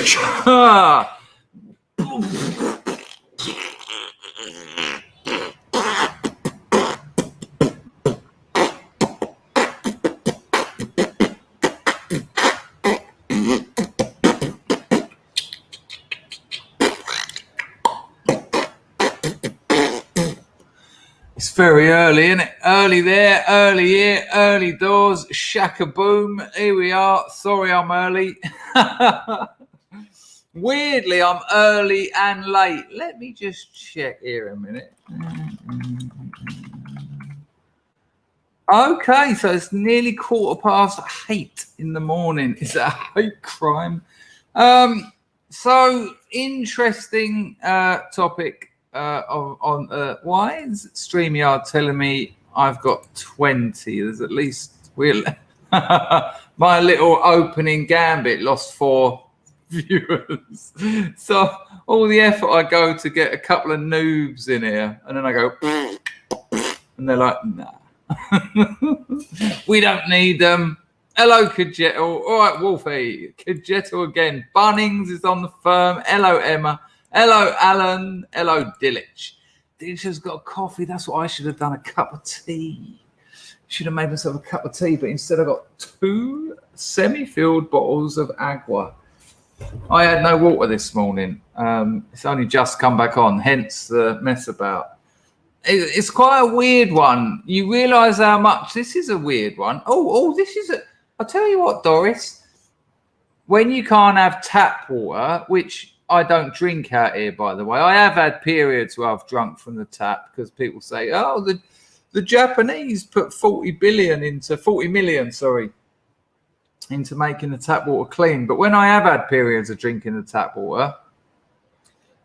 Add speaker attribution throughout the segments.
Speaker 1: It's very early, isn't it? Early there, early here, early doors, shaka boom. Here we are. Sorry I'm early. Weirdly, I'm early and late. Let me just check here a minute. Okay, so it's nearly 8:15 in the morning. Is that a hate crime? So interesting topic. Why is StreamYard telling me I've got 20? There's at least my little opening gambit lost 4 viewers. So all the effort I go to get a couple of noobs in here, and then I go, and they're like, nah, we don't need them. Hello, Kajetto. All right, Wolfie. Kajetto again. Bunnings is on the firm. Hello, Emma. Hello, Alan. Hello, Dillich. Dillich has got a coffee. That's what I should have done, a cup of tea. Should have made myself a cup of tea, but instead I got 2 semi-filled bottles of agua. I had no water this morning. It's only just come back on, hence the mess about. It's quite a weird one. You realise how much this is a weird one. This is a... I'll tell you what, Doris. When you can't have tap water, which... I don't drink out here, by the way. I have had periods where I've drunk from the tap because people say, oh, the Japanese put 40 million into making the tap water clean. But when I have had periods of drinking the tap water, I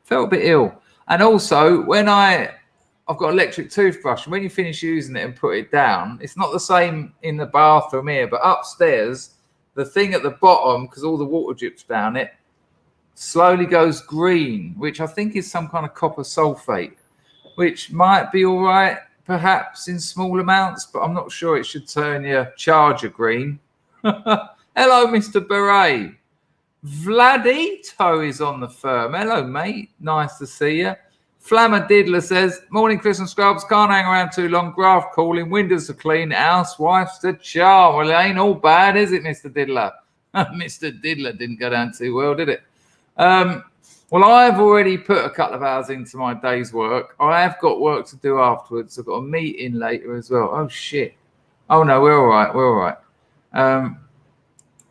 Speaker 1: felt a bit ill. And also, when I've got an electric toothbrush, and when you finish using it and put it down, it's not the same in the bathroom here, but upstairs, the thing at the bottom, because all the water drips down it, slowly goes green, which I think is some kind of copper sulfate, which might be all right, perhaps in small amounts, but I'm not sure it should turn your charger green. Hello, Mr. Beret. Vladito is on the firm. Hello, mate. Nice to see you. Flammer Diddler says, morning, Chris and Scrubs. Can't hang around too long. Graph calling. Windows are clean. Housewife's to charm. Well, it ain't all bad, is it, Mr. Diddler? Mr. Diddler didn't go down too well, did it? Well, I've already put a couple of hours into my day's work. I have got work to do afterwards. I've got a meeting later as well. Oh, shit. Oh, no, we're all right. We're all right.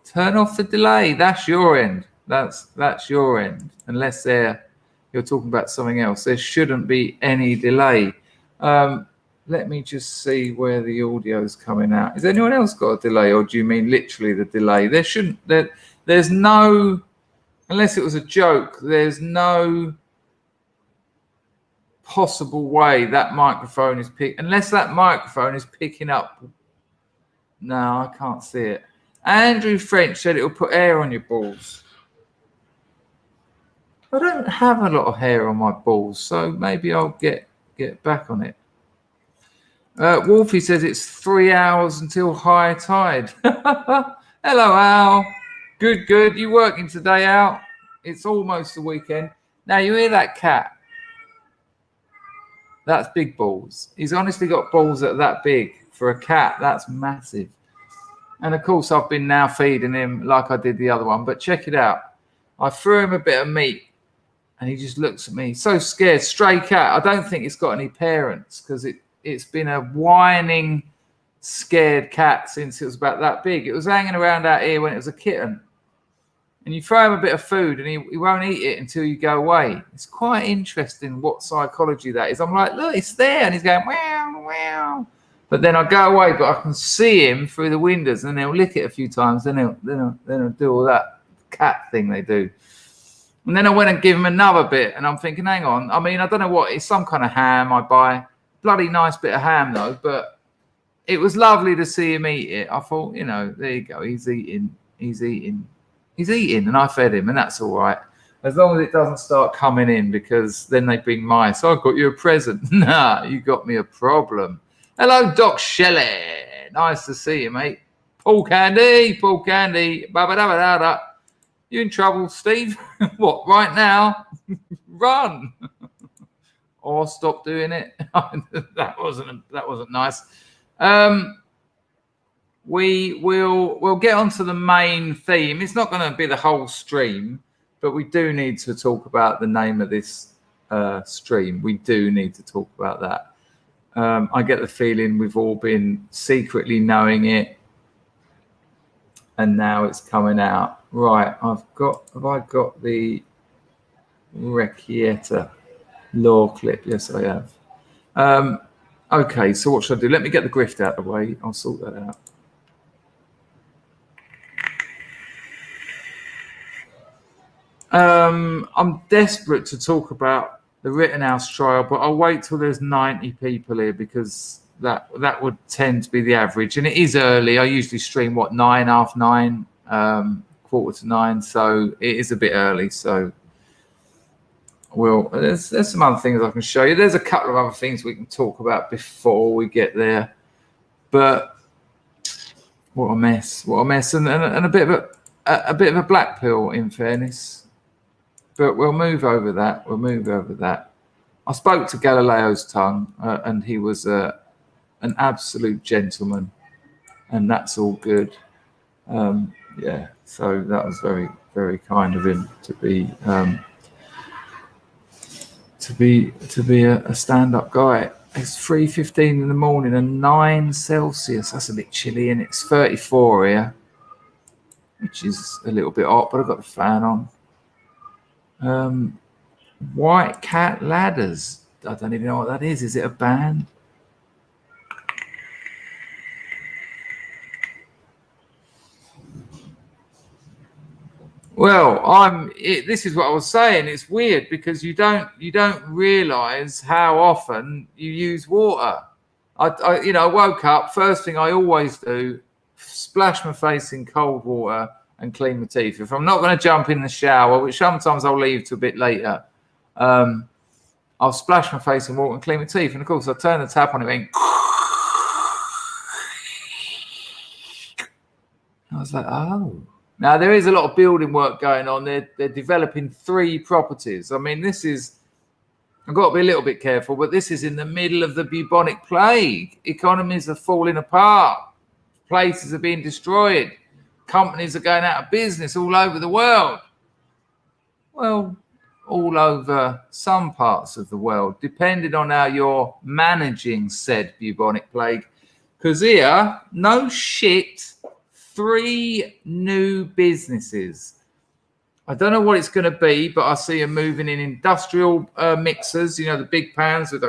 Speaker 1: Turn off the delay. That's your end. That's your end. Unless you're talking about something else. There shouldn't be any delay. Let me just see where the audio is coming out. Has anyone else got a delay, or do you mean literally the delay? There's no... Unless it was a joke, there's no possible way that microphone is unless that microphone is picking up. No, I can't see it. Andrew French said it'll put hair on your balls. I don't have a lot of hair on my balls, so maybe I'll get back on it. Wolfie says it's 3 hours until high tide. Hello, Al. Good. You working today, Al? It's almost the weekend. Now, you hear that cat? That's big balls. He's honestly got balls that are that big. For a cat, that's massive. And, of course, I've been now feeding him like I did the other one. But check it out. I threw him a bit of meat, and he just looks at me. So scared. Stray cat. I don't think it's got any parents because it's been a whining, scared cat since it was about that big. It was hanging around out here when it was a kitten. And you throw him a bit of food and he won't eat it until you go away. It's quite interesting what psychology that is. I'm like, look, it's there. And he's going, wow, wow. But then I go away, but I can see him through the windows and he'll lick it a few times. Then he'll do all that cat thing they do. And then I went and give him another bit. And I'm thinking, hang on. I mean, I don't know what. It's some kind of ham I buy. Bloody nice bit of ham, though. But it was lovely to see him eat it. I thought, there you go. He's eating. And I fed him, and that's all right. As long as it doesn't start coming in, because then they bring mice. I got you a present. Nah, you got me a problem. Hello, Doc Shelley. Nice to see you, mate. Paul Candy. Ba-ba-da-ba-da-da. You in trouble, Steve? What, right now? Run. Or stop doing it. That wasn't nice. We'll get onto the main theme. It's not going to be the whole stream, but we do need to talk about the name of this stream. We do need to talk about that. I get the feeling we've all been secretly knowing it, and now it's coming out. Right, have I got the Requieta law clip? Yes, I have. Okay, so what should I do? Let me get the grift out of the way. I'll sort that out. I'm desperate to talk about the Rittenhouse trial, but I'll wait till there's 90 people here, because that would tend to be the average. And it is early. I usually stream, 9, half 9, 8:45, so it is a bit early. So, well, there's some other things I can show you. There's a couple of other things we can talk about before we get there. But what a mess! What a mess! And a bit of a black pill, in fairness. But we'll move over that. I spoke to Galileo's tongue, and he was an absolute gentleman, and that's all good. Yeah, so that was very, very kind of him to be a stand-up guy. It's 3:15 in the morning and 9 Celsius. That's a bit chilly, and it's 34 here, which is a little bit hot, but I've got the fan on. White Cat Ladders. I don't even know what that is. Is it a band? Well, this is what I was saying. It's weird because you don't realise how often you use water. I woke up. First thing I always do, splash my face in cold water and clean my teeth. If I'm not going to jump in the shower, which sometimes I'll leave to a bit later, I'll splash my face in water and clean my teeth. And of course, I turn the tap on, it went. I was like, oh. Now, there is a lot of building work going on. They're developing 3 properties. I mean, I've got to be a little bit careful, but this is in the middle of the bubonic plague. Economies are falling apart. Places are being destroyed. Companies are going out of business all over the world. Well, all over some parts of the world, depending on how you're managing said bubonic plague. Because here, no shit, 3 new businesses. I don't know what it's going to be, but I see them moving in industrial mixers, the big pans with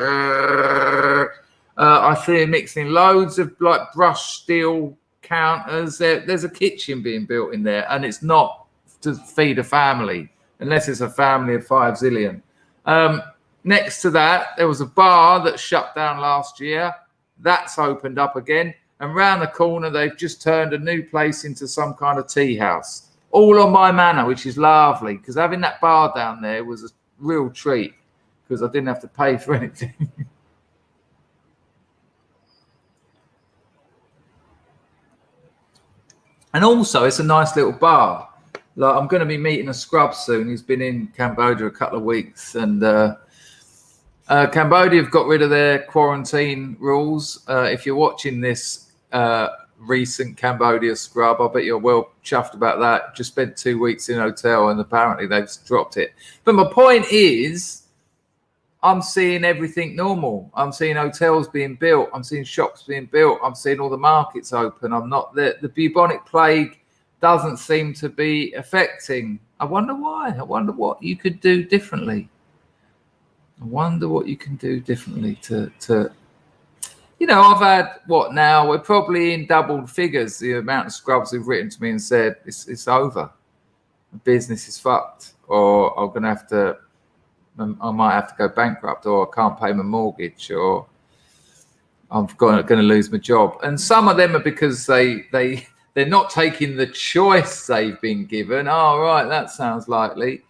Speaker 1: I see them mixing loads of like brushed steel counters. There's a kitchen being built in there, and it's not to feed a family unless it's a family of 5 zillion. Next to that, there was a bar that shut down last year. That's opened up again. And round the corner, they've just turned a new place into some kind of tea house. All on my manor, which is lovely, because having that bar down there was a real treat, because I didn't have to pay for anything. And also, it's a nice little bar. Like, I'm going to be meeting a scrub soon. He's been in Cambodia a couple of weeks, and Cambodia have got rid of their quarantine rules. If you're watching this recent Cambodia scrub, I bet you're well chuffed about that. Just spent 2 weeks in a hotel, and apparently they've dropped it. But my point is, I'm seeing everything normal. I'm seeing hotels being built. I'm seeing shops being built. I'm seeing all the markets open. I'm not the bubonic plague doesn't seem to be affecting. I wonder why. I wonder what you could do differently. I wonder what you can do differently to I've had now? We're probably in doubled figures. The amount of scrubs who've written to me and said it's over. The business is fucked, or I'm gonna have to. I might have to go bankrupt, or I can't pay my mortgage, or I'm going to lose my job. And some of them are because they're not taking the choice they've been given. Oh, right, that sounds likely,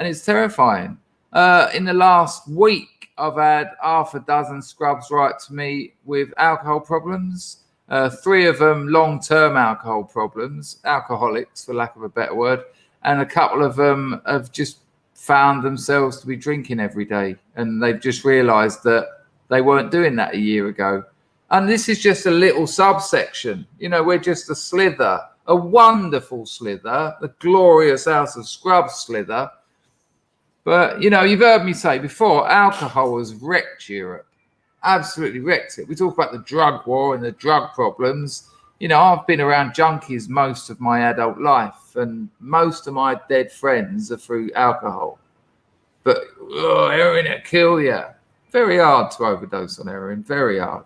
Speaker 1: and it's terrifying. In the last week, I've had half a dozen scrubs write to me with alcohol problems, 3 of them long-term alcohol problems, alcoholics for lack of a better word, and a couple of them have just found themselves to be drinking every day, and they've just realized that they weren't doing that a year ago. And this is just a little subsection. We're just a slither, a wonderful slither, the glorious House of Scrubs slither. But, you've heard me say before, alcohol has wrecked Europe, absolutely wrecked it. We talk about the drug war and the drug problems. I've been around junkies most of my adult life, and most of my dead friends are through alcohol. But heroin will kill you. Very hard to overdose on heroin, very hard.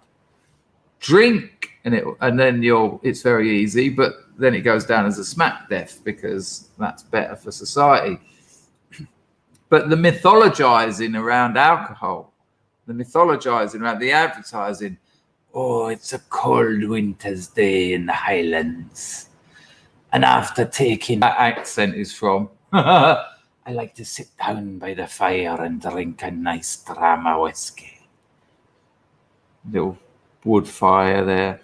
Speaker 1: Drink, and then it's very easy, but then it goes down as a smack death because that's better for society. But the mythologizing around alcohol, the mythologizing around the advertising, it's a cold winter's day in the Highlands, and after taking that accent is from, I like to sit down by the fire and drink a nice dram of whiskey. Little wood fire there.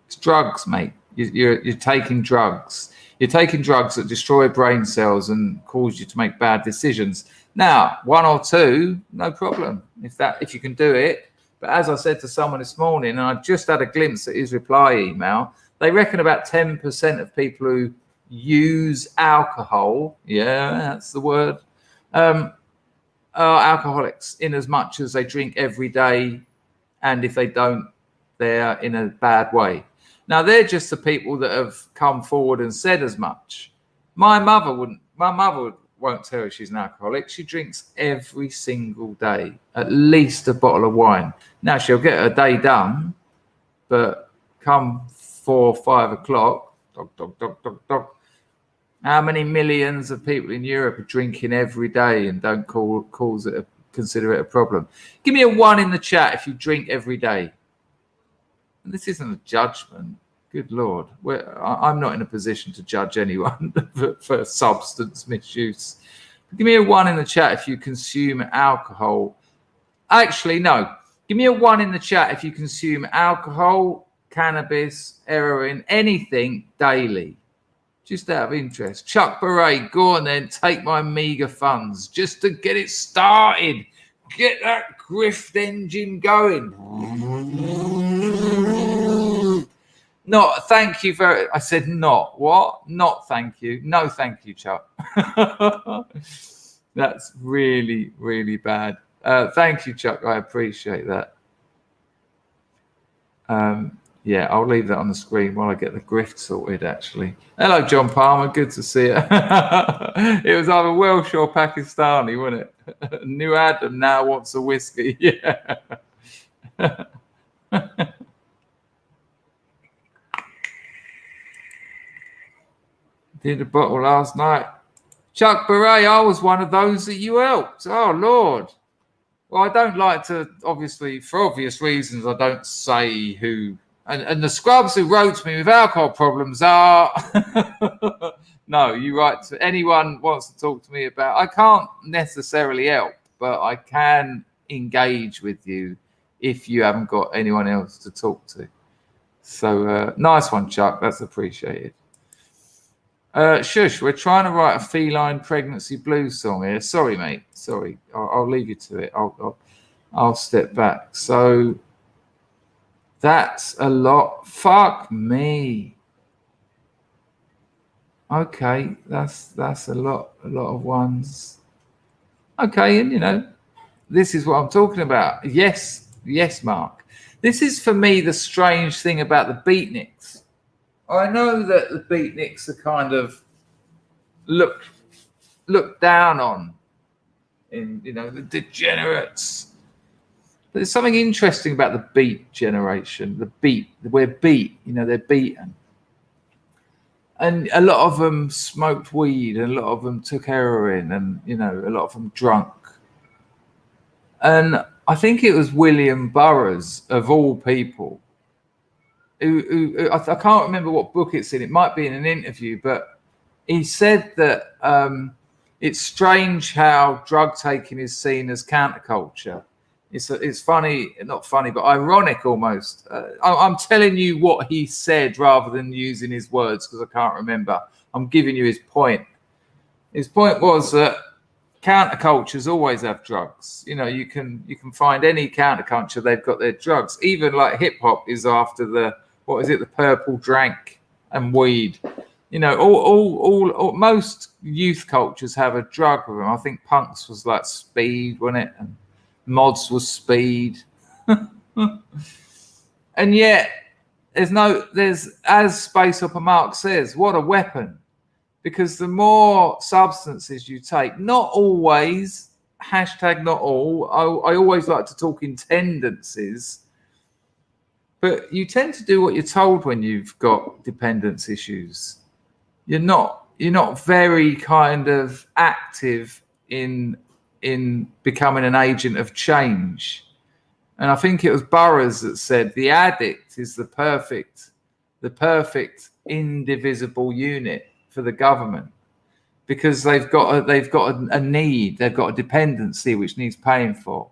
Speaker 1: It's drugs, mate. You're taking drugs. You're taking drugs that destroy brain cells and cause you to make bad decisions. Now, 1 or 2, no problem if you can do it. But as I said to someone this morning, and I just had a glimpse at his reply email, they reckon about 10% of people who use alcohol, yeah, that's the word, are alcoholics, in as much as they drink every day, and if they don't, they're in a bad way. Now, they're just the people that have come forward and said as much. My mother won't tell you she's an alcoholic. She drinks every single day, at least a bottle of wine. Now, she'll get her day done, but come 4 or 5 o'clock, dog. How many millions of people in Europe are drinking every day and don't consider it a problem? Give me a 1 in the chat if you drink every day. And this isn't a judgment. Good Lord. I'm not in a position to judge anyone for substance misuse. Give me a 1 in the chat if you consume alcohol. Actually, no. Give me a 1 in the chat if you consume alcohol, cannabis, heroin, anything daily. Just out of interest. Chuck Beret, go on then. Take my meager funds just to get it started. Get that grift engine going. Not, thank you very. I said not. What? Not thank you. No, thank you, Chuck. That's really, really bad. Thank you, Chuck. I appreciate that. Yeah, I'll leave that on the screen while I get the grift sorted, actually. Hello, John Palmer. Good to see you. It was either Welsh or Pakistani, wasn't it? New Adam now wants a whiskey. Yeah. Did a bottle last night. Chuck Beret, I was one of those that you helped. Oh, Lord. Well, I don't like to, obviously, for obvious reasons, I don't say who. And the scrubs who wrote to me with alcohol problems are... No, you write to anyone wants to talk to me about... I can't necessarily help, but I can engage with you if you haven't got anyone else to talk to. So, nice one, Chuck. That's appreciated. Shush, we're trying to write a feline pregnancy blues song here. Sorry, mate. Sorry. I'll leave you to it. I'll step back. So that's a lot. Fuck me. Okay, that's a lot of ones. Okay, and this is what I'm talking about. Yes, Mark. This is for me the strange thing about the beatniks. I know that the beatniks are kind of looked down on in the degenerates. But there's something interesting about the beat generation. We're beat, they're beaten. And a lot of them smoked weed, and a lot of them took heroin, and a lot of them drunk. And I think it was William Burroughs, of all people, who I can't remember what book it's in. It might be in an interview, but he said that it's strange how drug taking is seen as counterculture. It's funny, not funny, but ironic almost. I'm telling you what he said rather than using his words because I can't remember. I'm giving you his point. His point was that countercultures always have drugs. You know, you can find any counterculture, they've got their drugs. Even like hip hop is after the purple drank and weed. You know, all most youth cultures have a drug with them. I think punks was like speed, wasn't it? And mods was speed. And yet there's as Space Opera Mark says, what a weapon. Because the more substances you take, not always, hashtag not all, I always like to talk in tendencies, but you tend to do what you're told when you've got dependence issues. You're not very kind of active in becoming an agent of change. And I think it was Burroughs that said the addict is the perfect indivisible unit for the government, because they've got a need, they've got a dependency which needs paying for.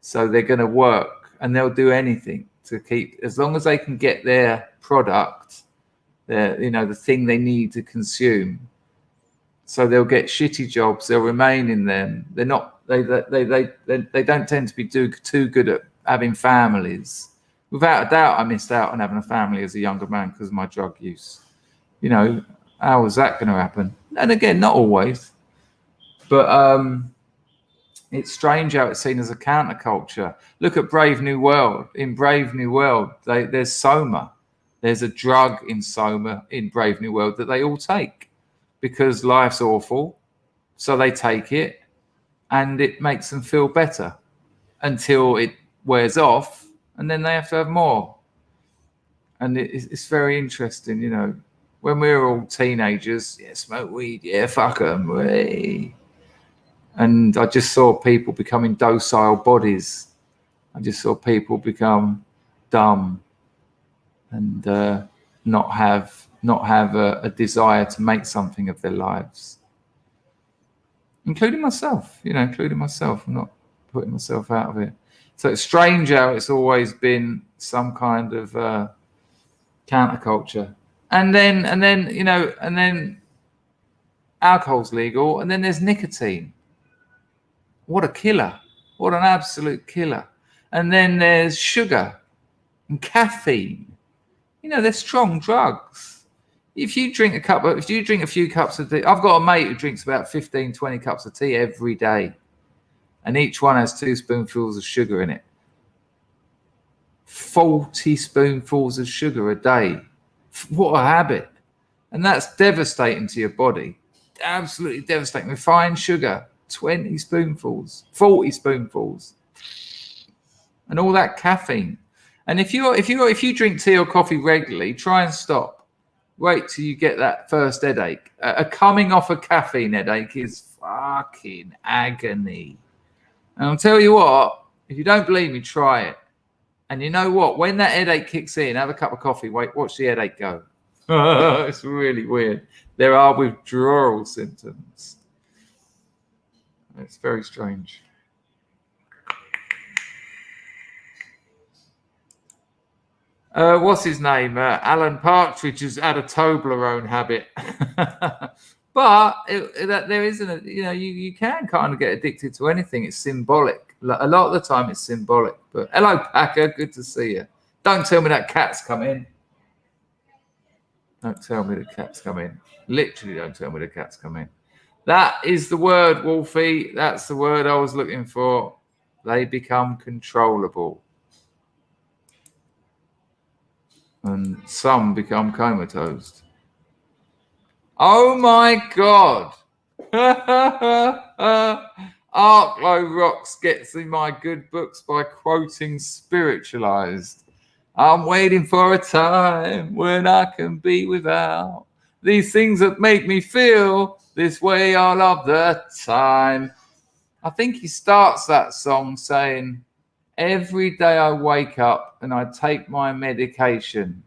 Speaker 1: So they're going to work and they'll do anything to keep, as long as they can get their product, the thing they need to consume. So they'll get shitty jobs, they'll remain in them. They don't tend to be too good at having families. Without a doubt, I missed out on having a family as a younger man because of my drug use. You know, how was that going to happen? And again, not always, but it's strange how it's seen as a counterculture. Look at Brave New World. In Brave New World, there's Soma. There's a drug in Soma in Brave New World that they all take because life's awful. So they take it and it makes them feel better until it wears off, and then they have to have more. And it's very interesting, you know. When we were all teenagers, yeah, smoke weed, yeah, fuck them. And I just saw people becoming docile bodies. I just saw people become dumb and not have a desire to make something of their lives. Including myself, I'm not putting myself out of it. So it's strange how it's always been some kind of counterculture. And then alcohol's legal, and then there's nicotine. What a killer. What an absolute killer. And then there's sugar and caffeine. You know, they're strong drugs. If you drink a few cups of tea, I've got a mate who drinks about 15, 20 cups of tea every day. And each one has 2 spoonfuls of sugar in it. 40 spoonfuls of sugar a day. What a habit. And that's devastating to your body. Absolutely devastating. Refined sugar, 20 spoonfuls, 40 spoonfuls. And all that caffeine. And if you drink tea or coffee regularly, try and stop. Wait till you get that first headache. Coming off a caffeine headache is fucking agony. And I'll tell you what, if you don't believe me, try it. And you know what? When that headache kicks in, have a cup of coffee, watch the headache go. It's really weird. There are withdrawal symptoms. It's very strange. What's his name? Alan Partridge has had a Toblerone habit. But there isn't, you can kind of get addicted to anything. It's symbolic. A lot of the time it's symbolic. But hello, Packer. Good to see you. Don't tell me that cat's come in. Don't tell me the cat's come in. Literally don't tell me the cat's come in. That is the word, Wolfie. That's the word I was looking for. They become controllable. And some become comatose. Oh my God. Arklow Rocks gets in my good books by quoting Spiritualized. I'm waiting for a time when I can be without these things that make me feel this way all of the time. I think he starts that song saying, every day I wake up and I take my medication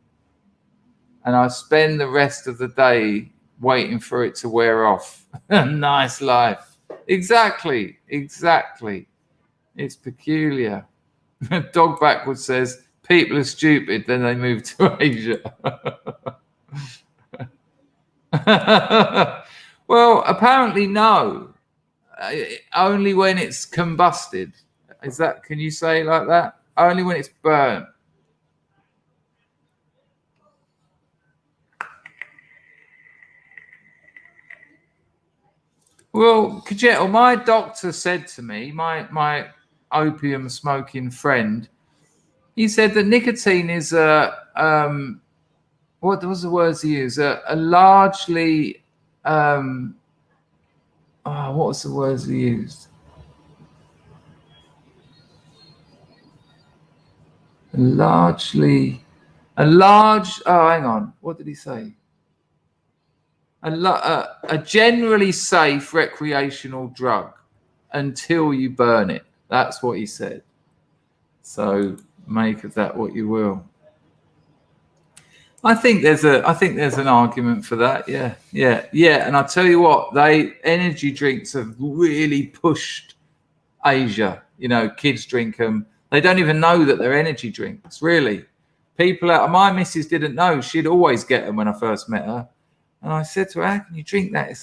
Speaker 1: and I spend the rest of the day waiting for it to wear off. Nice life. Exactly. It's peculiar. Dog Backwards says, people are stupid, then they move to Asia. Well, apparently no. Only when it's combusted. Is that, can you say it like that? Only when it's burnt. Well, Kajetal, my doctor said to me, my opium smoking friend, he said that nicotine is what was the words he used? A largely what was the words he used? Hang on, what did he say? A generally safe recreational drug until you burn it. That's what he said. So make of that what you will. I think there's an argument for that. Yeah. And I tell you what, energy drinks have really pushed Asia. You know, kids drink them. They don't even know that they're energy drinks. Really, my missus didn't know. She'd always get them when I first met her. And I said to her, how can you drink that?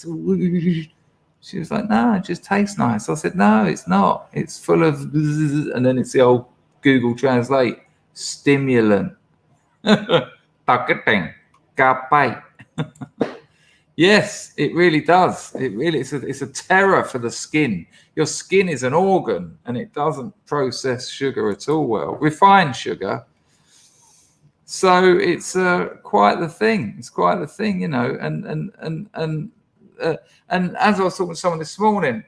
Speaker 1: She was like, no, it just tastes nice. I said, no, it's not. It's full of, and then it's the old Google Translate, stimulant. Targeting. Yes, it really does. It's a terror for the skin. Your skin is an organ and it doesn't process sugar at all well. Refined sugar. So it's quite the thing. It's quite the thing, you know. And as I was talking to someone this morning,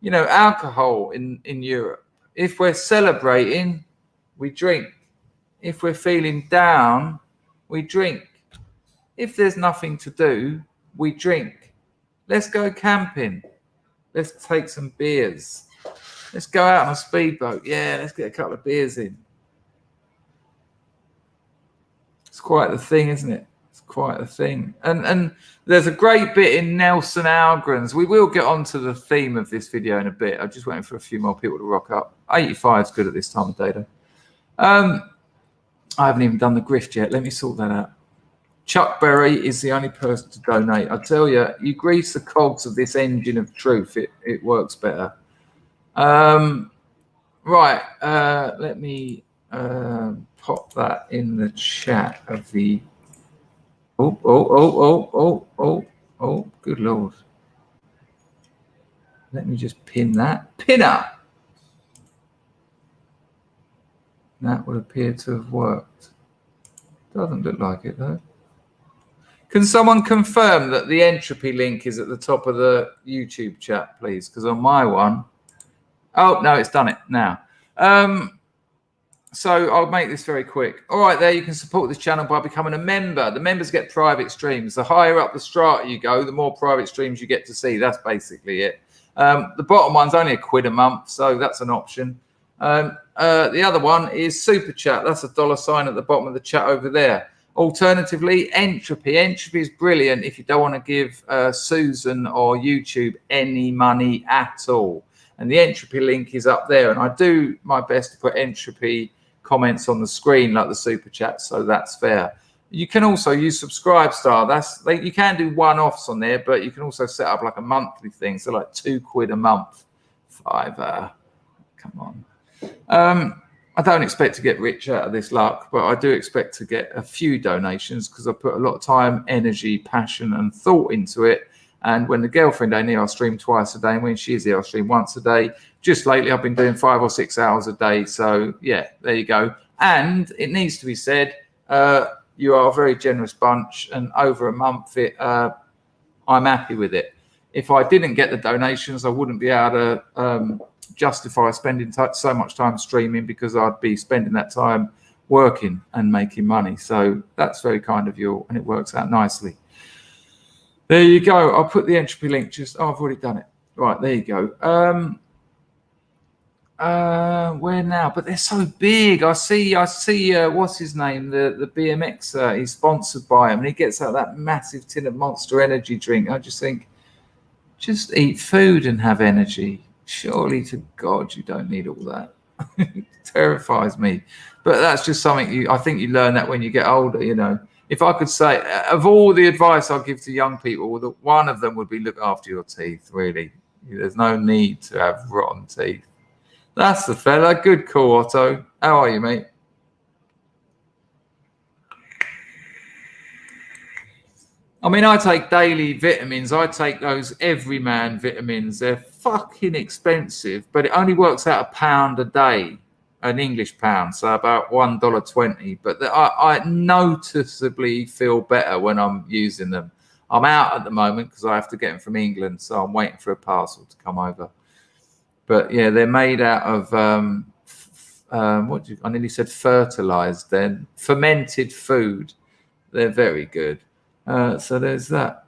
Speaker 1: you know, alcohol in Europe. If we're celebrating, we drink. If we're feeling down, we drink. If there's nothing to do, we drink. Let's go camping. Let's take some beers. Let's go out on a speedboat. Yeah, let's get a couple of beers in. It's quite the thing, isn't it? It's quite a thing. And there's a great bit in Nelson Algren's. We will get onto the theme of this video in a bit. I'm just waiting for a few more people to rock up. 85 is good at this time of day, though. I haven't even done the grift yet. Let me sort that out. Chuck Berry is the only person to donate. I tell you, you grease the cogs of this engine of truth. It works better. Right. Let me pop that in the chat of the. Oh, good Lord. Let me just pin that. Pin up. That would appear to have worked. Doesn't look like it, though. Can someone confirm that the entropy link is at the top of the YouTube chat, please? Because on my one... Oh, no, it's done it now. So I'll make this very quick. All right, there, you can support this channel by becoming a member. The members get private streams. The higher up the strata you go, the more private streams you get to see. That's basically it. The bottom one's only £1 a month, so that's an option. The other one is Super Chat. That's a $sign at the bottom of the chat over there. Alternatively, Entropy. Entropy is brilliant if you don't want to give Susan or YouTube any money at all. And the Entropy link is up there. And I do my best to put Entropy comments on the screen like the Super Chat, so that's fair. You can also use SubscribeStar. You can do one-offs on there, but you can also set up like a monthly thing. So like £2 a month. Come on. I don't expect to get rich out of this luck, but I do expect to get a few donations because I put a lot of time, energy, passion, and thought into it. And when the girlfriend ain't here, I'll stream twice a day. And when she's here, I'll stream once a day. Just lately, I've been doing 5 or 6 hours a day. So, yeah, there you go. And it needs to be said, you are a very generous bunch. And over a month, I'm happy with it. If I didn't get the donations, I wouldn't be able to justify spending so much time streaming because I'd be spending that time working and making money. So that's very kind of you, and it works out nicely. There you go. I'll put the Entropy link. I've already done it. Right, there you go. Where now? But they're so big. I see. What's his name? The BMXer. He's sponsored by him, and he gets out that massive tin of Monster Energy drink. I just think, just eat food and have energy. Surely to God, you don't need all that. It terrifies me. But that's just something I think you learn that when you get older, you know. If I could say, of all the advice I'll give to young people, one of them would be look after your teeth, really. There's no need to have rotten teeth. That's the fella. Good call, Otto. How are you, mate? I mean, I take daily vitamins. I take those Everyman vitamins. They're fucking expensive, but it only works out £1 a day, an English pound, so about $1.20. But I noticeably feel better when I'm using them. I'm out at the moment because I have to get them from England, so I'm waiting for a parcel to come over. But yeah, they're made out of I nearly said fertilized. Then fermented food. They're very good. So there's that.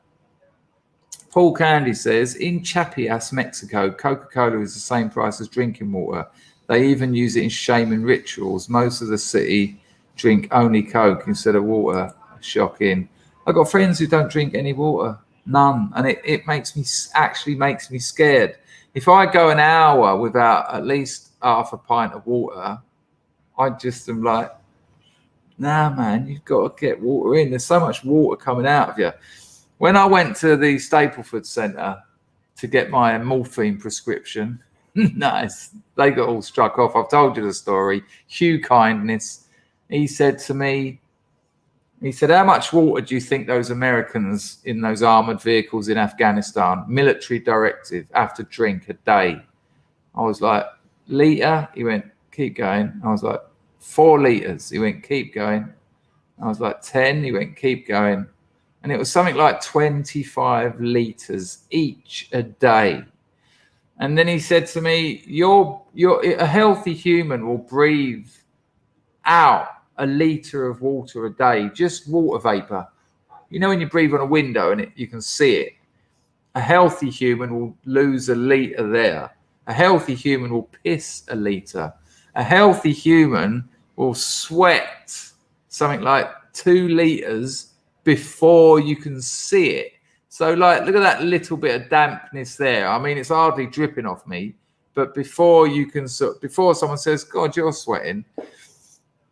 Speaker 1: Paul Candy says, in Chiapas, Mexico, Coca-Cola is the same price as drinking water. They even use it in shaman rituals. Most of the city drink only Coke instead of water. Shocking. I've got friends who don't drink any water. None. And it makes me scared. If I go an hour without at least half a pint of water, I just am like, nah, man, you've got to get water in. There's so much water coming out of you. When I went to the Stapleford Centre to get my morphine prescription, nice, they got all struck off. I've told you the story. Hugh Kindness, he said to me, how much water do you think those Americans in those armoured vehicles in Afghanistan, military directive, have to drink a day? I was like, litre? He went, keep going. I was like, 4 litres. He went, keep going. I was like, 10. He went, keep going. And it was something like 25 litres each a day. And then he said to me, a healthy human will breathe out a litre of water a day, just water vapour. You know when you breathe on a window and you can see it? A healthy human will lose a litre there. A healthy human will piss a litre. A healthy human will sweat something like 2 litres before you can see it. So, like, look at that little bit of dampness there. I mean, it's hardly dripping off me, but before someone says, God, you're sweating.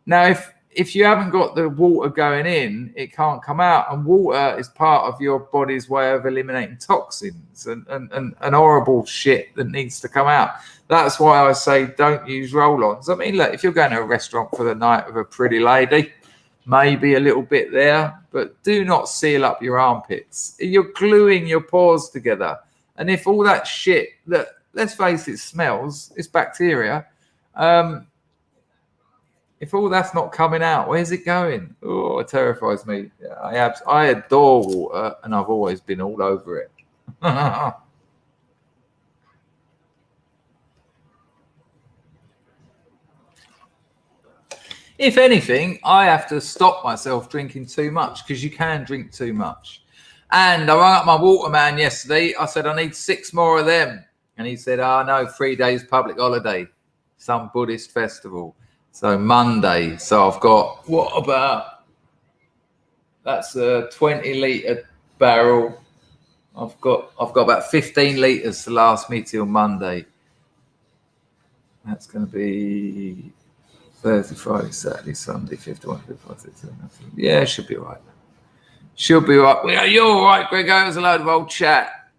Speaker 1: Now, if you haven't got the water going in, it can't come out. And water is part of your body's way of eliminating toxins and horrible shit that needs to come out. That's why I say don't use roll-ons. I mean, look, if you're going to a restaurant for the night with a pretty lady, maybe a little bit there, but do not seal up your armpits. You're gluing your pores together. And if all that shit that, let's face it, smells, it's bacteria. If all that's not coming out, where's it going? Oh, it terrifies me. I adore water, and I've always been all over it. If anything, I have to stop myself drinking too much because you can drink too much. And I rang up my waterman yesterday. I said, I need 6 more of them. And he said, no, 3 days public holiday, some Buddhist festival. So Monday. So I've got, that's a 20 litre barrel. I've got about 15 litres to last me till Monday. That's going to be Thursday, Friday, Saturday, Sunday, 51, 55, 56. Yeah, should be all right. Should be all right. Well, you're all right, Greg. It was a load of old chat.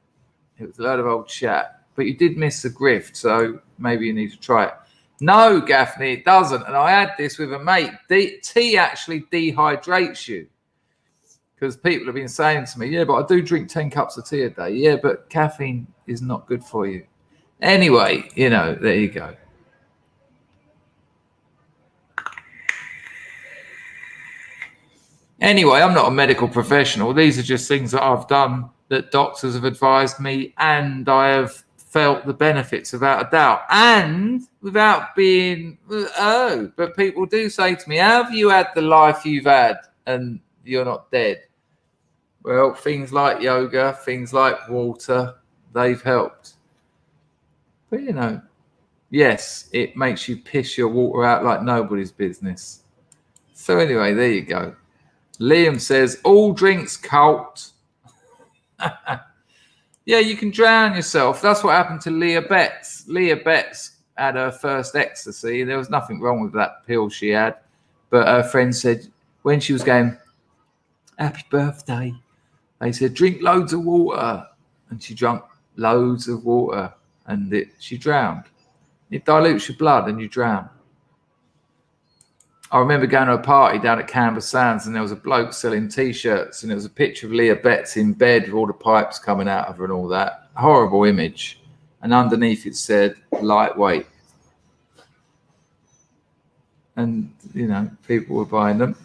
Speaker 1: But you did miss the grift, so maybe you need to try it. No, Gaffney, it doesn't. And I had this with a mate. Tea actually dehydrates you. Because people have been saying to me, yeah, but I do drink 10 cups of tea a day. Yeah, but caffeine is not good for you. Anyway, there you go. Anyway, I'm not a medical professional. These are just things that I've done that doctors have advised me, and I have felt the benefits without a doubt. And without being, but people do say to me, have you had the life you've had and you're not dead? Well, things like yoga, things like water, they've helped. But, yes, it makes you piss your water out like nobody's business. So anyway, there you go. Liam says, all drinks cult. Yeah, you can drown yourself. That's what happened to Leah Betts. Leah Betts had her first ecstasy. There was nothing wrong with that pill she had. But her friend said when she was going, happy birthday, they said, drink loads of water. And she drank loads of water and she drowned. It dilutes your blood and you drown. I remember going to a party down at Canberra Sands and there was a bloke selling T-shirts and there was a picture of Leah Betts in bed with all the pipes coming out of her and all that. Horrible image. And underneath it said, lightweight. And, you know, people were buying them.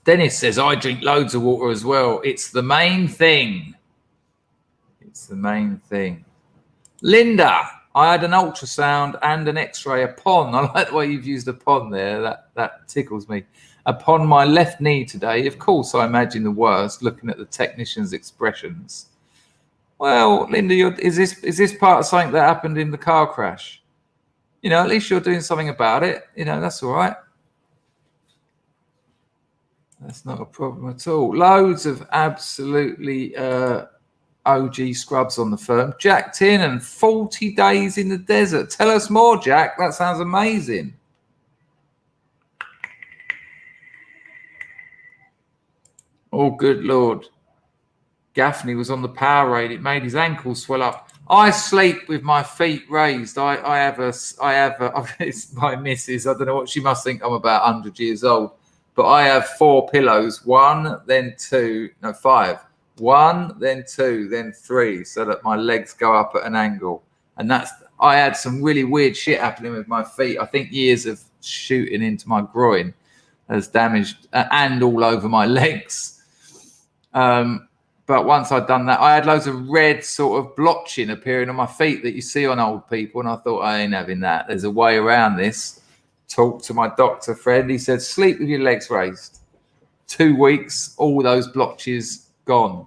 Speaker 1: Dennis says, I drink loads of water as well. It's the main thing. It's the main thing. Linda, I had an ultrasound and an x-ray upon, I like the way you've used upon there, that tickles me, upon my left knee today. Of course, I imagine the worst, looking at the technician's expressions. Well, Linda, is this part of something that happened in the car crash? You know, at least you're doing something about it. You know, that's all right. That's not a problem at all. Loads of absolutely OG scrubs on the firm. Jack Tiernan, 40 days in the desert. Tell us more, Jack. That sounds amazing. Oh, good Lord. Gaffney was on the Powerade. It made his ankles swell up. I sleep with my feet raised. I have a, it's my missus. I don't know what she must think. I'm about 100 years old. But I have 4 pillows. 1, then 2, no, 5. 1, then 2, then 3, so that my legs go up at an angle. And I had some really weird shit happening with my feet. I think years of shooting into my groin has damaged and all over my legs. But once I'd done that, I had loads of red sort of blotching appearing on my feet that you see on old people. And I thought, I ain't having that. There's a way around this. Talked to my doctor friend. He said, sleep with your legs raised. 2 weeks, all those blotches gone.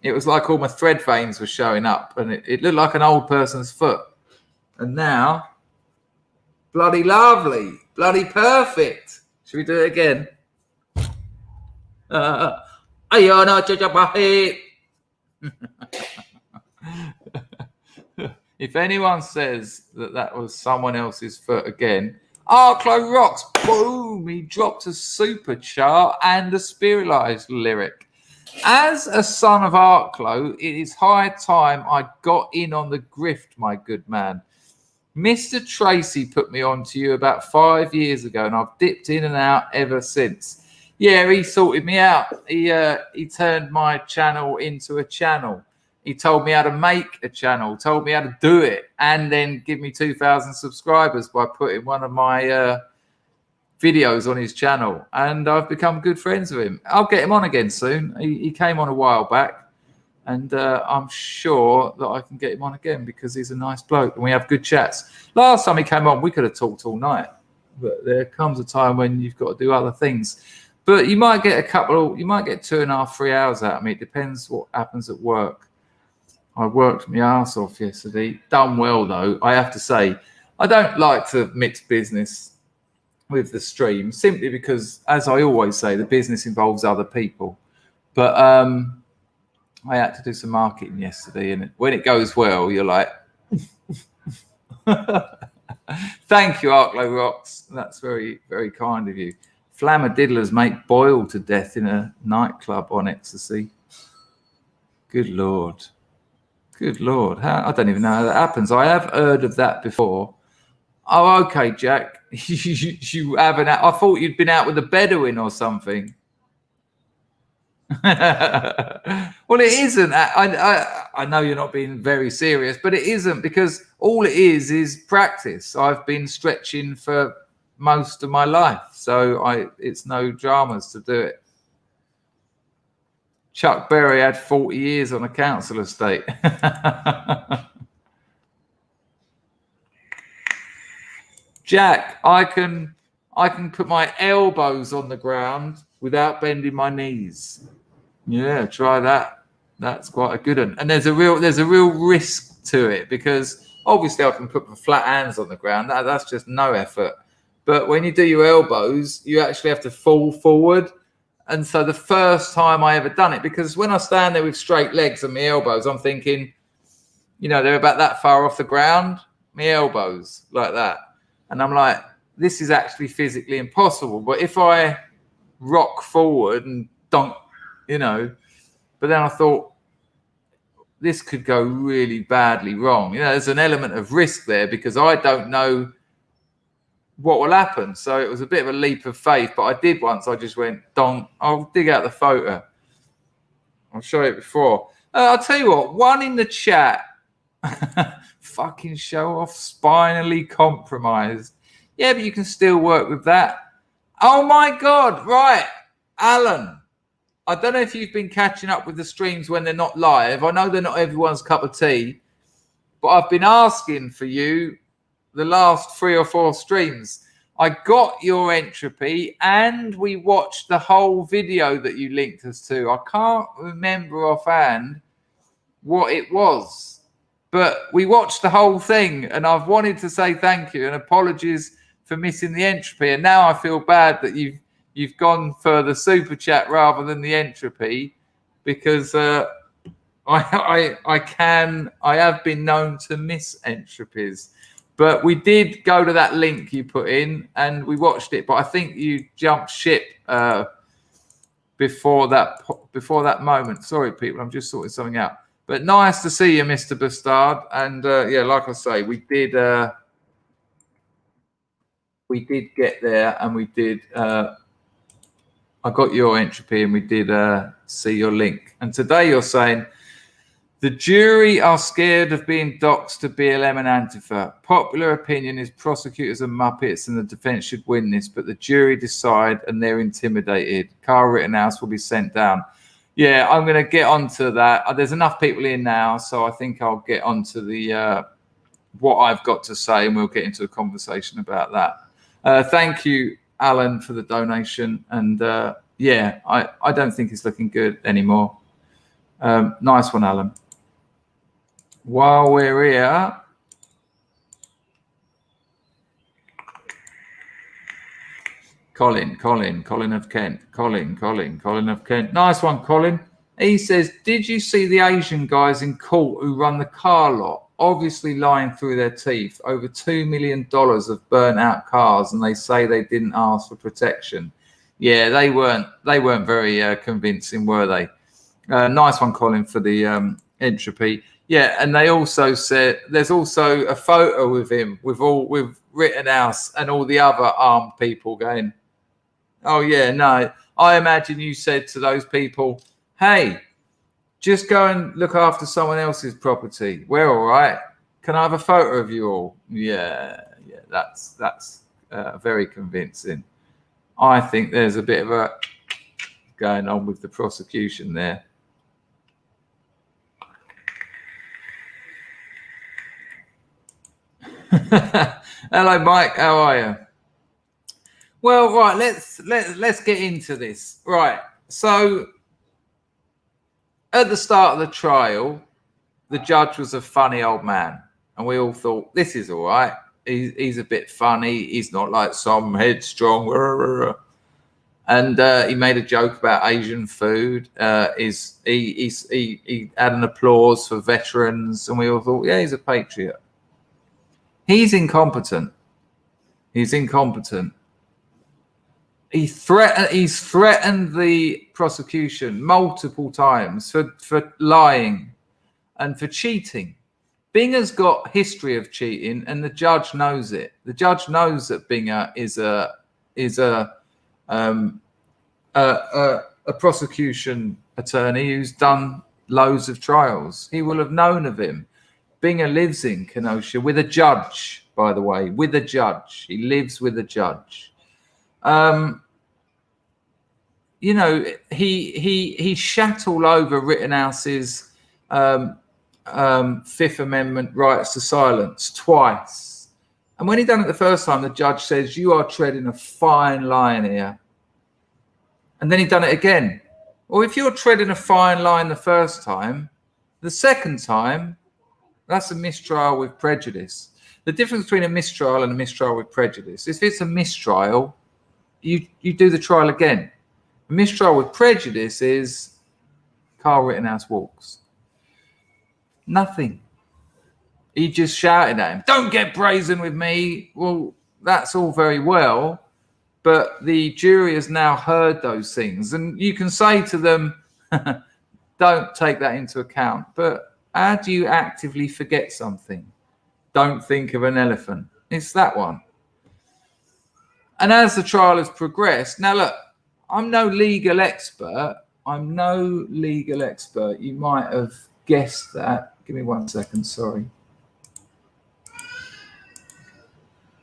Speaker 1: It was like all my thread veins were showing up and it looked like an old person's foot. And now, bloody lovely, bloody perfect. Should we do it again? If anyone says that was someone else's foot again, Arklow rocks. Boom! He dropped a super chart and a spiritualized lyric. As a son of Arklow, it is high time I got in on the grift, my good man. Mr. Tracy put me on to you about 5 years ago, and I've dipped in and out ever since. Yeah, he sorted me out. He turned my channel into a channel. He told me how to make a channel, told me how to do it, and then give me 2,000 subscribers by putting one of my videos on his channel. And I've become good friends with him. I'll get him on again soon. He came on a while back, and I'm sure that I can get him on again because he's a nice bloke and we have good chats. Last time he came on, we could have talked all night, but there comes a time when you've got to do other things. But you might get you might get 2.5, 3 hours out of me. It depends what happens at work. I worked my ass off yesterday. Done well, though. I have to say, I don't like to mix business with the stream simply because, as I always say, the business involves other people. But I had to do some marketing yesterday, and when it goes well, you're like, thank you, Arklow Rocks. That's very, very kind of you. Flammadiddlers make boiled to death in a nightclub on ecstasy. Good Lord. Good Lord. I don't even know how that happens. I have heard of that before. Oh, okay, Jack. You haven't. I thought you'd been out with a Bedouin or something. Well, it isn't. I know you're not being very serious, but it isn't, because all it is practice. I've been stretching for most of my life, so it's no dramas to do it. Chuck Berry had 40 years on a council estate. Jack, I can put my elbows on the ground without bending my knees. Yeah, try that. That's quite a good one. And there's a real risk to it, because obviously I can put my flat hands on the ground. That's just no effort. But when you do your elbows, you actually have to fall forward. And so the first time I ever done it, because when I stand there with straight legs and my elbows, I'm thinking, you know, they're about that far off the ground, my elbows like that. And I'm like, this is actually physically impossible. But if I rock forward and don't, you know, but then I thought, this could go really badly wrong. You know, there's an element of risk there because I don't know what will happen. So it was a bit of a leap of faith, but I did once. I just went, don't, I'll dig out the photo. I'll show you it before. I'll tell you what, one in the chat, fucking show off, spinally compromised. Yeah, but you can still work with that. Oh my God, right. Alan, I don't know if you've been catching up with the streams when they're not live. I know they're not everyone's cup of tea, but I've been asking for you the last 3 or 4 streams. I got your entropy and we watched the whole video that you linked us to. I can't remember offhand what it was, but we watched the whole thing and I've wanted to say thank you and apologies for missing the entropy. And now I feel bad that you've gone for the super chat rather than the entropy, because I have been known to miss entropies. But we did go to that link you put in and we watched it. But I think you jumped ship before that moment. Sorry, people, I'm just sorting something out. But nice to see you, Mr. Bastard. And yeah, like I say, we did get there, and we did. I got your entropy, and we did see your link. And today you're saying, the jury are scared of being doxxed to BLM and Antifa. Popular opinion is prosecutors are muppets and the defense should win this, but the jury decide and they're intimidated. Kyle Rittenhouse will be sent down. Yeah, I'm going to get onto that. There's enough people in now, so I think I'll get onto the what I've got to say, and we'll get into a conversation about that. Thank you, Alan, for the donation. And yeah, I don't think it's looking good anymore. Nice one, Alan. While we're here, Colin of Kent. Colin of Kent. Nice one, Colin. He says, did you see the Asian guys in court who run the car lot? Obviously lying through their teeth. Over $2 million of burnt out cars, and they say they didn't ask for protection. Yeah, they weren't very convincing, were they? Nice one, Colin, for the entropy. Yeah, and they also said there's also a photo with him with Rittenhouse and all the other armed people going, oh yeah, no. I imagine you said to those people, hey, just go and look after someone else's property. We're all right. Can I have a photo of you all? Yeah, that's very convincing. I think there's a bit of a going on with the prosecution there. Hello, Mike. How are you? Well, right. Let's get into this. Right. So, at the start of the trial, the judge was a funny old man, and we all thought, this is all right. He's a bit funny. He's not like some headstrong. And he made a joke about Asian food. He had an applause for veterans, and we all thought, yeah, he's a patriot. He's incompetent. He's threatened the prosecution multiple times for lying and for cheating. Binger's got history of cheating, and the judge knows it. The judge knows that Binger is a prosecution attorney who's done loads of trials. He will have known of him. Binger lives in Kenosha with a judge, by the way, with a judge. He lives with a judge. You know, he shat all over Rittenhouse's Fifth Amendment rights to silence twice. And when he done it the first time, the judge says, you are treading a fine line here. And then he done it again. Well, if you're treading a fine line the first time, the second time, that's a mistrial with prejudice. The difference between a mistrial and a mistrial with prejudice, if it's a mistrial, you do the trial again. Mistrial with prejudice is Kyle Rittenhouse walks. Nothing. He just shouted at him, "Don't get brazen with me." Well, that's all very well, but the jury has now heard those things. And you can say to them, don't take that into account. But how do you actively forget something? Don't think of an elephant. It's that one. And as the trial has progressed, now look, I'm no legal expert. You might have guessed that. Give me 1 second, sorry.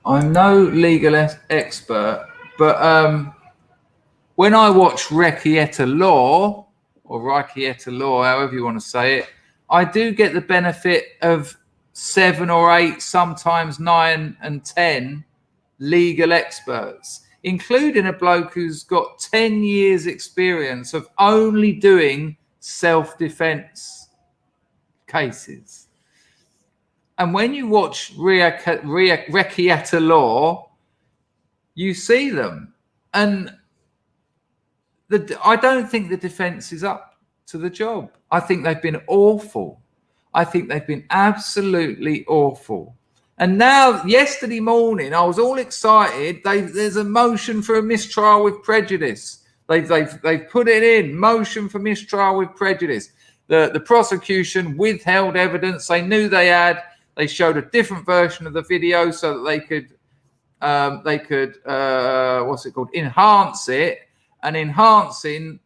Speaker 1: I'm no legal expert, but when I watch Rekieta Law, or Rekieta Law, however you want to say it, I do get the benefit of 7 or 8, sometimes 9 and 10 legal experts, including a bloke who's got 10 years experience of only doing self-defense cases. And when you watch Rekieta Law, you see them. And I don't think the defense is up to the job. I think they've been awful. I think they've been absolutely awful. And now, yesterday morning, I was all excited. There's a motion for a mistrial with prejudice. They've put it in, motion for mistrial with prejudice. The prosecution withheld evidence they knew they had. They showed a different version of the video so that they could enhance it. And enhancing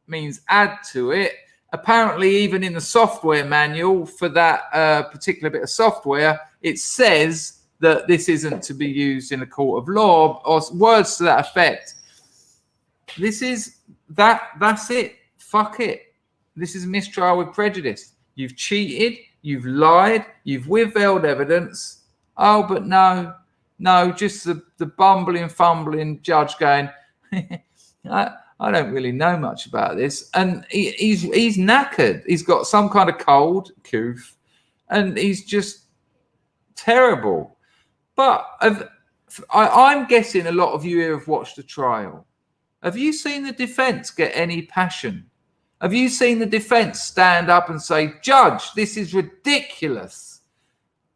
Speaker 1: means add to it. Apparently, even in the software manual for that particular bit of software, it says that this isn't to be used in a court of law, or words to that effect. That's it. Fuck it. This is mistrial with prejudice. You've cheated. You've lied. You've withheld evidence. Oh, but no, just the bumbling, fumbling judge going, I don't really know much about this. And he's knackered. He's got some kind of cold, coof, and he's just terrible. But I'm guessing a lot of you here have watched the trial. Have you seen the defense get any passion? Have you seen the defense stand up and say, "Judge, this is ridiculous.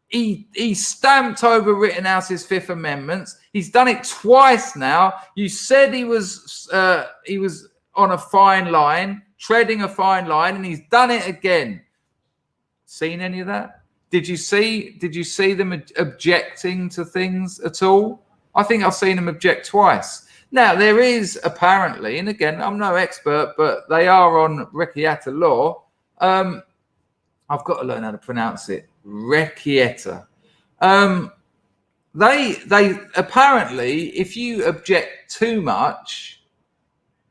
Speaker 1: He stamped over Rittenhouse's Fifth Amendment. He's done it twice now. You said he was on a fine line, treading a fine line, and he's done it again." Seen any of that? Did you see them objecting to things at all? I think I've seen them object twice. Now, there is apparently, and again, I'm no expert, but they are on Rekieta Law. I've got to learn how to pronounce it. Rekieta. They apparently, if you object too much,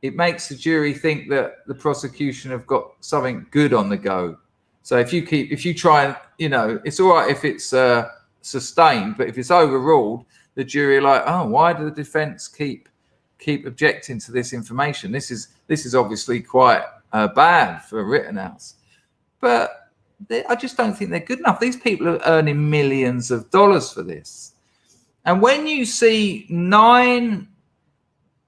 Speaker 1: it makes the jury think that the prosecution have got something good on the go. So if you try and, it's all right if it's sustained, but if it's overruled, the jury are like, oh, why do the defense keep objecting to this information? This is obviously quite bad for Rittenhouse. But I just don't think they're good enough. These people are earning millions of dollars for this. And when you see 9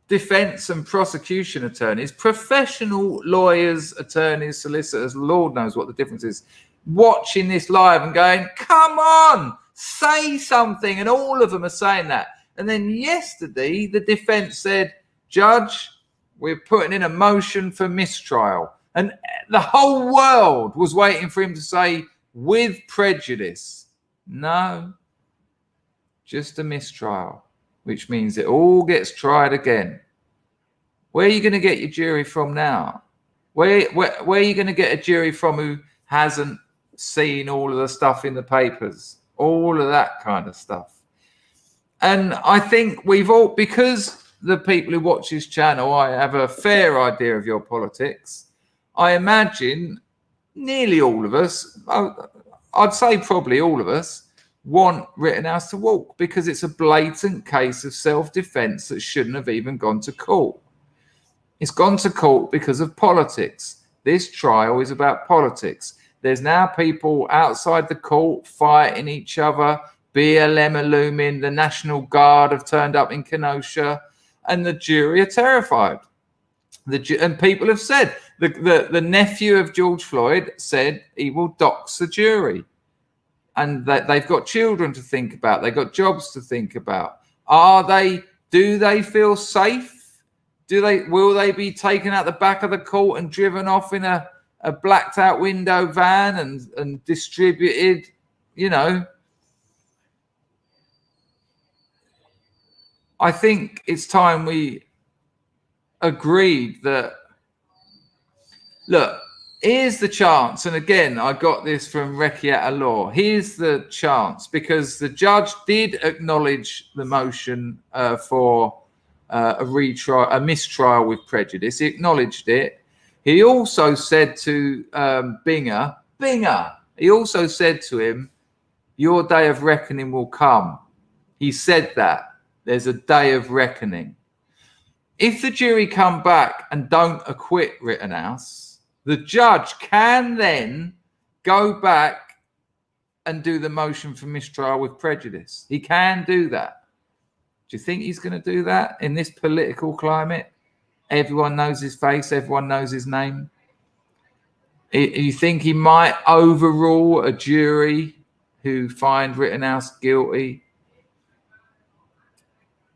Speaker 1: defense and prosecution attorneys, professional lawyers, attorneys, solicitors, Lord knows what the difference is, watching this live and going, come on, say something. And all of them are saying that. And then yesterday, the defense said, "Judge, we're putting in a motion for mistrial." And the whole world was waiting for him to say, "with prejudice." No, just a mistrial, which means it all gets tried again. Where are you going to get your jury from now? Where are you going to get a jury from who hasn't seen all of the stuff in the papers, all of that kind of stuff? And I think we've all, because the people who watch this channel, I have a fair idea of your politics. I imagine nearly all of us, I'd say probably all of us, want Rittenhouse to walk because it's a blatant case of self-defense that shouldn't have even gone to court. It's gone to court because of politics. This trial is about politics. There's now people outside the court fighting each other. BLM are looming, the National Guard have turned up in Kenosha, and the jury are terrified. And people have said the nephew of George Floyd said he will dox the jury, and that they've got children to think about. They've got jobs to think about. Do they feel safe? Will they be taken out the back of the court and driven off in a blacked out window van and distributed? You know, I think it's time we agreed that, look, here's the chance. And again, I got this from Recchietta Law. Here's the chance, because the judge did acknowledge the motion for a mistrial with prejudice. He acknowledged it. He also said to Binger, he also said to him, your day of reckoning will come. He said that. There's a day of reckoning. If the jury come back and don't acquit Rittenhouse, the judge can then go back and do the motion for mistrial with prejudice. He can do that. Do you think he's going to do that in this political climate? Everyone knows his face. Everyone knows his name. You think he might overrule a jury who find Rittenhouse guilty?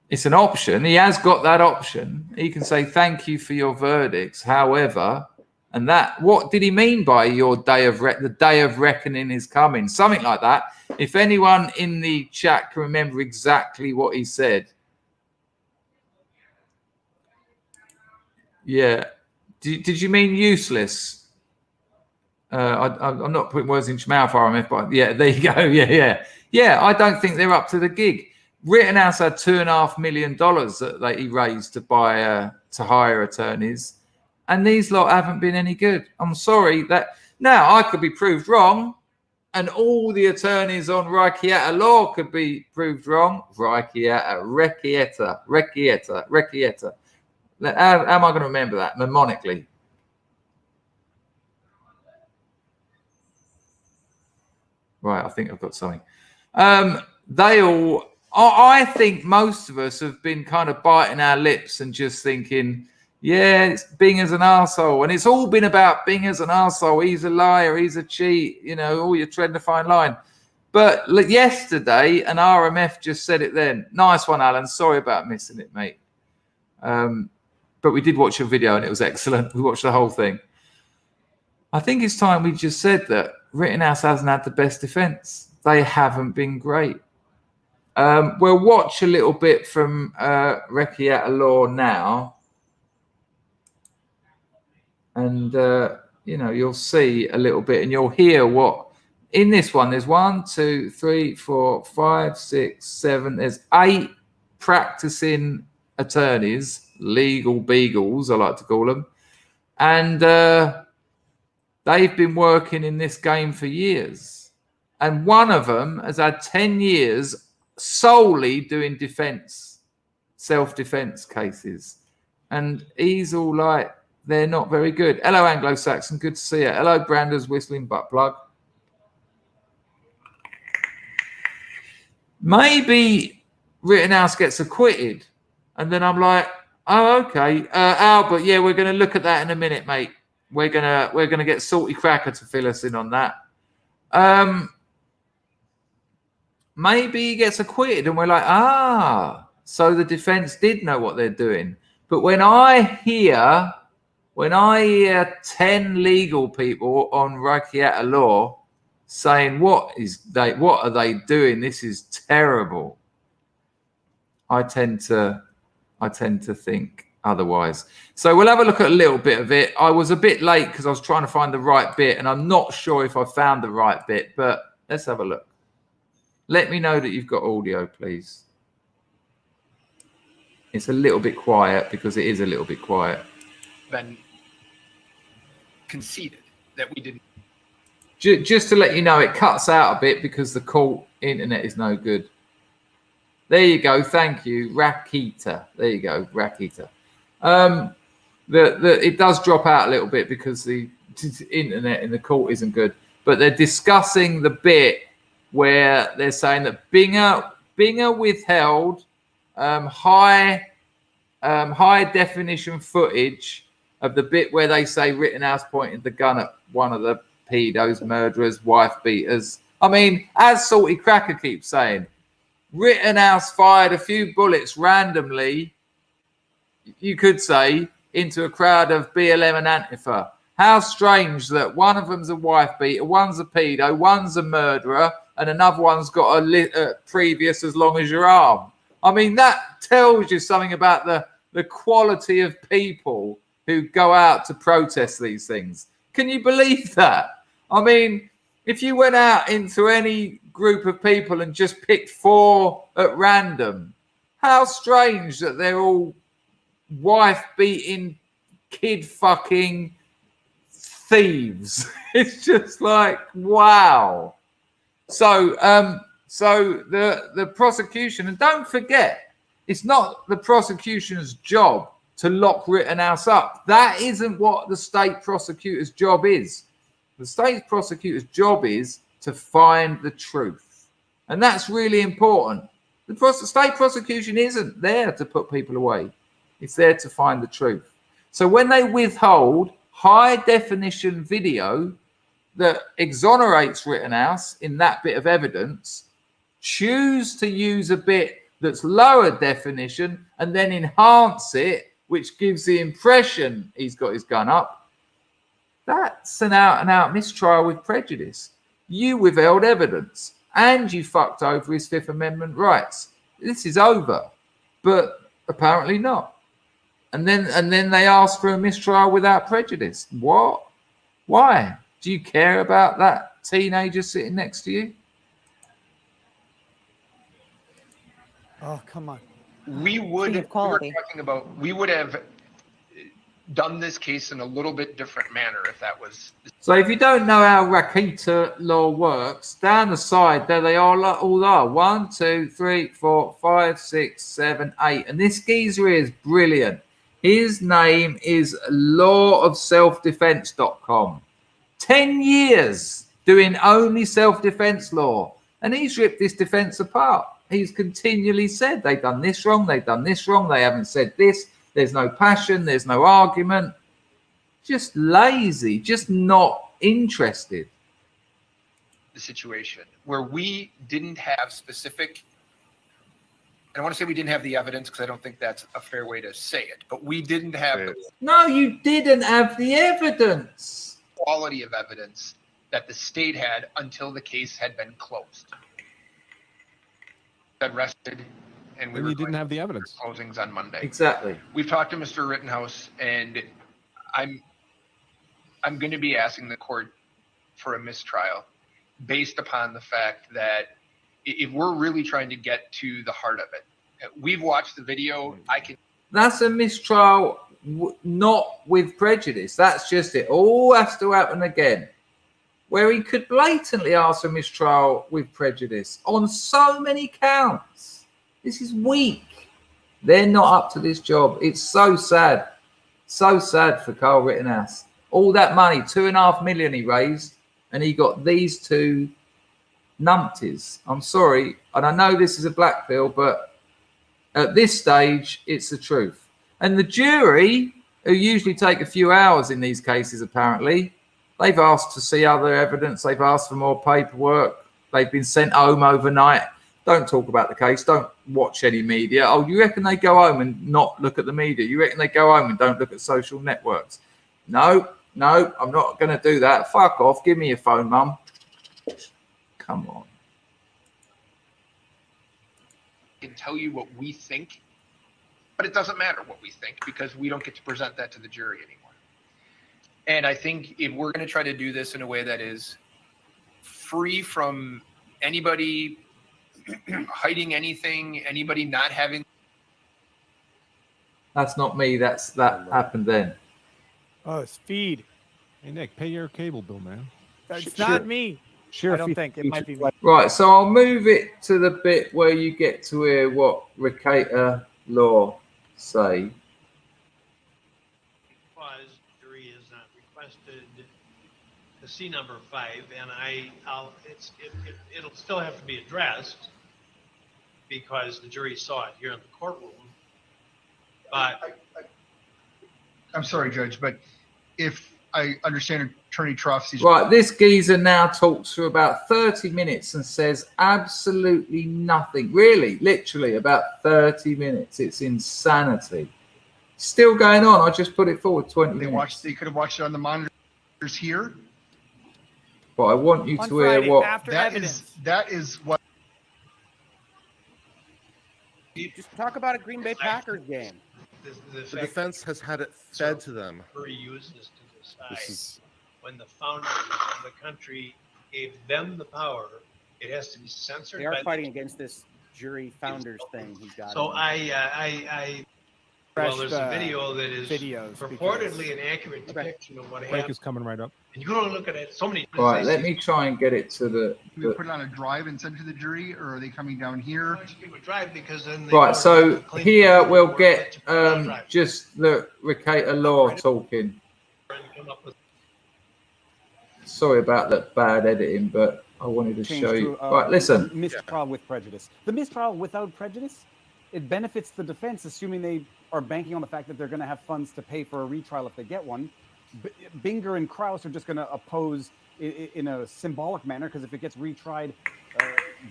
Speaker 1: It's an option. He has got that option. He can say, thank you for your verdicts. However, and that, what did he mean by the day of reckoning is coming? Something like that. If anyone in the chat can remember exactly what he said. Yeah. Did you mean useless? I'm not putting words in your mouth, RMF, but yeah, there you go. Yeah, I don't think they're up to the gig. Rittenhouse had $2.5 million that he raised to hire attorneys, and these lot haven't been any good. I'm sorry that now I could be proved wrong, and all the attorneys on Recchietta Law could be proved wrong. Recchietta. How am I going to remember that mnemonically? Right, I think I've got something. I think most of us have been kind of biting our lips and just thinking, yeah, Binger's an arsehole. And it's all been about Binger's an arsehole. He's a liar. He's a cheat. You know, you're treading a fine line. But look, yesterday, an RMF just said it then. Nice one, Alan. Sorry about missing it, mate. But we did watch your video and it was excellent. We watched the whole thing. I think it's time we just said that Rittenhouse hasn't had the best defense. They haven't been great. We'll watch a little bit from Recchietta Law now. And, you'll see a little bit and you'll hear what in this one. There's 1, 2, 3, 4, 5, 6, 7. There's 8 practicing attorneys, legal beagles, I like to call them. And they've been working in this game for years. And one of them has had 10 years solely doing self-defense cases. And he's all like, they're not very good. Hello, Anglo-Saxon. Good to see you. Hello, Brander's whistling butt plug. Maybe Rittenhouse gets acquitted. And then I'm like, oh, okay. Albert, yeah, we're going to look at that in a minute, mate. We're gonna get Salty Cracker to fill us in on that. Maybe he gets acquitted and we're like, so the defense did know what they're doing. But when I hear 10 legal people on Recchietta Law saying, what are they doing? This is terrible. I tend to think otherwise. So we'll have a look at a little bit of it. I was a bit late because I was trying to find the right bit and I'm not sure if I found the right bit, but let's have a look. Let me know that you've got audio, please. It's a little bit quiet because it is a little bit quiet.
Speaker 2: Been conceded that we didn't.
Speaker 1: Just to let you know, it cuts out a bit because the court internet is no good. There you go. Thank you, Rakita. There you go, Rakita. It does drop out a little bit because the internet in the court isn't good. But they're discussing the bit where they're saying that Binger withheld high definition footage of the bit where they say Rittenhouse pointed the gun at one of the pedos, murderers, wife beaters. I mean, as Salty Cracker keeps saying, Rittenhouse fired a few bullets randomly, you could say, into a crowd of BLM and Antifa. How strange that one of them's a wife beater, one's a pedo, one's a murderer, and another one's got a previous as long as your arm. I mean, that tells you something about the quality of people who go out to protest these things. Can you believe that? I mean, if you went out into any group of people and just picked 4 at random, how strange that they're all wife beating, kid fucking thieves. It's just like, wow. So the prosecution, and don't forget, it's not the prosecution's job to lock Rittenhouse up. That isn't what the state prosecutor's job is. The state prosecutor's job is to find the truth. And that's really important. The state prosecution isn't there to put people away. It's there to find the truth. So when they withhold high definition video that exonerates Rittenhouse in that bit of evidence, choose to use a bit that's lower definition and then enhance it, which gives the impression he's got his gun up, that's an out and out mistrial with prejudice. You withheld evidence and you fucked over his Fifth Amendment rights. This is over, but apparently not. And then they ask for a mistrial without prejudice. What? Why? Do you care about that teenager sitting next to you?
Speaker 3: Oh, come on.
Speaker 2: We would have done this case in a little bit different manner if that was.
Speaker 1: So if you don't know how Rakita law works, down the side there they all are. 1, 2, 3, 4, 5, 6, 7, 8. And this geezer is brilliant. His name is lawofselfdefense.com. 10 years doing only self-defense law. And he's ripped this defense apart. He's continually said they've done this wrong, they've done this wrong, they haven't said this, there's no passion, there's no argument. Just lazy, just not interested.
Speaker 2: The situation where we didn't have specific, I don't want to say we didn't have the evidence because I don't think that's a fair way to say it, but we didn't have
Speaker 1: No, you didn't have the evidence.
Speaker 2: Quality of evidence that the state had until the case had been closed. Arrested, and we
Speaker 4: didn't have the evidence.
Speaker 2: Closings on Monday.
Speaker 1: Exactly.
Speaker 2: We've talked to Mr. Rittenhouse, and I'm going to be asking the court for a mistrial based upon the fact that if we're really trying to get to the heart of it, we've watched the video.
Speaker 1: That's a mistrial, not with prejudice. That's just it. All has to happen again. Where he could blatantly ask for mistrial with prejudice on so many counts. This is weak. They're not up to this job. It's so sad. So sad for Carl Rittenhouse. All that money, $2.5 million he raised, and he got these 2 numpties. I'm sorry, and I know this is a black pill, but at this stage, it's the truth. And the jury, who usually take a few hours in these cases, apparently, they've asked to see other evidence. They've asked for more paperwork. They've been sent home overnight. Don't talk about the case. Don't watch any media. Oh, you reckon they go home and not look at the media? You reckon they go home and don't look at social networks? No, I'm not going to do that. Fuck off. Give me your phone, Mum. Come on.
Speaker 2: I can tell you what we think, but it doesn't matter what we think because we don't get to present that to the jury anymore. And I think if we're going to try to do this in a way that is free from anybody hiding anything, anybody not having.
Speaker 1: That's not me. That happened then.
Speaker 3: Oh, it's feed.
Speaker 4: Hey, Nick, pay your cable bill, man.
Speaker 3: It's not me.
Speaker 4: Sure.
Speaker 3: I don't think it might be me.
Speaker 1: Right, so I'll move it to the bit where you get to hear what Rakita law say.
Speaker 5: Jury is not requested to see number 5, and it'll still have to be addressed because the jury saw it here in the courtroom. But
Speaker 6: I'm sorry, Judge, but if I understand Attorney Trotsky's
Speaker 1: Right, this geezer now talks for about 30 minutes and says absolutely nothing. Really, literally about 30 minutes. It's insanity. Still going on. I just put it forward 20 minutes.
Speaker 6: They could have watched it on the monitors here.
Speaker 1: But I want you
Speaker 3: On
Speaker 1: to hear
Speaker 3: Friday,
Speaker 1: what
Speaker 3: after
Speaker 6: That
Speaker 3: evidence.
Speaker 6: is what
Speaker 7: Just talk about a Green Bay Packers game.
Speaker 5: The
Speaker 8: The
Speaker 5: fact
Speaker 8: defense has had it fed to them.
Speaker 5: that jury used this to decide
Speaker 4: This is
Speaker 5: when the founders of the country gave them the power, it has to be censored.
Speaker 7: They are
Speaker 5: by
Speaker 7: fighting against this jury founders thing he's got.
Speaker 5: So well, there's a video that is
Speaker 3: videos
Speaker 5: purportedly an accurate depiction of what
Speaker 4: Frank
Speaker 5: happened.
Speaker 4: is coming right up.
Speaker 5: And you can only look at it so many.
Speaker 1: Right, let me try and get it to the.
Speaker 6: can we put it on a drive and send it to the jury, or are they coming down here?
Speaker 5: Why don't you give a drive, because then they
Speaker 1: Right,
Speaker 5: know
Speaker 1: so
Speaker 5: to claim
Speaker 1: here
Speaker 5: the
Speaker 1: we'll
Speaker 5: power
Speaker 1: get
Speaker 5: to put it on a drive
Speaker 1: just the Ricata Law talking.
Speaker 5: and come up with-
Speaker 1: Sorry about that bad editing, but I wanted to
Speaker 7: Change
Speaker 1: show
Speaker 7: to,
Speaker 1: you. Right, listen.
Speaker 7: Mistrial with prejudice. The mistrial without prejudice, it benefits the defense, assuming they are banking on the fact that they're going to have funds to pay for a retrial if they get one. Binger and Krause are just going to oppose in a symbolic manner, because if it gets retried,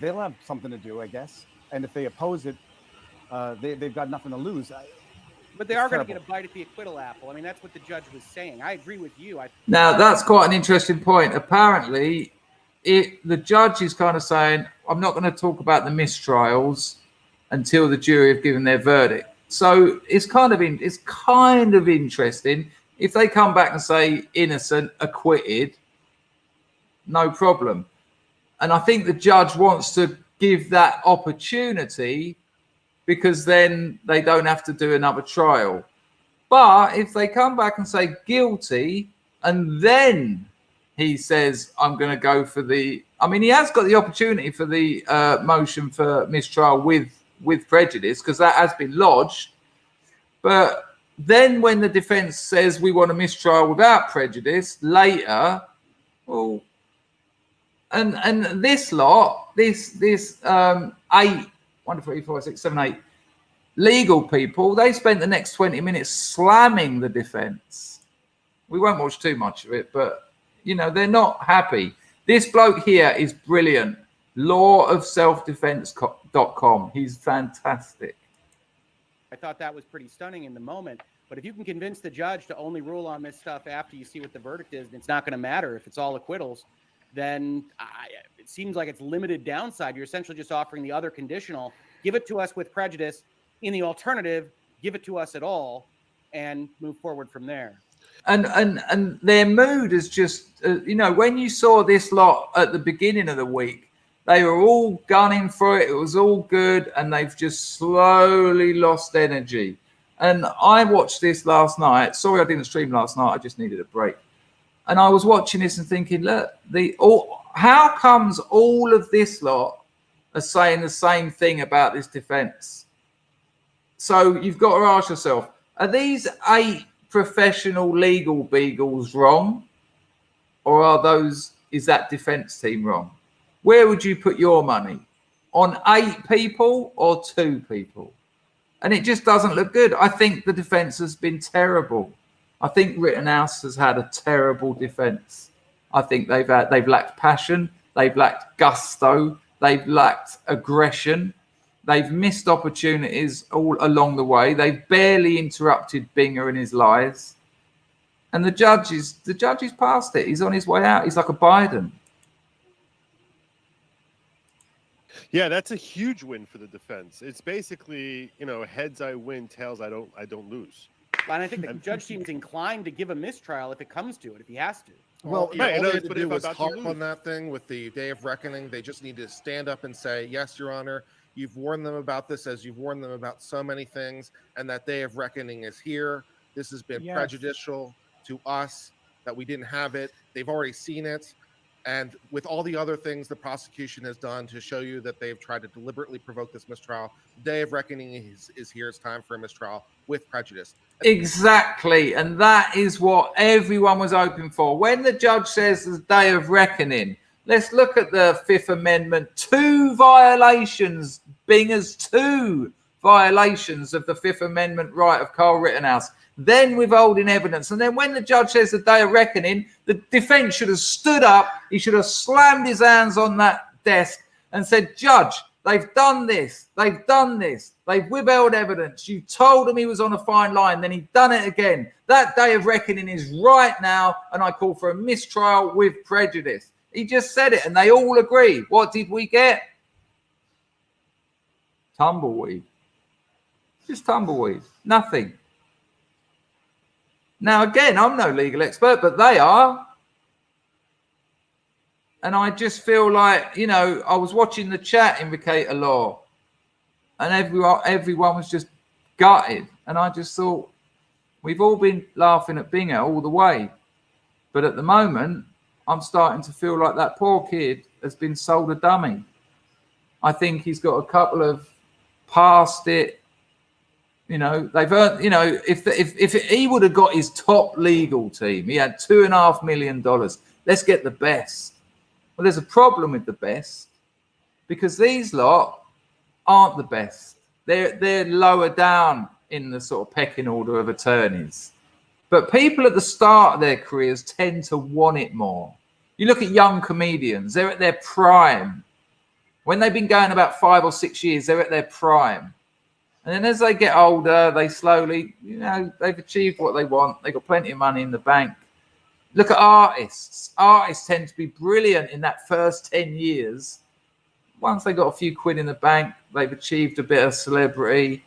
Speaker 7: they'll have something to do, I guess. And if they oppose it, they've got nothing to lose.
Speaker 9: But they are going to get a bite at the acquittal apple. I mean, that's what the judge was saying. I agree with you.
Speaker 1: Now, that's quite an interesting point. Apparently, the judge is kind of saying, I'm not going to talk about the mistrials until the jury have given their verdict. So it's kind of interesting. If they come back and say innocent, acquitted, no problem. And I think the judge wants to give that opportunity, because then they don't have to do another trial. But if they come back and say guilty, and then he says, I'm going to go for the... I mean, he has got the opportunity for the motion for mistrial with prejudice, because that has been lodged. But then when the defense says we want a mistrial without prejudice later, well... And this lot, this 8, 1, 2, 3, 4, 6, 7, 8 legal people, they spent the next 20 minutes slamming the defense. We won't watch too much of it, but you know, they're not happy. This bloke here is brilliant. Lawofselfdefense.com. He's fantastic.
Speaker 7: I thought that was pretty stunning in the moment. But if you can convince the judge to only rule on this stuff after you see what the verdict is, and it's not going to matter if it's all acquittals, then it seems like it's limited downside. You're essentially just offering the other conditional. Give it to us with prejudice. In the alternative, give it to us at all and move forward from there.
Speaker 1: And their mood is just, when you saw this lot at the beginning of the week, they were all gunning for it. It was all good. And they've just slowly lost energy. And I watched this last night. Sorry, I didn't stream last night. I just needed a break. And I was watching this and thinking, look, how comes all of this lot are saying the same thing about this defense? So you've got to ask yourself, are these 8 professional legal beagles wrong? Or is that defense team wrong? Where would you put your money? On 8 people or 2 people? And it just doesn't look good. I think the defense has been terrible. I think Rittenhouse has had a terrible defense. I think they've lacked passion. They've lacked gusto. They've lacked aggression. They've missed opportunities all along the way. They've barely interrupted Binger in his lies. And the judge is past it. He's on his way out. He's like a Biden.
Speaker 10: Yeah, that's a huge win for the defense. It's basically, heads I win, tails I don't lose.
Speaker 7: And I think the judge seems inclined to give a mistrial if it comes to it, if he has to.
Speaker 8: Well,
Speaker 10: Right,
Speaker 8: all they had to
Speaker 10: but
Speaker 8: do
Speaker 10: if
Speaker 8: was
Speaker 10: I'm about to
Speaker 8: harp
Speaker 10: lose.
Speaker 8: on that thing with the day of reckoning. They just need to stand up and say, yes, Your Honor, you've warned them about this as you've warned them about so many things, and that day of reckoning is here. This has been prejudicial to us that we didn't have it. They've already seen it. And with all the other things the prosecution has done to show you that they've tried to deliberately provoke this mistrial, the day of reckoning is here. It's time for a mistrial with prejudice.
Speaker 1: Exactly. And that is what everyone was hoping for. When the judge says the day of reckoning, let's look at the Fifth Amendment. 2 violations, Binger's 2 violations of the Fifth Amendment right of Carl Rittenhouse. then withholding evidence. And then when the judge says the day of reckoning, the defense should have stood up. He should have slammed his hands on that desk and said, Judge, they've done this. They've done this. They've withheld evidence. You told him he was on a fine line. Then he'd done it again. That day of reckoning is right now. And I call for a mistrial with prejudice. He just said it and they all agree. What did we get? Tumbleweed. Just tumbleweed. Nothing. Now, again, I'm no legal expert, but they are. And I just feel like, you know, I was watching the chat in Vicator Law and everyone was just gutted. And I just thought, we've all been laughing at Binger all the way. But at the moment, I'm starting to feel like that poor kid has been sold a dummy. I think he's got a couple of past it. You know, they've earned, you know, if he would have got his top legal team, he had $2.5 million. Let's get the best. Well, there's a problem with the best because these lot aren't the best. They're lower down in the sort of pecking order of attorneys. But people at the start of their careers tend to want it more. You look at young comedians, they're at their prime. When they've been going about 5 or 6 years, they're at their prime. And then as they get older, they slowly, you know, they've achieved what they want. They've got plenty of money in the bank. Look at artists. Artists tend to be brilliant in that first 10 years. Once they got a few quid in the bank, they've achieved a bit of celebrity.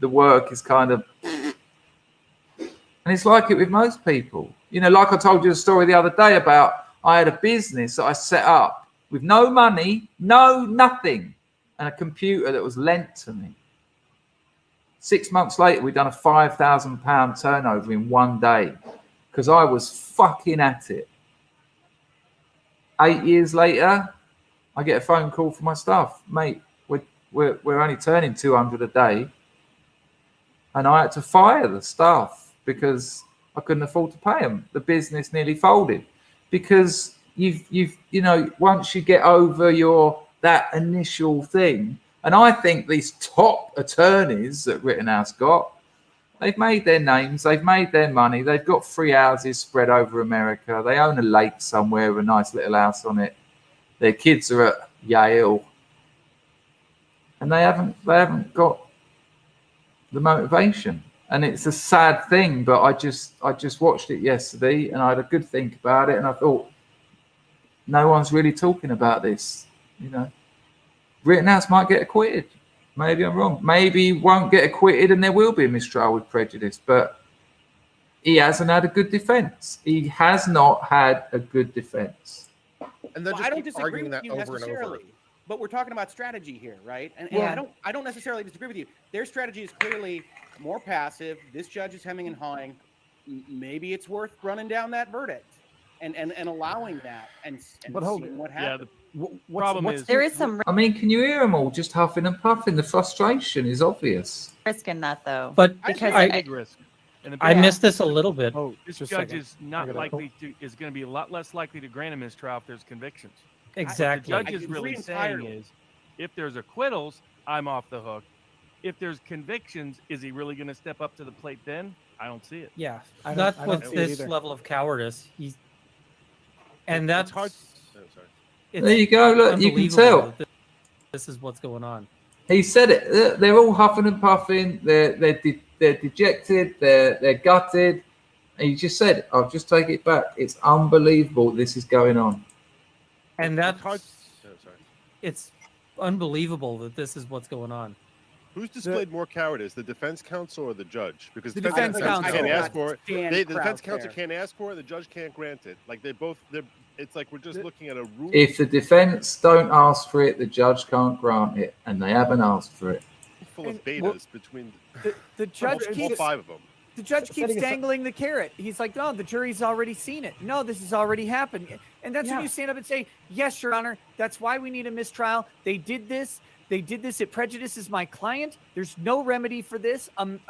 Speaker 1: The work is kind of... And it's like it with most people. You know, like I told you the story the other day about I had a business that I set up with no money, nothing, and a computer that was lent to me. 6 months later, we'd done a £5,000 turnover in one day because I was fucking at it. 8 years later, I get a phone call from my staff. Mate, we're only turning 200 a day. And I had to fire the staff because I couldn't afford to pay them. The business nearly folded because you know, once you get over that initial thing, and I think these top attorneys that Rittenhouse got, they've made their names, they've made their money, they've got 3 houses spread over America, they own a lake somewhere with a nice little house on it. Their kids are at Yale, and they haven't got the motivation. And it's a sad thing, but I just watched it yesterday, and I had a good think about it, and I thought, no one's really talking about this, you know. Rittenhouse might get acquitted. Maybe I'm wrong. Maybe he won't get acquitted and there will be a mistrial with prejudice, but he hasn't had a good defense. He has not had a good defense.
Speaker 8: And then
Speaker 9: I don't disagree with you necessarily, but we're talking about strategy here, right? And I don't necessarily disagree with you. Their strategy is clearly more passive. This judge is hemming and hawing. Maybe it's worth running down that verdict and allowing that and seeing what happens.
Speaker 4: Problem is,
Speaker 11: there is some
Speaker 1: I mean, can you hear them all just huffing and puffing? The frustration is obvious.
Speaker 11: risk in that, though.
Speaker 12: But
Speaker 11: because
Speaker 4: big risk. And
Speaker 12: I missed this a little bit.
Speaker 3: Oh,
Speaker 4: this
Speaker 3: just a
Speaker 4: judge
Speaker 3: second.
Speaker 4: is not likely to is going to be a lot less likely to grant a mistrial if there's convictions.
Speaker 12: Exactly.
Speaker 4: What the judge is really saying is, if there's acquittals, I'm off the hook. If there's convictions, is he really going to step up to the plate then? I don't see it.
Speaker 12: Yeah,
Speaker 3: I
Speaker 12: not
Speaker 3: don't
Speaker 12: with
Speaker 3: see it
Speaker 12: this
Speaker 3: either.
Speaker 12: level of cowardice. And that's
Speaker 4: It's hard. Oh, sorry.
Speaker 12: it's
Speaker 1: There you go. Look, you can
Speaker 12: unbelievable
Speaker 1: tell.
Speaker 12: that this is what's going on.
Speaker 1: He said it. They're all huffing and puffing. They're dejected. They're gutted. And he just said, "I'll just take it back. It's unbelievable. This is going on."
Speaker 12: And that's
Speaker 4: hard. Oh, sorry.
Speaker 12: it's unbelievable that this is what's going on.
Speaker 10: Who's displayed more cowardice, the defense counsel or the judge? Because
Speaker 3: The
Speaker 10: defense
Speaker 3: defense
Speaker 10: counsel can't
Speaker 3: counsel.
Speaker 10: ask for it.
Speaker 9: Stand
Speaker 10: The
Speaker 9: crowd
Speaker 10: defense counsel
Speaker 9: there.
Speaker 10: can't ask for it. The judge can't grant it. Like it's like we're just looking at a rule.
Speaker 1: If the defense don't ask for it, the judge can't grant it, and they haven't asked for it.
Speaker 10: full of
Speaker 3: And,
Speaker 10: betas
Speaker 3: well,
Speaker 10: between
Speaker 3: The judge
Speaker 10: all
Speaker 3: keeps
Speaker 10: 5 of them.
Speaker 3: the judge keeps
Speaker 7: Setting aside-
Speaker 3: dangling the carrot. He's like, no, the jury's already seen it. No, this has already happened. And that's when you stand up and say, yes, Your Honor, that's why we need a mistrial. They did this. It prejudices my client. There's no remedy for this. Them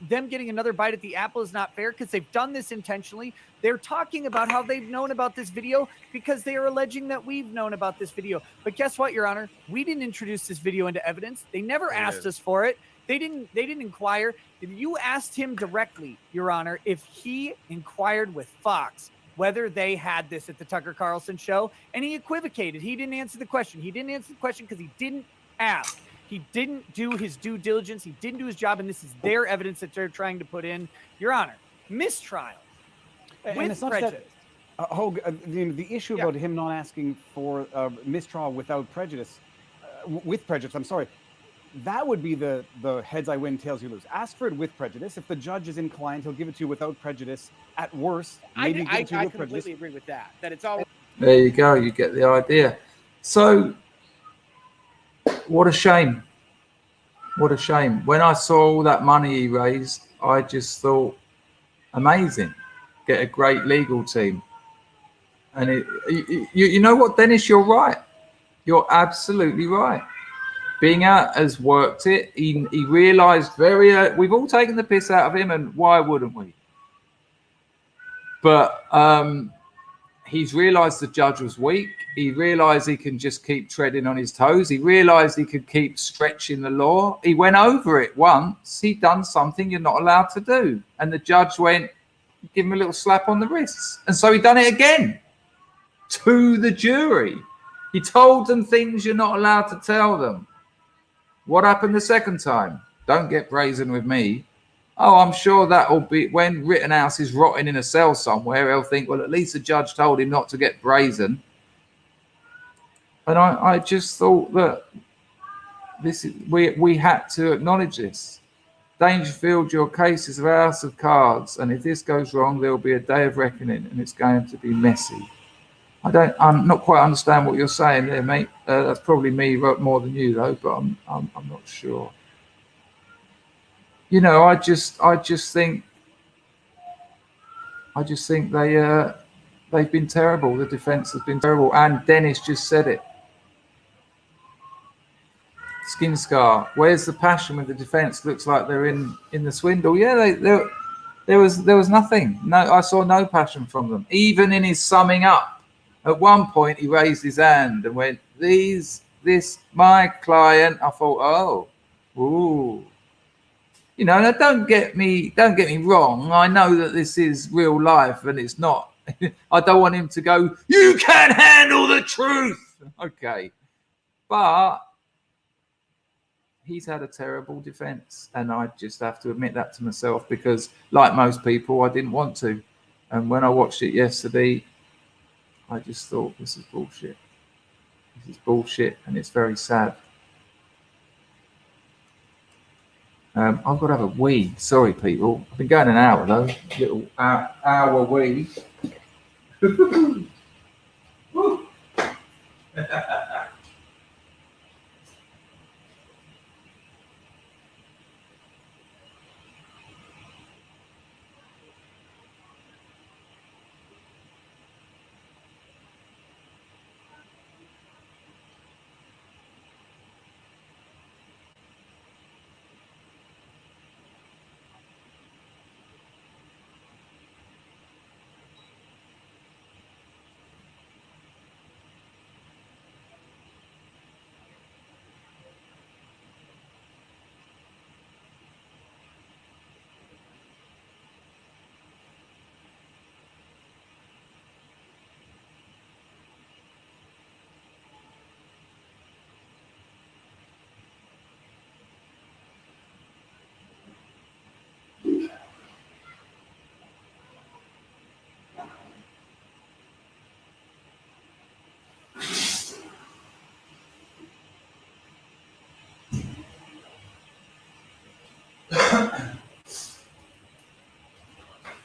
Speaker 3: getting another bite at the apple is not fair because they've done this intentionally. They're talking about how they've known about this video because they are alleging that we've known about this video. But guess what, Your Honor? We didn't introduce this video into evidence. They never asked us for it. They didn't inquire. You asked him directly, Your Honor, if he inquired with Fox whether they had this at the Tucker Carlson show, and he equivocated. He didn't answer the question. He didn't answer the question because he didn't ask. He didn't do his due diligence. He didn't do his job, and this is their evidence that they're trying to put in. Your Honor, mistrial
Speaker 7: and it's not
Speaker 3: prejudice.
Speaker 7: The issue about him not asking for mistrial without prejudice, with prejudice, I'm sorry, that would be the heads I win, tails you lose. Ask for it with prejudice. If the judge is inclined, he'll give it to you without prejudice. At worst, maybe
Speaker 9: I
Speaker 7: give it to you with
Speaker 9: completely
Speaker 7: prejudice.
Speaker 9: agree with that. That it's all.
Speaker 1: There you go. You get the idea. So, what a shame. What a shame. When I saw all that money he raised, I just thought, amazing. Get a great legal team. And you know what, Dennis? You're right. You're absolutely right. Bingham has worked it. He realised we've all taken the piss out of him, and why wouldn't we? But he's realised the judge was weak. He realised he can just keep treading on his toes. He realised he could keep stretching the law. He went over it once. He'd done something you're not allowed to do. And the judge went, give him a little slap on the wrists. And so he done it again to the jury. He told them things you're not allowed to tell them. What happened the second time? Don't get brazen with me. Oh, I'm sure that'll be when Rittenhouse is rotting in a cell somewhere. He'll think, well, at least the judge told him not to get brazen. And I just thought that we had to acknowledge this. Dangerfield, your case is a house of cards, and if this goes wrong, there will be a day of reckoning, and it's going to be messy. I'm not quite understand what you're saying there, mate. That's probably me wrote more than you, though, but I'm not sure. You know, I just think they've been terrible. The defense has been terrible, and Dennis just said it. Skin scar. Where's the passion with the defense? Looks like they're in the swindle. Yeah, there was nothing. No, I saw no passion from them. Even in his summing up. At one point, he raised his hand and went, my client. I thought, oh, ooh. You know, now don't get me wrong. I know that this is real life and it's not. I don't want him to go, you can't handle the truth. Okay. But he's had a terrible defense. And I just have to admit that to myself because, like most people, I didn't want to. And when I watched it yesterday, I just thought, this is bullshit. This is bullshit, and it's very sad. I've got to have a wee. Sorry, people. I've been going an hour, though. Little hour wee.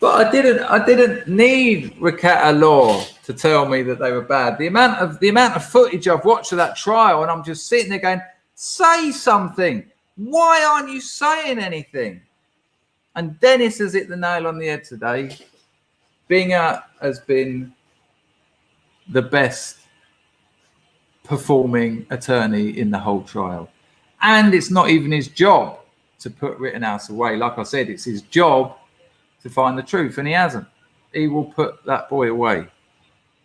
Speaker 1: But I didn't need Ricotta Law to tell me that they were bad. The amount of footage I've watched of that trial, and I'm just sitting there going, say something. Why aren't you saying anything? And Dennis has hit the nail on the head today. Bingham has been the best performing attorney in the whole trial. And it's not even his job to put Rittenhouse away. Like I said, it's his job to find the truth, and he hasn't. He will put that boy away.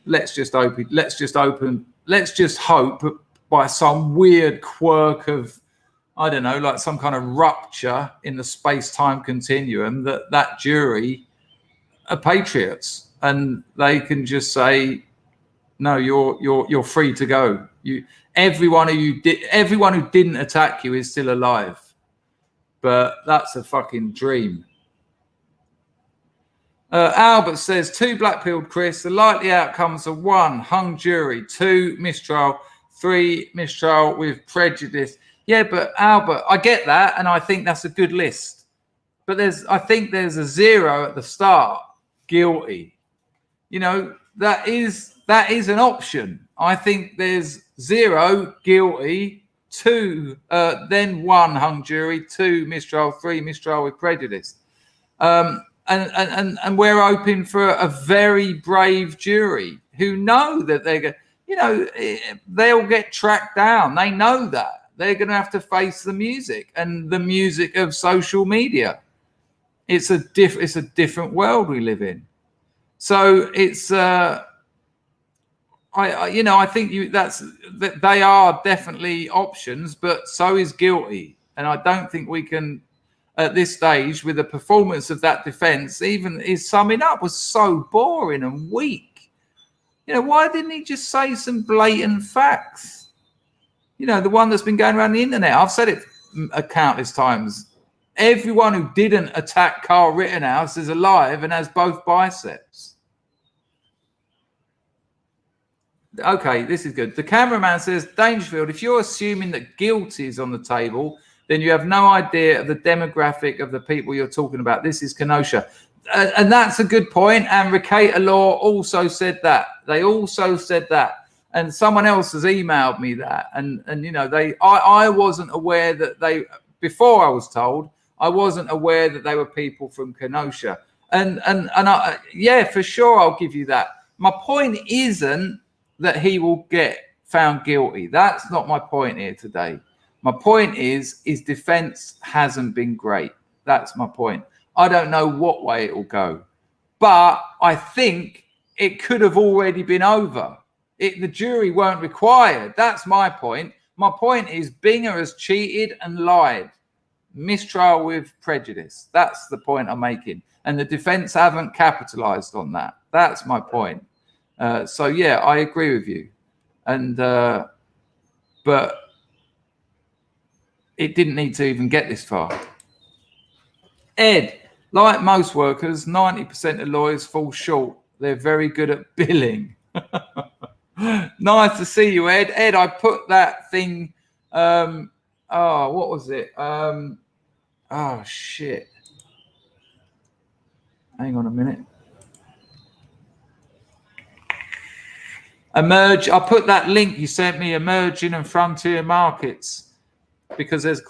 Speaker 1: Let's just hope by some weird quirk of I don't know, like some kind of rupture in the space-time continuum, that jury are patriots and they can just say, no, you're free to go. Everyone who didn't attack you is still alive. But that's a fucking dream. Albert says 2 black-pilled Chris. The likely outcomes are 1, hung jury, 2, mistrial, 3, mistrial with prejudice. Yeah, but Albert, I get that, and I think that's a good list. But I think there's a 0 at the start, guilty. You know, that is an option. I think there's 0 guilty, 2, then 1 hung jury, 2 mistrial, 3 mistrial with prejudice. And we're hoping for a very brave jury who know that they're going, you know, they'll get tracked down. They know that they're going to have to face the music and the music of social media. It's a different world we live in. So it's, I think that they are definitely options, but so is guilty. And I don't think we can, at this stage, with the performance of that defense, even his summing up was so boring and weak. You know, why didn't he just say some blatant facts? You know, the one that's been going around the internet. I've said it countless times. Everyone who didn't attack Carl Rittenhouse is alive and has both biceps. Okay, this is good. The cameraman says, Dangerfield, if you're assuming that guilty is on the table, then you have no idea of the demographic of the people you're talking about. This is Kenosha. And that's a good point. And Ricata Law also said that. They also said that. And someone else has emailed me that. And you know, I wasn't aware that before I was told, I wasn't aware that they were people from Kenosha. And yeah, for sure, I'll give you that. My point isn't that he will get found guilty. That's not my point here today. My point is his defense hasn't been great. That's my point. I don't know what way it will go, but I think it could have already been over. The jury weren't required. That's my point. My point is Binger has cheated and lied. Mistrial with prejudice. That's the point I'm making. And the defense haven't capitalized on that. That's my point. So, yeah, I agree with you. And but it didn't need to even get this far. Ed, like most workers, 90% of lawyers fall short. They're very good at billing. Nice to see you, Ed. Ed, I put that thing. What was it? Shit. Hang on a minute. I put that link you sent me, emerging and frontier markets, because there's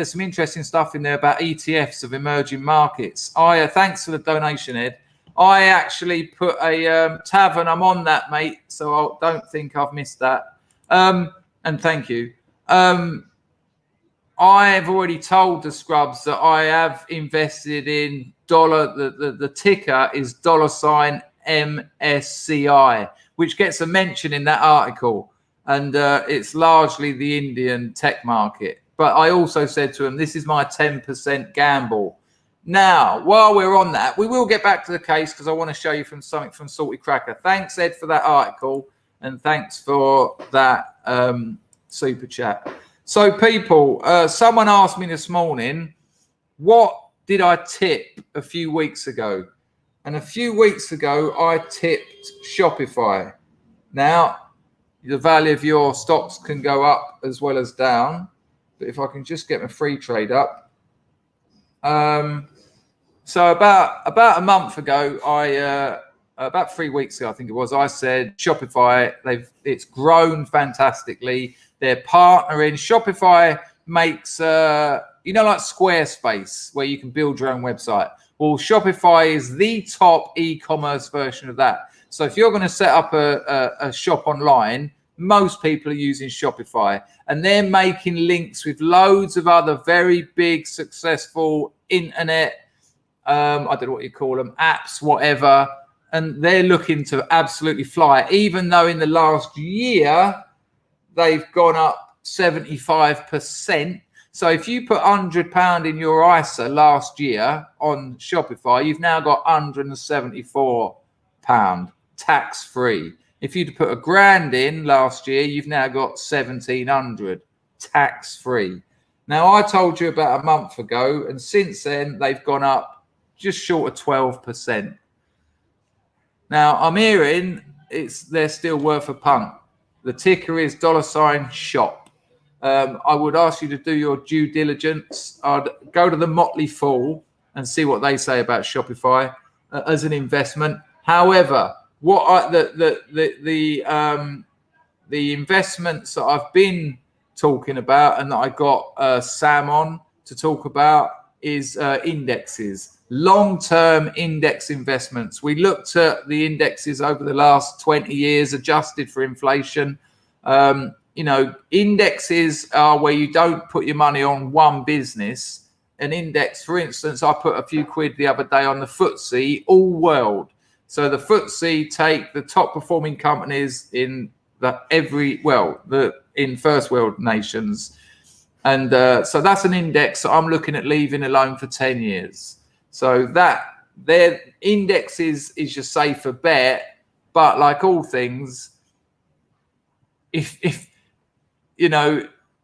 Speaker 1: some interesting stuff in there about ETFs of emerging markets. Thanks for the donation, Ed. I actually put a tavern. I'm on that, mate. So I don't think I've missed that. And thank you. I have already told the scrubs that I have invested in dollar. The ticker is $MSCI, which gets a mention in that article. And it's largely the Indian tech market. But I also said to him, this is my 10% gamble. Now, while we're on that, we will get back to the case because I want to show you something from Salty Cracker. Thanks, Ed, for that article. And thanks for that super chat. So, people, someone asked me this morning, what did I tip a few weeks ago? And a few weeks ago, I tipped Shopify. Now, the value of your stocks can go up as well as down. But if I can just get my free trade up. So about a month ago, about 3 weeks ago, I think it was, I said Shopify, it's grown fantastically. They're partnering. Shopify makes, like Squarespace, where you can build your own website. Well, Shopify is the top e-commerce version of that. So if you're going to set up a shop online, most people are using Shopify, and they're making links with loads of other very big, successful internet, I don't know what you call them, apps, whatever. And they're looking to absolutely fly, even though in the last year, they've gone up 75%. So if you put £100 in your ISA last year on Shopify, you've now got £174 tax free. If you'd put £1,000 in last year, you've now got 1,700 tax free. Now, I told you about a month ago, and since then they've gone up just short of 12%. Now, I'm hearing they're still worth a punt. The ticker is $shop. I would ask you to do your due diligence. I'd go to the Motley Fool and see what they say about Shopify as an investment. However, the investments that I've been talking about and that I got Sam on to talk about is indexes, long-term index investments. We looked at the indexes over the last 20 years, adjusted for inflation. Indexes are where you don't put your money on one business. An index, for instance, I put a few quid the other day on the FTSE all world. So the FTSE take the top performing companies in in first world nations. And so that's an index that I'm looking at leaving alone for 10 years. So that their index is your safer bet. But like all things, if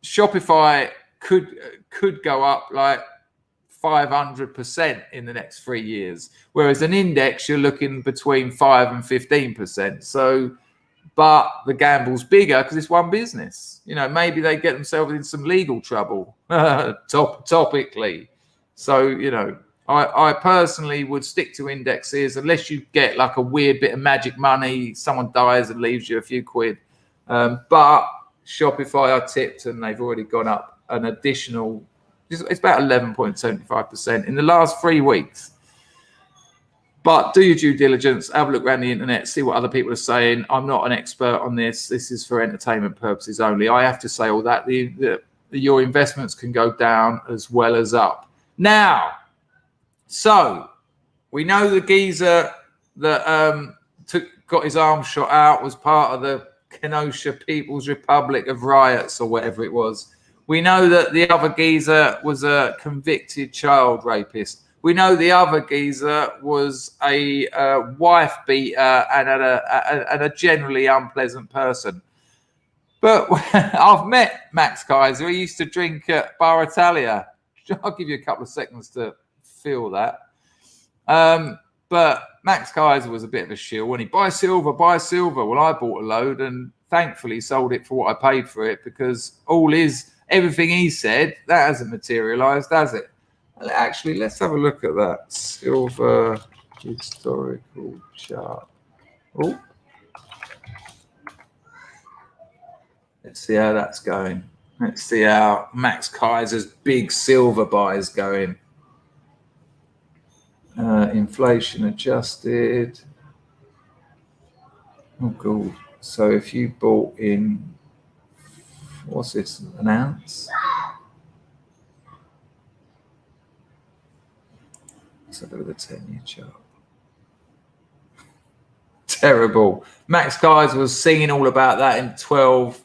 Speaker 1: Shopify could go up like 500% in the next 3 years, whereas an index you're looking between 5 and 15%. So, but the gamble's bigger because it's one business. Maybe they get themselves in some legal trouble topically. So, I personally would stick to indexes unless you get like a weird bit of magic money, someone dies and leaves you a few quid. But Shopify I tipped and they've already gone up an additional, it's about 11.75% in the last 3 weeks. But do your due diligence, have a look around the internet, see what other people are saying. I'm not an expert on this. This is for entertainment purposes only. I have to say all that. Your investments can go down as well as up. Now, so we know the geezer that got his arm shot out was part of the Kenosha People's Republic of riots or whatever it was. We know that the other geezer was a convicted child rapist. We know the other geezer was a wife beater and a generally unpleasant person. But I've met Max Kaiser. He used to drink at Bar Italia. I'll give you a couple of seconds to feel that. But Max Kaiser was a bit of a shill. When he buy silver. Well, I bought a load and thankfully sold it for what I paid for it, because everything he said, that hasn't materialized, has it? Actually, let's have a look at that silver historical chart. Oh, let's see how that's going. Let's see how Max Kaiser's big silver buy is going. Inflation adjusted. Oh, cool. So if you bought in, what's this, an ounce? Let's have a look at the 10-year chart. Terrible. Max Kaiser was singing all about that in 12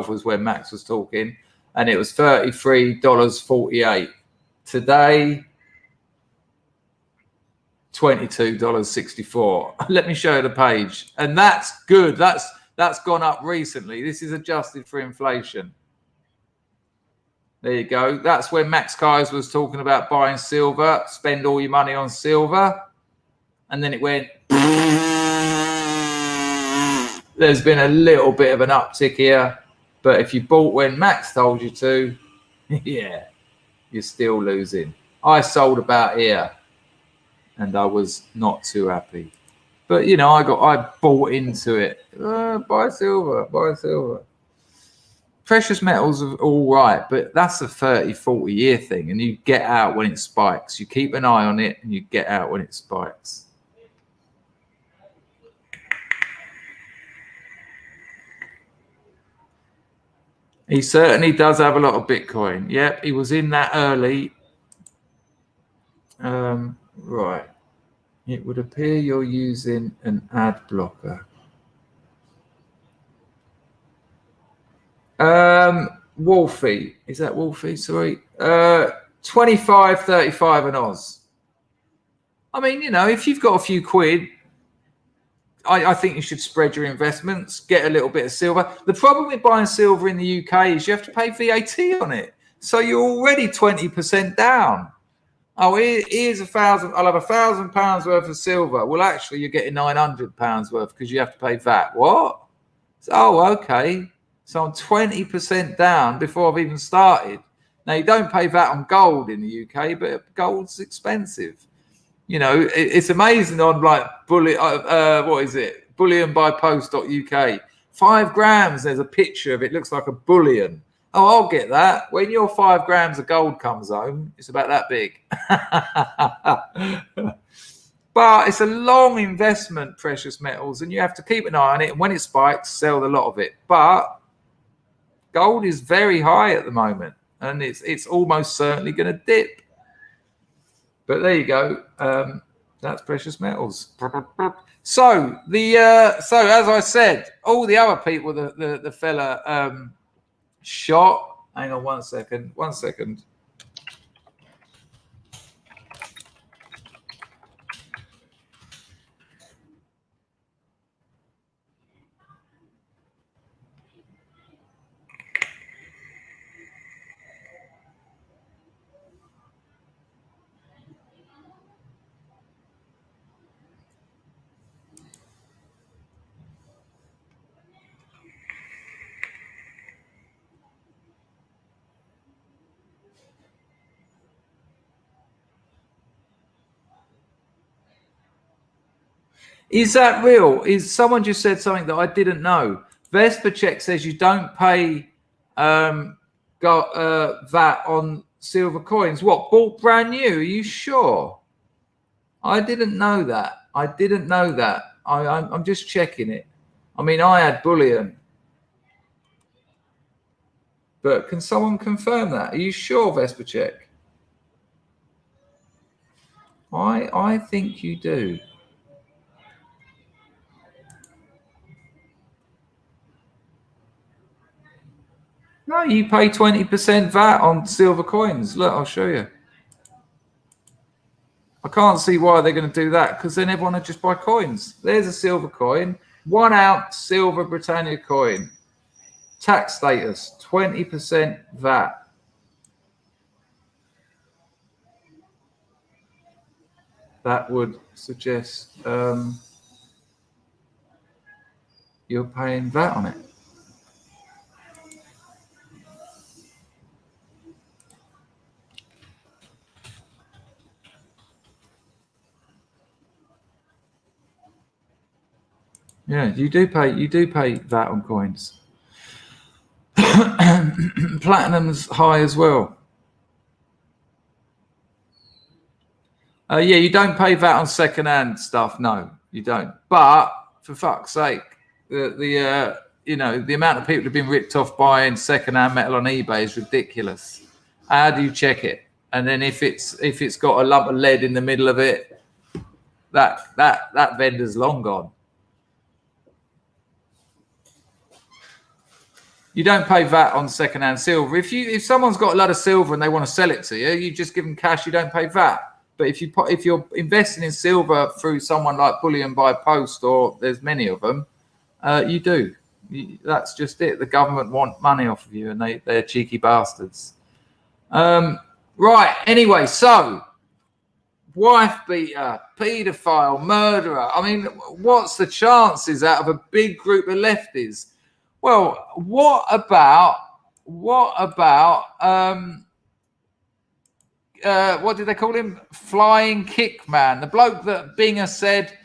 Speaker 1: was when Max was talking, and it was $33.48. Today, $22.64. Let me show you the page, and that's good. That's gone up recently. This is adjusted for inflation. There you go. That's when Max Kaiser was talking about buying silver, spend all your money on silver, and then it went. There's been a little bit of an uptick here, but if you bought when Max told you to, yeah, you're still losing. I sold about here, and I was not too happy. But I bought into it. Buy silver. Precious metals are all right, but that's a 30, 40 year thing, and you get out when it spikes. You keep an eye on it, and you get out when it spikes. He certainly does have a lot of Bitcoin. Yep, he was in that early. Right. It would appear you're using an ad blocker. Wolfie. Is that Wolfie? Sorry. 25.35 an Oz. I mean, you know, if you've got a few quid, I think you should spread your investments, get a little bit of silver. The problem with buying silver in the UK is you have to pay VAT on it. So you're already 20% down. Oh, here's £1,000. I'll have £1,000 worth of silver. Well, actually, you're getting £900 worth because you have to pay VAT. What? Oh, okay. So I'm 20% down before I've even started. Now, you don't pay VAT on gold in the UK, but gold's expensive. You know, it's amazing on like bullionbypost.uk. 5 grams, there's a picture of it, looks like a bullion. Oh, I'll get that. When your 5 grams of gold comes home, it's about that big. But it's a long investment, precious metals, and you have to keep an eye on it. And when it spikes, sell a lot of it. But gold is very high at the moment, and it's almost certainly going to dip. But there you go. That's precious metals. So so as I said, all the other people, the fella shot. Hang on 1 second. 1 second. Is that real? Is someone just said something that I didn't know? VesperCheck says you don't pay VAT on silver coins. What, bought brand new? Are you sure? I didn't know that. I didn't know that. I'm just checking it. I mean, I had bullion. But can someone confirm that? Are you sure, VesperCheck? I think you do. No, you pay 20% VAT on silver coins. Look, I'll show you. I can't see why they're going to do that, because then everyone will just buy coins. There's a silver coin, 1 ounce silver Britannia coin. Tax status, 20% VAT. That would suggest you're paying VAT on it. Yeah, you do pay VAT on coins. Platinum's high as well. Yeah, you don't pay VAT on second-hand stuff. No, you don't. But for fuck's sake, the you know, the amount of people who've been ripped off buying second-hand metal on eBay is ridiculous. How do you check it? And then if it's got a lump of lead in the middle of it, that vendor's long gone. You don't pay VAT on second-hand silver. If someone's got a lot of silver and they want to sell it to you, you just give them cash. You don't pay VAT. But if you're investing in silver through someone like Bullion by Post, or there's many of them, you do. That's just it. The government want money off of you, and they're cheeky bastards. Right. Anyway, so wife beater, paedophile, murderer. I mean, what's the chances out of a big group of lefties? Well, what about what did they call him? Flying Kick Man, the bloke that Binger said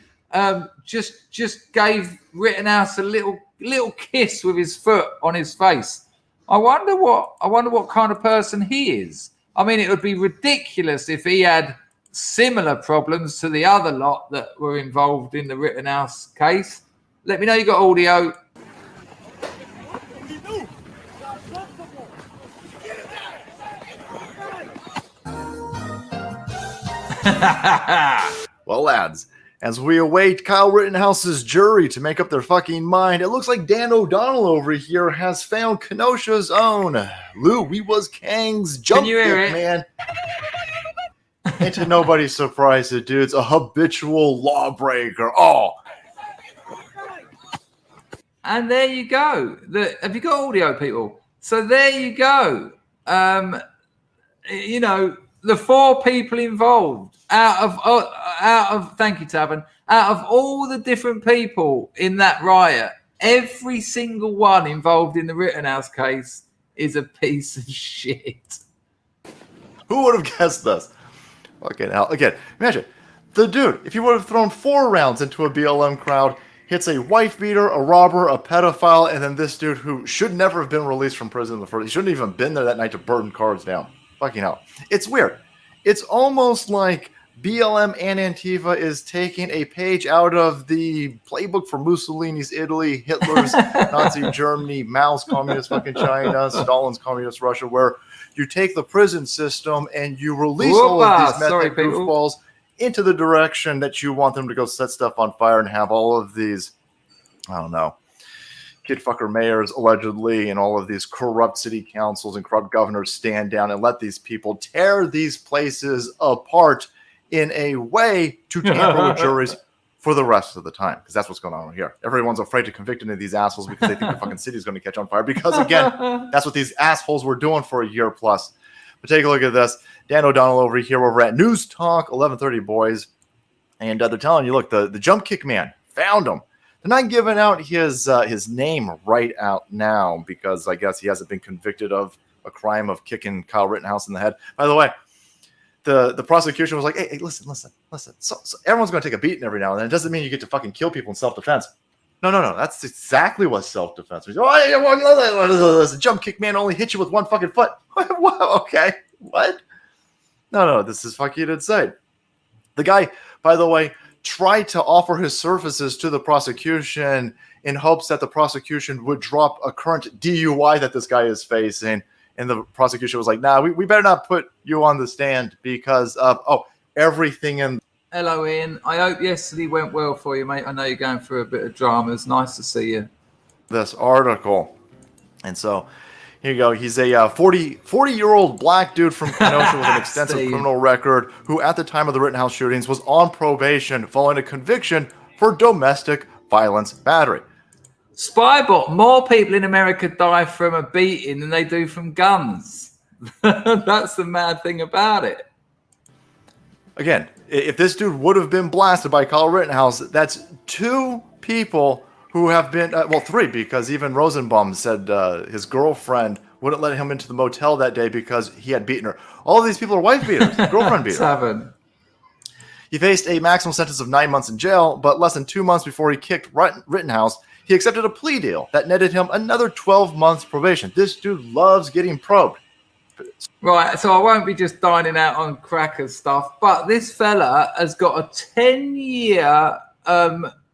Speaker 1: just gave Rittenhouse a little kiss with his foot on his face. I wonder what kind of person he is. I mean, it would be ridiculous if he had similar problems to the other lot that were involved in the Rittenhouse case. Let me know you got audio.
Speaker 11: Well, lads, As we await Kyle Rittenhouse's jury to make up their fucking mind, it looks like Dan O'Donnell over here has found Kenosha's own Lou We Was Kang's jump kick, man. Ain't to nobody's surprise, the dude's a habitual lawbreaker. Oh.
Speaker 1: And there you go. Have you got audio, people? So there you go. You know, the 4 people involved out of thank you, Tavern, out of all the different people in that riot, every single one involved in the Rittenhouse case is a piece of shit.
Speaker 11: Who would have guessed this? Fucking hell. Again, imagine the dude, if he would have thrown 4 rounds into a BLM crowd, hits a wife beater, a robber, a pedophile, and then this dude who should never have been released from prison in the first. He shouldn't even been there that night to burn cars down. Fucking hell. It's weird. It's almost like BLM and Antifa is taking a page out of the playbook for Mussolini's Italy, Hitler's Nazi Germany, Mao's communist fucking China, Stalin's communist Russia, where you take the prison system and you release all of these meth goofballs into the direction that you want them to go set stuff on fire and have all of these, I don't know, kid fucker mayors allegedly and all of these corrupt city councils and corrupt governors stand down and let these people tear these places apart in a way to tamper with juries for the rest of the time, because that's what's going on here. Everyone's afraid to convict any of these assholes because they think the fucking city is going to catch on fire, because again, that's what these assholes were doing for a year plus. But take a look at this. Dan O'Donnell over here over at News Talk 1130 boys, and they're telling you, look, the jump kick man found him. They're not giving out his name right out now because I guess he hasn't been convicted of a crime of kicking Kyle Rittenhouse in the head. By the way, the prosecution was like, hey, listen. So everyone's going to take a beating every now and then. It doesn't mean you get to fucking kill people in self-defense. No. That's exactly what self-defense is. Oh, the jump kick man only hit you with 1 fucking foot. Okay, what? No, this is fucking insane. The guy, by the way, tried to offer his services to the prosecution in hopes that the prosecution would drop a current DUI that this guy is facing. And the prosecution was like, nah, we better not put you on the stand because of, everything in.
Speaker 1: Hello, Ian. I hope yesterday went well for you, mate. I know you're going through a bit of drama. It's nice to see you.
Speaker 11: This article. And so here you go. He's a 40-year-old black dude from Kenosha with an extensive criminal record who at the time of the Rittenhouse shootings was on probation following a conviction for domestic violence battery.
Speaker 1: Spybot, more people in America die from a beating than they do from guns. That's the mad thing about it.
Speaker 11: Again, if this dude would have been blasted by Kyle Rittenhouse, that's 2 people who have been, 3, because even Rosenbaum said his girlfriend wouldn't let him into the motel that day because he had beaten her. All of these people are wife beaters, girlfriend beaters.
Speaker 1: 7.
Speaker 11: He faced a maximum sentence of 9 months in jail, but less than 2 months before he kicked Rittenhouse, he accepted a plea deal that netted him another 12 months probation. This dude loves getting probed.
Speaker 1: Right, so I won't be just dining out on cracker stuff, but this fella has got a 10-year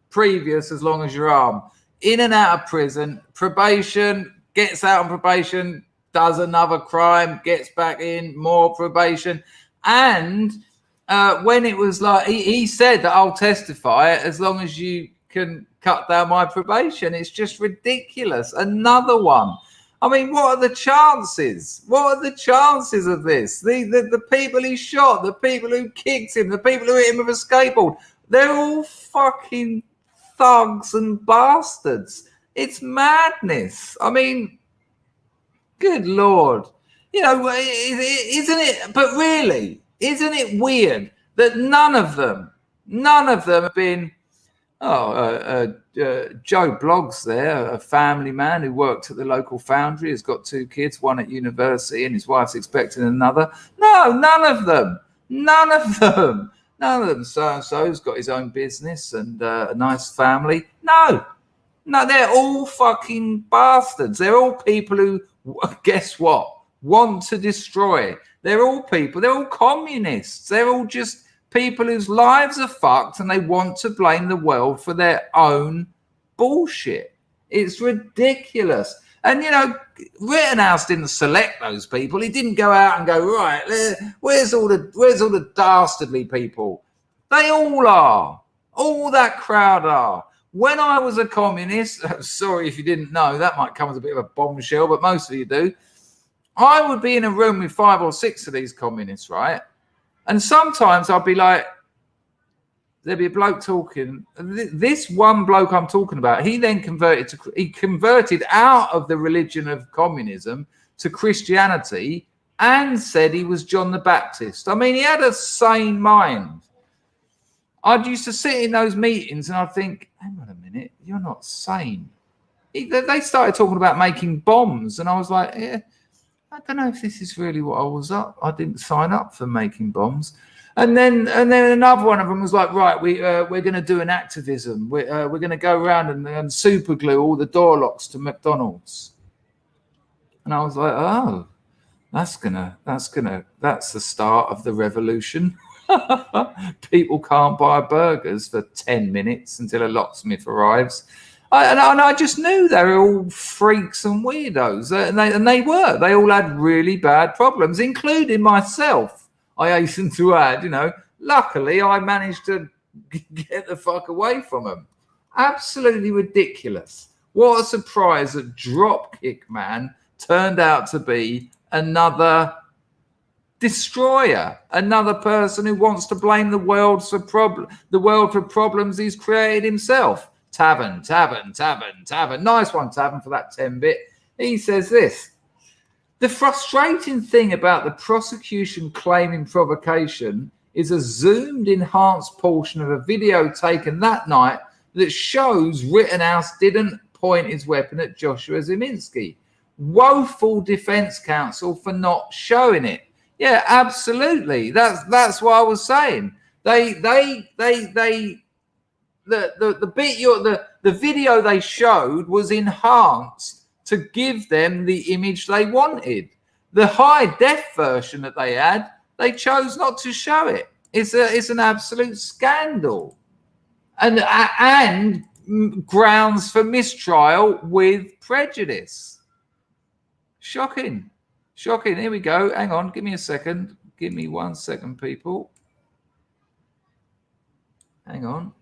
Speaker 1: previous as long as your arm. In and out of prison, probation, gets out on probation, does another crime, gets back in, more probation. And when it was like, he said that I'll testify as long as you can cut down my probation. It's just ridiculous. Another one. I mean, what are the chances? What are the chances of this? The people he shot, the people who kicked him, the people who hit him with a skateboard, they're all fucking thugs and bastards. It's madness. I mean, good Lord. You know, isn't it? But really, isn't it weird that none of them have been, Joe Bloggs there, a family man who worked at the local foundry, has got 2 kids, one at university and his wife's expecting another. No, none of them. So-and-so's got his own business and a nice family. No, they're all fucking bastards. They're all people who, guess what, want to destroy. They're all communists. They're all just people whose lives are fucked and they want to blame the world for their own bullshit. It's ridiculous. And, you know, Rittenhouse didn't select those people. He didn't go out and go, right, where's all the dastardly people? They all are. All that crowd are. When I was a communist, sorry if you didn't know, that might come as a bit of a bombshell, but most of you do. I would be in a room with 5 or 6 of these communists, right? And sometimes I'd be like, there'd be a bloke talking. This one bloke I'm talking about, he then converted out of the religion of communism to Christianity and said he was John the Baptist. I mean, he had a sane mind. I used to sit in those meetings and I'd think, hang on a minute, you're not sane. They started talking about making bombs, and I was like, yeah, I don't know if this is really what I was up. I didn't sign up for making bombs. And then another one of them was like, right, we're going to do an activism. We're going to go around and super glue all the door locks to McDonald's. And I was like, oh, that's the start of the revolution. People can't buy burgers for 10 minutes until a locksmith arrives. And I just knew they were all freaks and weirdos. And they were. They all had really bad problems, including myself. I hasten to add, luckily I managed to get the fuck away from them. Absolutely ridiculous. What a surprise that Dropkick Man turned out to be another destroyer, another person who wants to blame the world for problems he's created himself. Tavern. Nice one, Tavern, for that 10-bit. He says this. The frustrating thing about the prosecution claiming provocation is a zoomed enhanced portion of a video taken that night that shows Rittenhouse didn't point his weapon at Joshua Ziminski. Woeful defense counsel for not showing it. Yeah, absolutely. That's what I was saying. The video they showed was enhanced to give them the image they wanted. The high def version that they had, they chose not to show it. It's an absolute scandal, and grounds for mistrial with prejudice. Shocking. Here we go. Hang on. Give me a second. Give me 1 second, people. Hang on.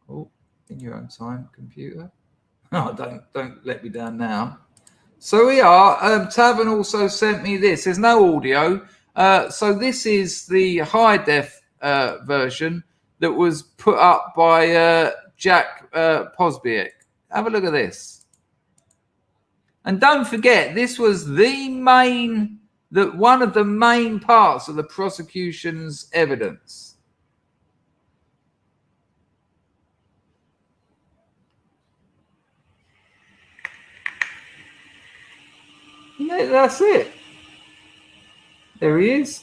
Speaker 1: Oh, in your own time, computer. Oh, don't let me down now. So we are. Tavern also sent me this. There's no audio. So this is the high def version that was put up by Jack Posbiec. Have a look at this. And don't forget, this was one of the main parts of the prosecution's evidence. Yeah, that's it. There he is,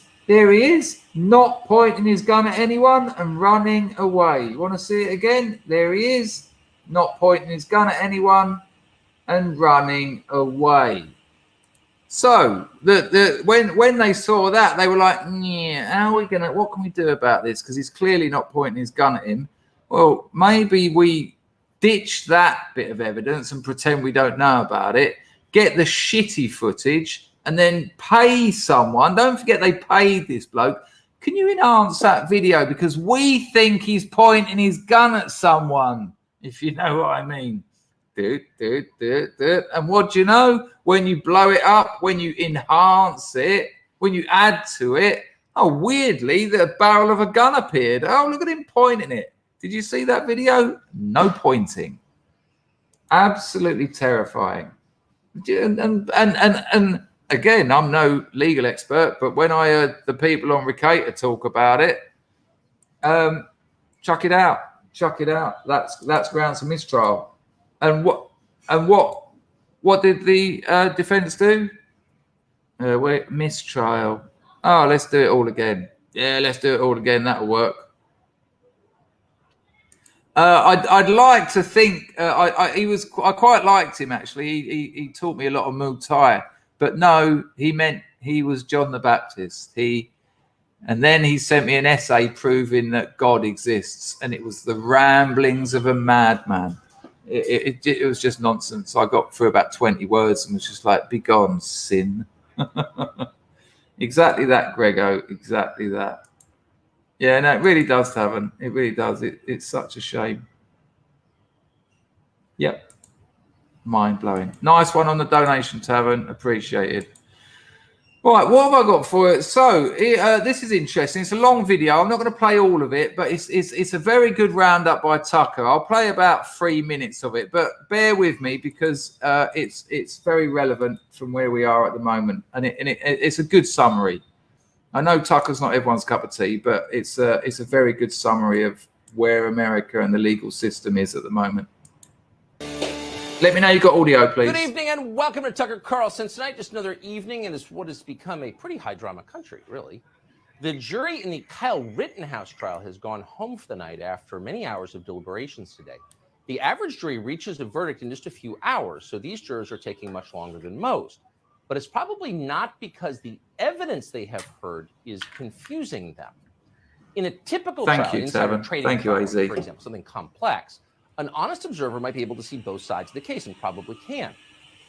Speaker 1: not pointing his gun at anyone and running away. You want to see it again? There he is, not pointing his gun at anyone and running away. So when they saw that, they were like, yeah, what can we do about this? Because he's clearly not pointing his gun at him. Well, maybe we ditch that bit of evidence and pretend we don't know about it, get the shitty footage, and then pay someone. Don't forget they paid this bloke. Can you enhance that video? Because we think he's pointing his gun at someone, if you know what I mean. And what do you know? When you blow it up, when you enhance it, when you add to it, weirdly, the barrel of a gun appeared. Oh, look at him pointing it. Did you see that video? No pointing. Absolutely terrifying. And again, I'm no legal expert, but when I heard the people on Ricata talk about it, chuck it out. That's grounds for mistrial. And what did the defense do? Mistrial. Oh, let's do it all again. Yeah, let's do it all again. That'll work. I'd like to think I quite liked him actually. He taught me a lot of Muay Thai, but no, he meant he was John the Baptist. And then he sent me an essay proving that God exists, and it was the ramblings of a madman. It was just nonsense. I got through about 20 words and was just like, "Be gone, sin." Exactly that, Grego. Exactly that. Yeah, no, it really does, Tavern. It really does. It's such a shame. Yep. Mind blowing. Nice one on the donation, Tavern. Appreciated. Right, what have I got for it? So this is interesting. It's a long video. I'm not going to play all of it, but it's a very good roundup by Tucker. I'll play about 3 minutes of it, but bear with me because it's very relevant from where we are at the moment, and it's a good summary. I know Tucker's not everyone's cup of tea, but it's a very good summary of where America and the legal system is at the moment. Let me know you got audio, please.
Speaker 13: Good evening and welcome to Tucker Carlson tonight. Just another evening in what has become a pretty high drama country, really. The jury in the Kyle Rittenhouse trial has gone home for the night after many hours of deliberations today. The average jury reaches a verdict in just a few hours, so these jurors are taking much longer than most. But it's probably not because the evidence they have heard is confusing them. In a typical trial, insider trading trial, for example, something complex, an honest observer might be able to see both sides of the case and probably can.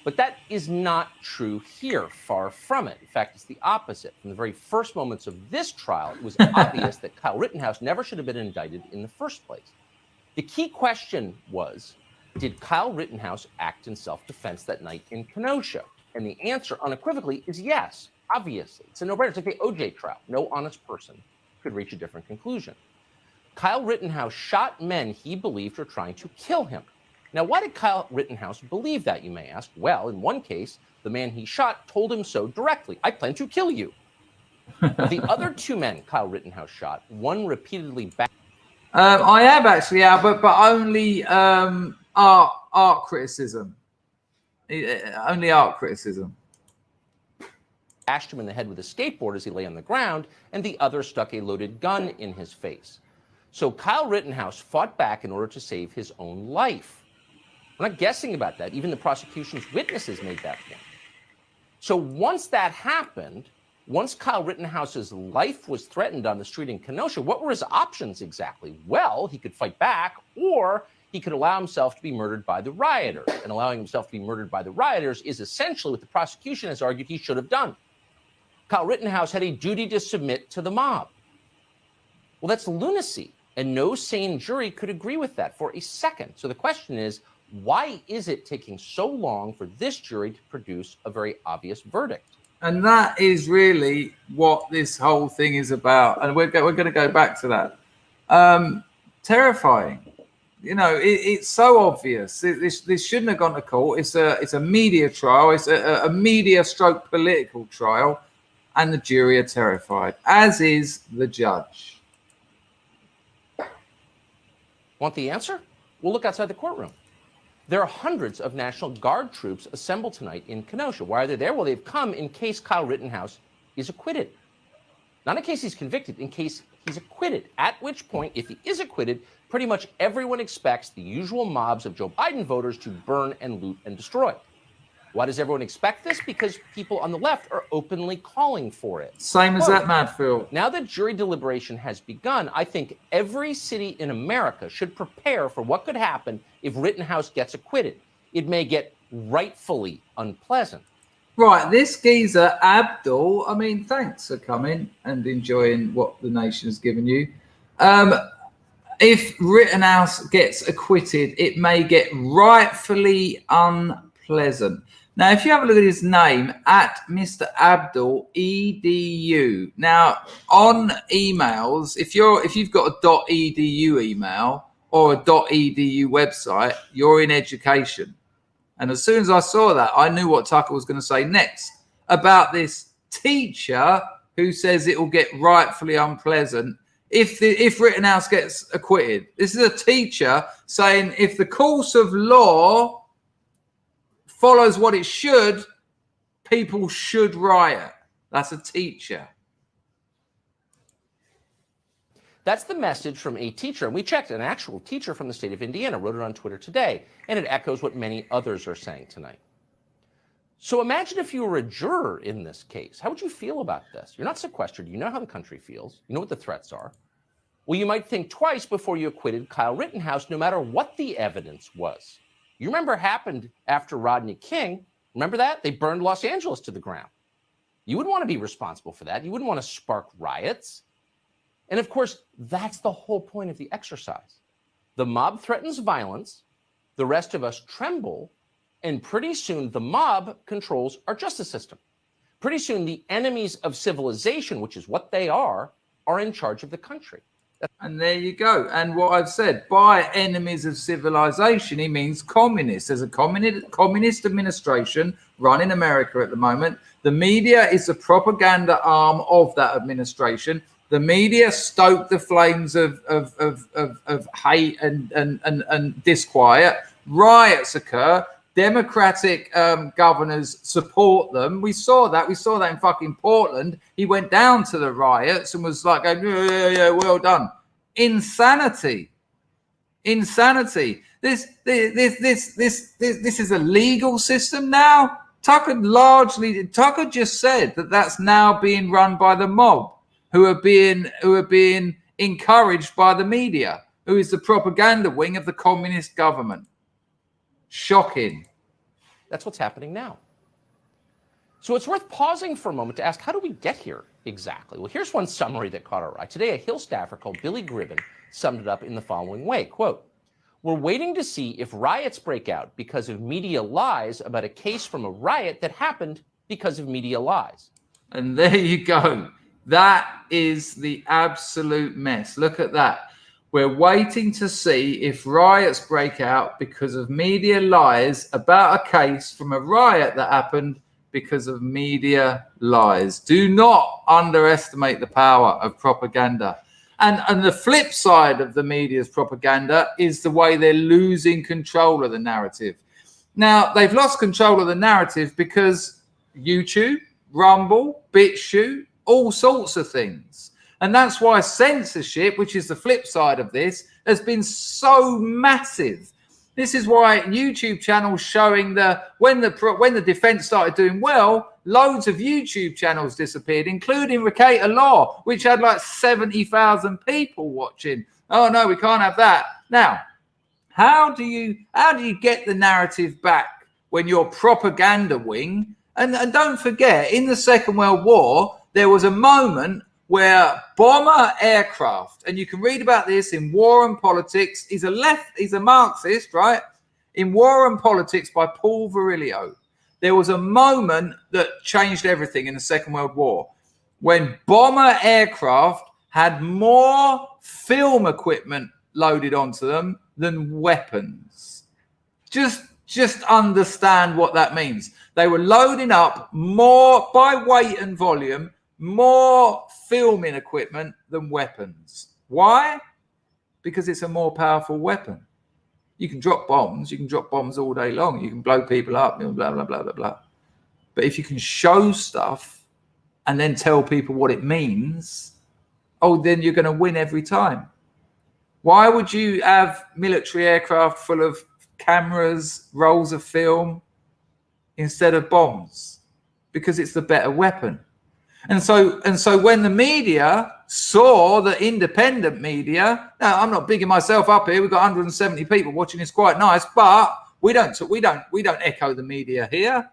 Speaker 13: But that is not true here, far from it. In fact, it's the opposite. From the very first moments of this trial, it was obvious that Kyle Rittenhouse never should have been indicted in the first place. The key question was, did Kyle Rittenhouse act in self-defense that night in Kenosha? And the answer unequivocally is yes, obviously. It's a no-brainer. It's like the OJ trial. No honest person could reach a different conclusion. Kyle Rittenhouse shot men he believed were trying to kill him. Now, why did Kyle Rittenhouse believe that, you may ask? Well, in one case, the man he shot told him so directly. I plan to kill you. The other two men Kyle Rittenhouse shot, one repeatedly back.
Speaker 1: I have actually, Albert, but only art criticism. Only art criticism.
Speaker 13: Bashed him in the head with a skateboard as he lay on the ground, and the other stuck a loaded gun in his face. So Kyle Rittenhouse fought back in order to save his own life. We're not guessing about that. Even the prosecution's witnesses made that point. So once that happened, once Kyle Rittenhouse's life was threatened on the street in Kenosha, what were his options exactly? Well, he could fight back, or he could allow himself to be murdered by the rioters. And allowing himself to be murdered by the rioters is essentially what the prosecution has argued he should have done. Kyle Rittenhouse had a duty to submit to the mob. Well, that's lunacy. And no sane jury could agree with that for a second. So the question is, why is it taking so long for this jury to produce a very obvious verdict?
Speaker 1: And that is really what this whole thing is about. And we're going to go back to that. Terrifying. You know, it's so obvious. This shouldn't have gone to court. It's a media trial. It's a media stroke political trial. And the jury are terrified, as is the judge.
Speaker 13: Want the answer? We'll look outside the courtroom. There are hundreds of National Guard troops assembled tonight in Kenosha. Why are they there? Well, they've come in case Kyle Rittenhouse is acquitted. Not in case he's convicted, in case he's acquitted. At which point, if he is acquitted, pretty much everyone expects the usual mobs of Joe Biden voters to burn and loot and destroy. Why does everyone expect this? Because people on the left are openly calling for it.
Speaker 1: Same as that, Madfield.
Speaker 13: Now that jury deliberation has begun, I think every city in America should prepare for what could happen if Rittenhouse gets acquitted. It may get rightfully unpleasant.
Speaker 1: Right, this geezer, Abdul, I mean, thanks for coming and enjoying what the nation has given you. If Rittenhouse gets acquitted, it may get rightfully unpleasant. Now, if you have a look at his name, at Mr. Abdul EDU. Now, on emails, if you've got a .edu email or a .edu website, you're in education. And as soon as I saw that, I knew what Tucker was going to say next about this teacher who says it will get rightfully unpleasant if Rittenhouse gets acquitted. This is a teacher saying if the course of law follows what it should, people should riot. That's a teacher.
Speaker 13: That's the message from a teacher. And we checked, an actual teacher from the state of Indiana wrote it on Twitter today, and it echoes what many others are saying tonight. So imagine if you were a juror in this case. How would you feel about this? You're not sequestered. You know how the country feels. You know what the threats are. Well, you might think twice before you acquitted Kyle Rittenhouse, no matter what the evidence was. You remember what happened after Rodney King. Remember that? They burned Los Angeles to the ground. You wouldn't want to be responsible for that. You wouldn't want to spark riots. And of course, that's the whole point of the exercise. The mob threatens violence, the rest of us tremble, and pretty soon the mob controls our justice system. Pretty soon the enemies of civilization, which is what they are in charge of the country.
Speaker 1: And there you go. And what I've said, by enemies of civilization, he means communists. There's a communist administration running America at the moment. The media is the propaganda arm of that administration. The media stoke the flames of hate and disquiet. Riots occur. Democratic governors support them. We saw that. We saw that in fucking Portland. He went down to the riots and was like, yeah, well done. Insanity. This is a legal system now. Tucker just said that that's now being run by the mob, who are being encouraged by the media, who is the propaganda wing of the communist government. Shocking.
Speaker 13: That's what's happening now. So it's worth pausing for a moment to ask, how do we get here exactly? Well, here's one summary that caught our eye. Today, a Hill staffer called Billy Gribben summed it up in the following way, quote, "We're waiting to see if riots break out because of media lies about a case from a riot that happened because of media lies."
Speaker 1: And there you go. That is the absolute mess. Look at that. We're waiting to see if riots break out because of media lies about a case from a riot that happened because of media lies. Do not underestimate the power of propaganda. And the flip side of the media's propaganda is the way they're losing control of the narrative. Now, they've lost control of the narrative because YouTube, Rumble, BitChute, all sorts of things. And that's why censorship, which is the flip side of this, has been so massive. This is why YouTube channels showing when the defense started doing well, loads of YouTube channels disappeared, including Recator Law, which had like 70,000 people watching. Oh no, we can't have that. Now, how do you get the narrative back when your propaganda wing? And don't forget, in the Second World War, there was a moment where bomber aircraft, and you can read about this in War and Politics. He's a Marxist, right? In War and Politics by Paul Virilio. There was a moment that changed everything in the Second World War when bomber aircraft had more film equipment loaded onto them than weapons. Just understand what that means. They were loading up more by weight and volume, more filming equipment than weapons. Why? Because it's a more powerful weapon. You can drop bombs. You can drop bombs all day long. You can blow people up, blah, blah, blah, blah, blah. But if you can show stuff and then tell people what it means, then you're going to win every time. Why would you have military aircraft full of cameras, rolls of film, instead of bombs? Because it's the better weapon. And so when the media saw the independent media, now I'm not bigging myself up here. We've got 170 people watching. It's quite nice, but we don't echo the media here.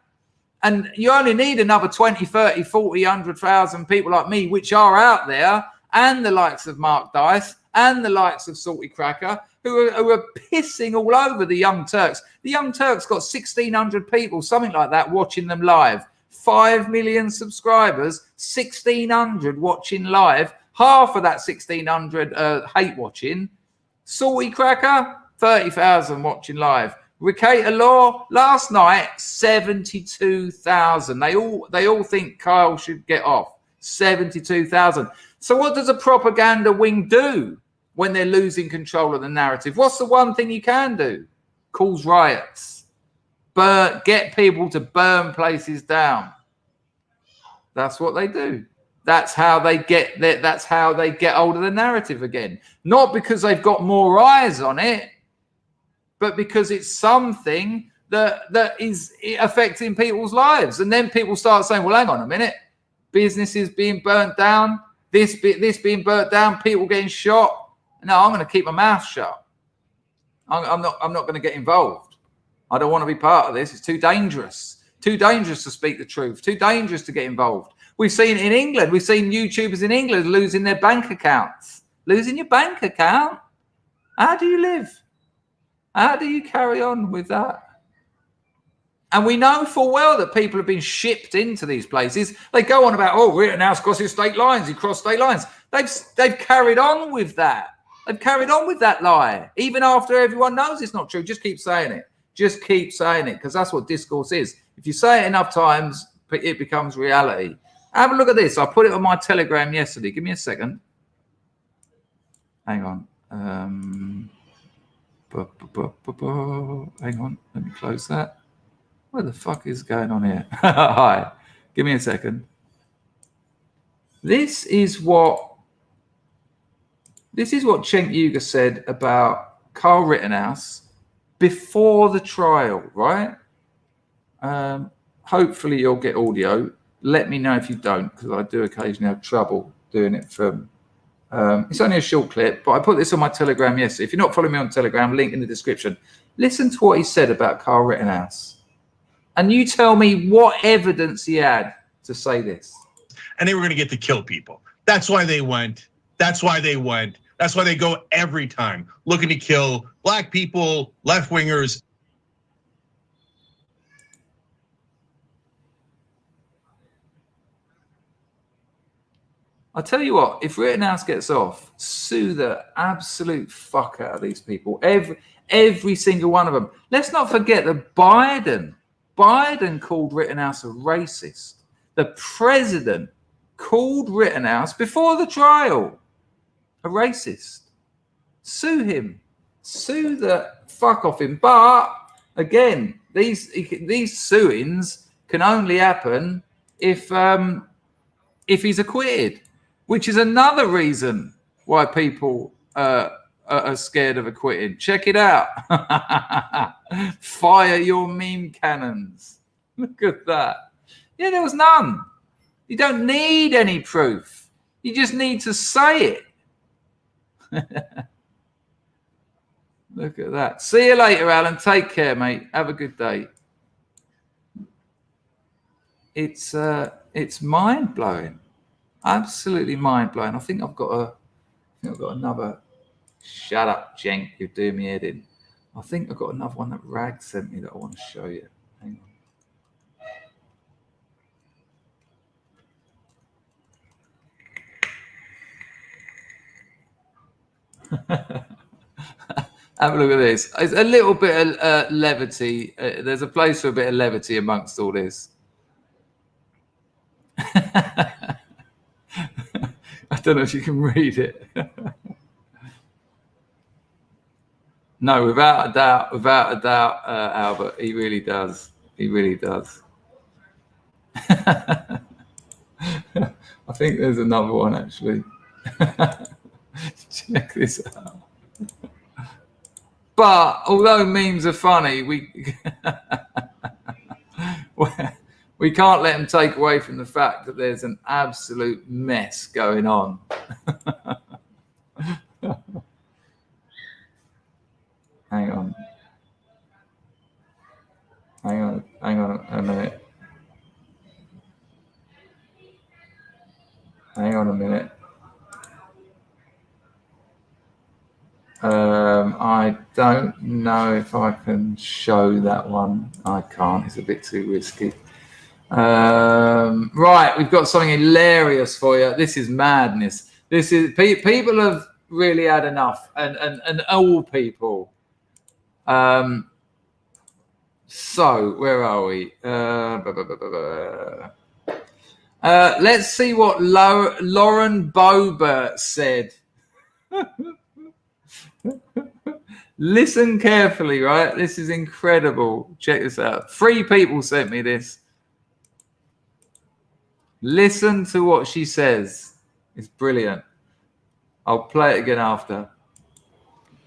Speaker 1: And you only need another 20, 30, 40, 100,000 people like me, which are out there, and the likes of Mark Dice and the likes of Salty Cracker, who are pissing all over the Young Turks. The Young Turks got 1,600 people, something like that, watching them live. 5 million subscribers, 1,600 watching live. Half of that 1,600 hate watching. Salty Cracker, 30,000 watching live. Recator Law, last night, 72,000. They all think Kyle should get off. 72,000. So what does a propaganda wing do when they're losing control of the narrative? What's the one thing you can do? Cause riots. Get people to burn places down. That's what they do. That's how they get hold of the narrative again. Not because they've got more eyes on it, but because it's something that is affecting people's lives. And then people start saying, well, hang on a minute, businesses being burnt down, this being burnt down, people getting shot. No, I'm going to keep my mouth shut. I'm not going to get involved. I don't want to be part of this. It's too dangerous. Too dangerous to speak the truth. Too dangerous to get involved. We've seen it in England. We've seen YouTubers in England losing their bank accounts. Losing your bank account? How do you live? How do you carry on with that? And we know full well that people have been shipped into these places. They go on about, oh, Rittenhouse crosses state lines. He crossed state lines. They've carried on with that. They've carried on with that lie. Even after everyone knows it's not true. Just keep saying it. Just keep saying it, because that's what discourse is. If you say it enough times, it becomes reality. Have a look at this. I put it on my Telegram yesterday. Give me a second. Hang on. Hang on. Let me close that. What the fuck is going on here? Hi. Give me a second. This is what Cenk Uygur said about Carl Rittenhouse before the trial, right? Hopefully you'll get audio. Let me know if you don't, because I do occasionally have trouble doing it from... it's only a short clip, but I put this on my Telegram yesterday. If you're not following me on Telegram, link in the description. Listen to what he said about Carl Rittenhouse. And you tell me what evidence he had to say this.
Speaker 14: And they were going to get to kill people. That's why they went. That's why they went. That's why they go every time, looking to kill black people, left-wingers.
Speaker 1: I'll tell you what, if Rittenhouse gets off, sue the absolute fuck out of these people. Every single one of them. Let's not forget that Biden called Rittenhouse a racist. The president called Rittenhouse before the trial a racist. Sue him. Sue the fuck off him. But again, these suings can only happen if he's acquitted, which is another reason why people are scared of acquitting. Check it out. Fire your meme cannons. Look at that. Yeah, there was none. You don't need any proof. You just need to say it. Look at that. See you later, Alan. Take care, mate. Have a good day. It's mind-blowing. Absolutely mind-blowing. I think I've got another... Shut up, Cenk. You're doing me head in. I think I've got another one that Rag sent me that I want to show you. Hang on. Have a look at this. It's a little bit of levity. There's a place for a bit of levity amongst all this. I don't know if you can read it. No, without a doubt, Albert, he really does. He really does. I think there's another one, actually. Check this out. But although memes are funny, we can't let them take away from the fact that there's an absolute mess going on. Hang on a minute. Hang on a minute. I don't know if I can show that one. I can't. It's a bit too risky. Right, we've got something hilarious for you. This is madness. This is people have really had enough, and all people. So where are we? Let's see what Lauren Boebert said. Listen carefully, right? This is incredible. Check this out. 3 people sent me this. Listen to what she says. It's brilliant. I'll play it again after.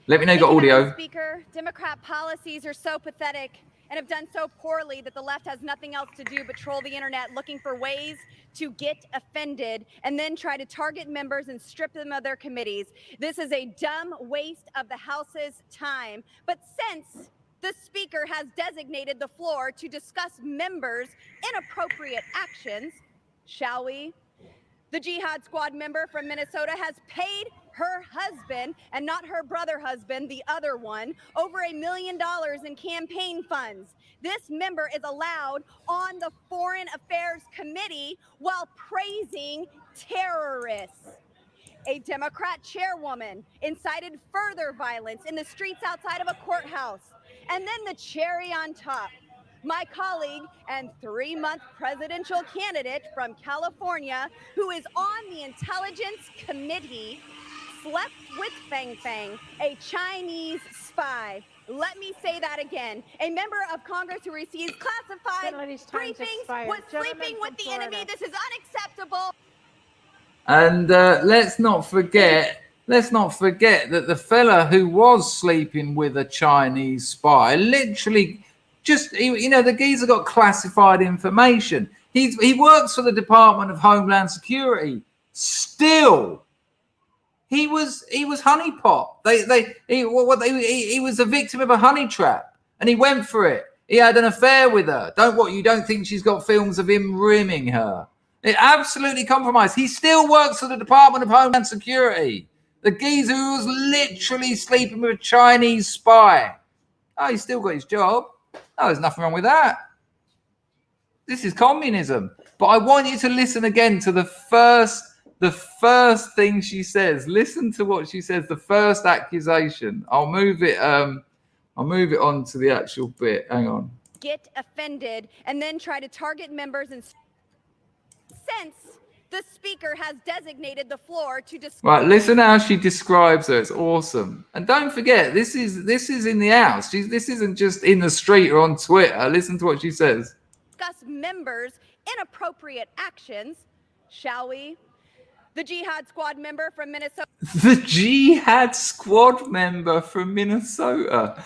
Speaker 1: Let me know you got audio.
Speaker 15: Speaker, Democrat policies are so pathetic and have done so poorly that the left has nothing else to do but troll the internet looking for ways to get offended and then try to target members and strip them of their committees. This is a dumb waste of the House's time. But since the Speaker has designated the floor to discuss members' inappropriate actions, shall we? The Jihad Squad member from Minnesota has paid her husband, and not her brother husband, the other one, over $1 million in campaign funds. This member is allowed on the Foreign Affairs Committee while praising terrorists. A Democrat chairwoman incited further violence in the streets outside of a courthouse. And then the cherry on top, my colleague and 3-month presidential candidate from California, who is on the Intelligence Committee, slept with Fang Fang, a Chinese spy. Let me say that again. A member of Congress who receives classified briefings was sleeping with the enemy. This is unacceptable.
Speaker 1: And let's not forget that the fella who was sleeping with a Chinese spy literally just, the geezer got classified information. He works for the Department of Homeland Security. Still, he was honeypot. He was a victim of a honey trap, and he went for it. He had an affair with her. You don't think she's got films of him rimming her? It absolutely compromised. He still works for the Department of Homeland Security. The geezer who was literally sleeping with a Chinese spy. Oh, he's still got his job. Oh, there's nothing wrong with that. This is communism. But I want you to listen again to the first thing she says. Listen to what she says. The first accusation. I'll move it on to the actual bit. Hang on.
Speaker 15: Get offended and then try to target members and since the speaker has designated the floor to discuss.
Speaker 1: Right, listen how she describes her. It's awesome. And don't forget, this is in the house. This isn't just in the street or on Twitter. Listen to what she says.
Speaker 15: Discuss members' inappropriate actions, shall we? The Jihad Squad member from Minnesota.
Speaker 1: The Jihad Squad member from Minnesota.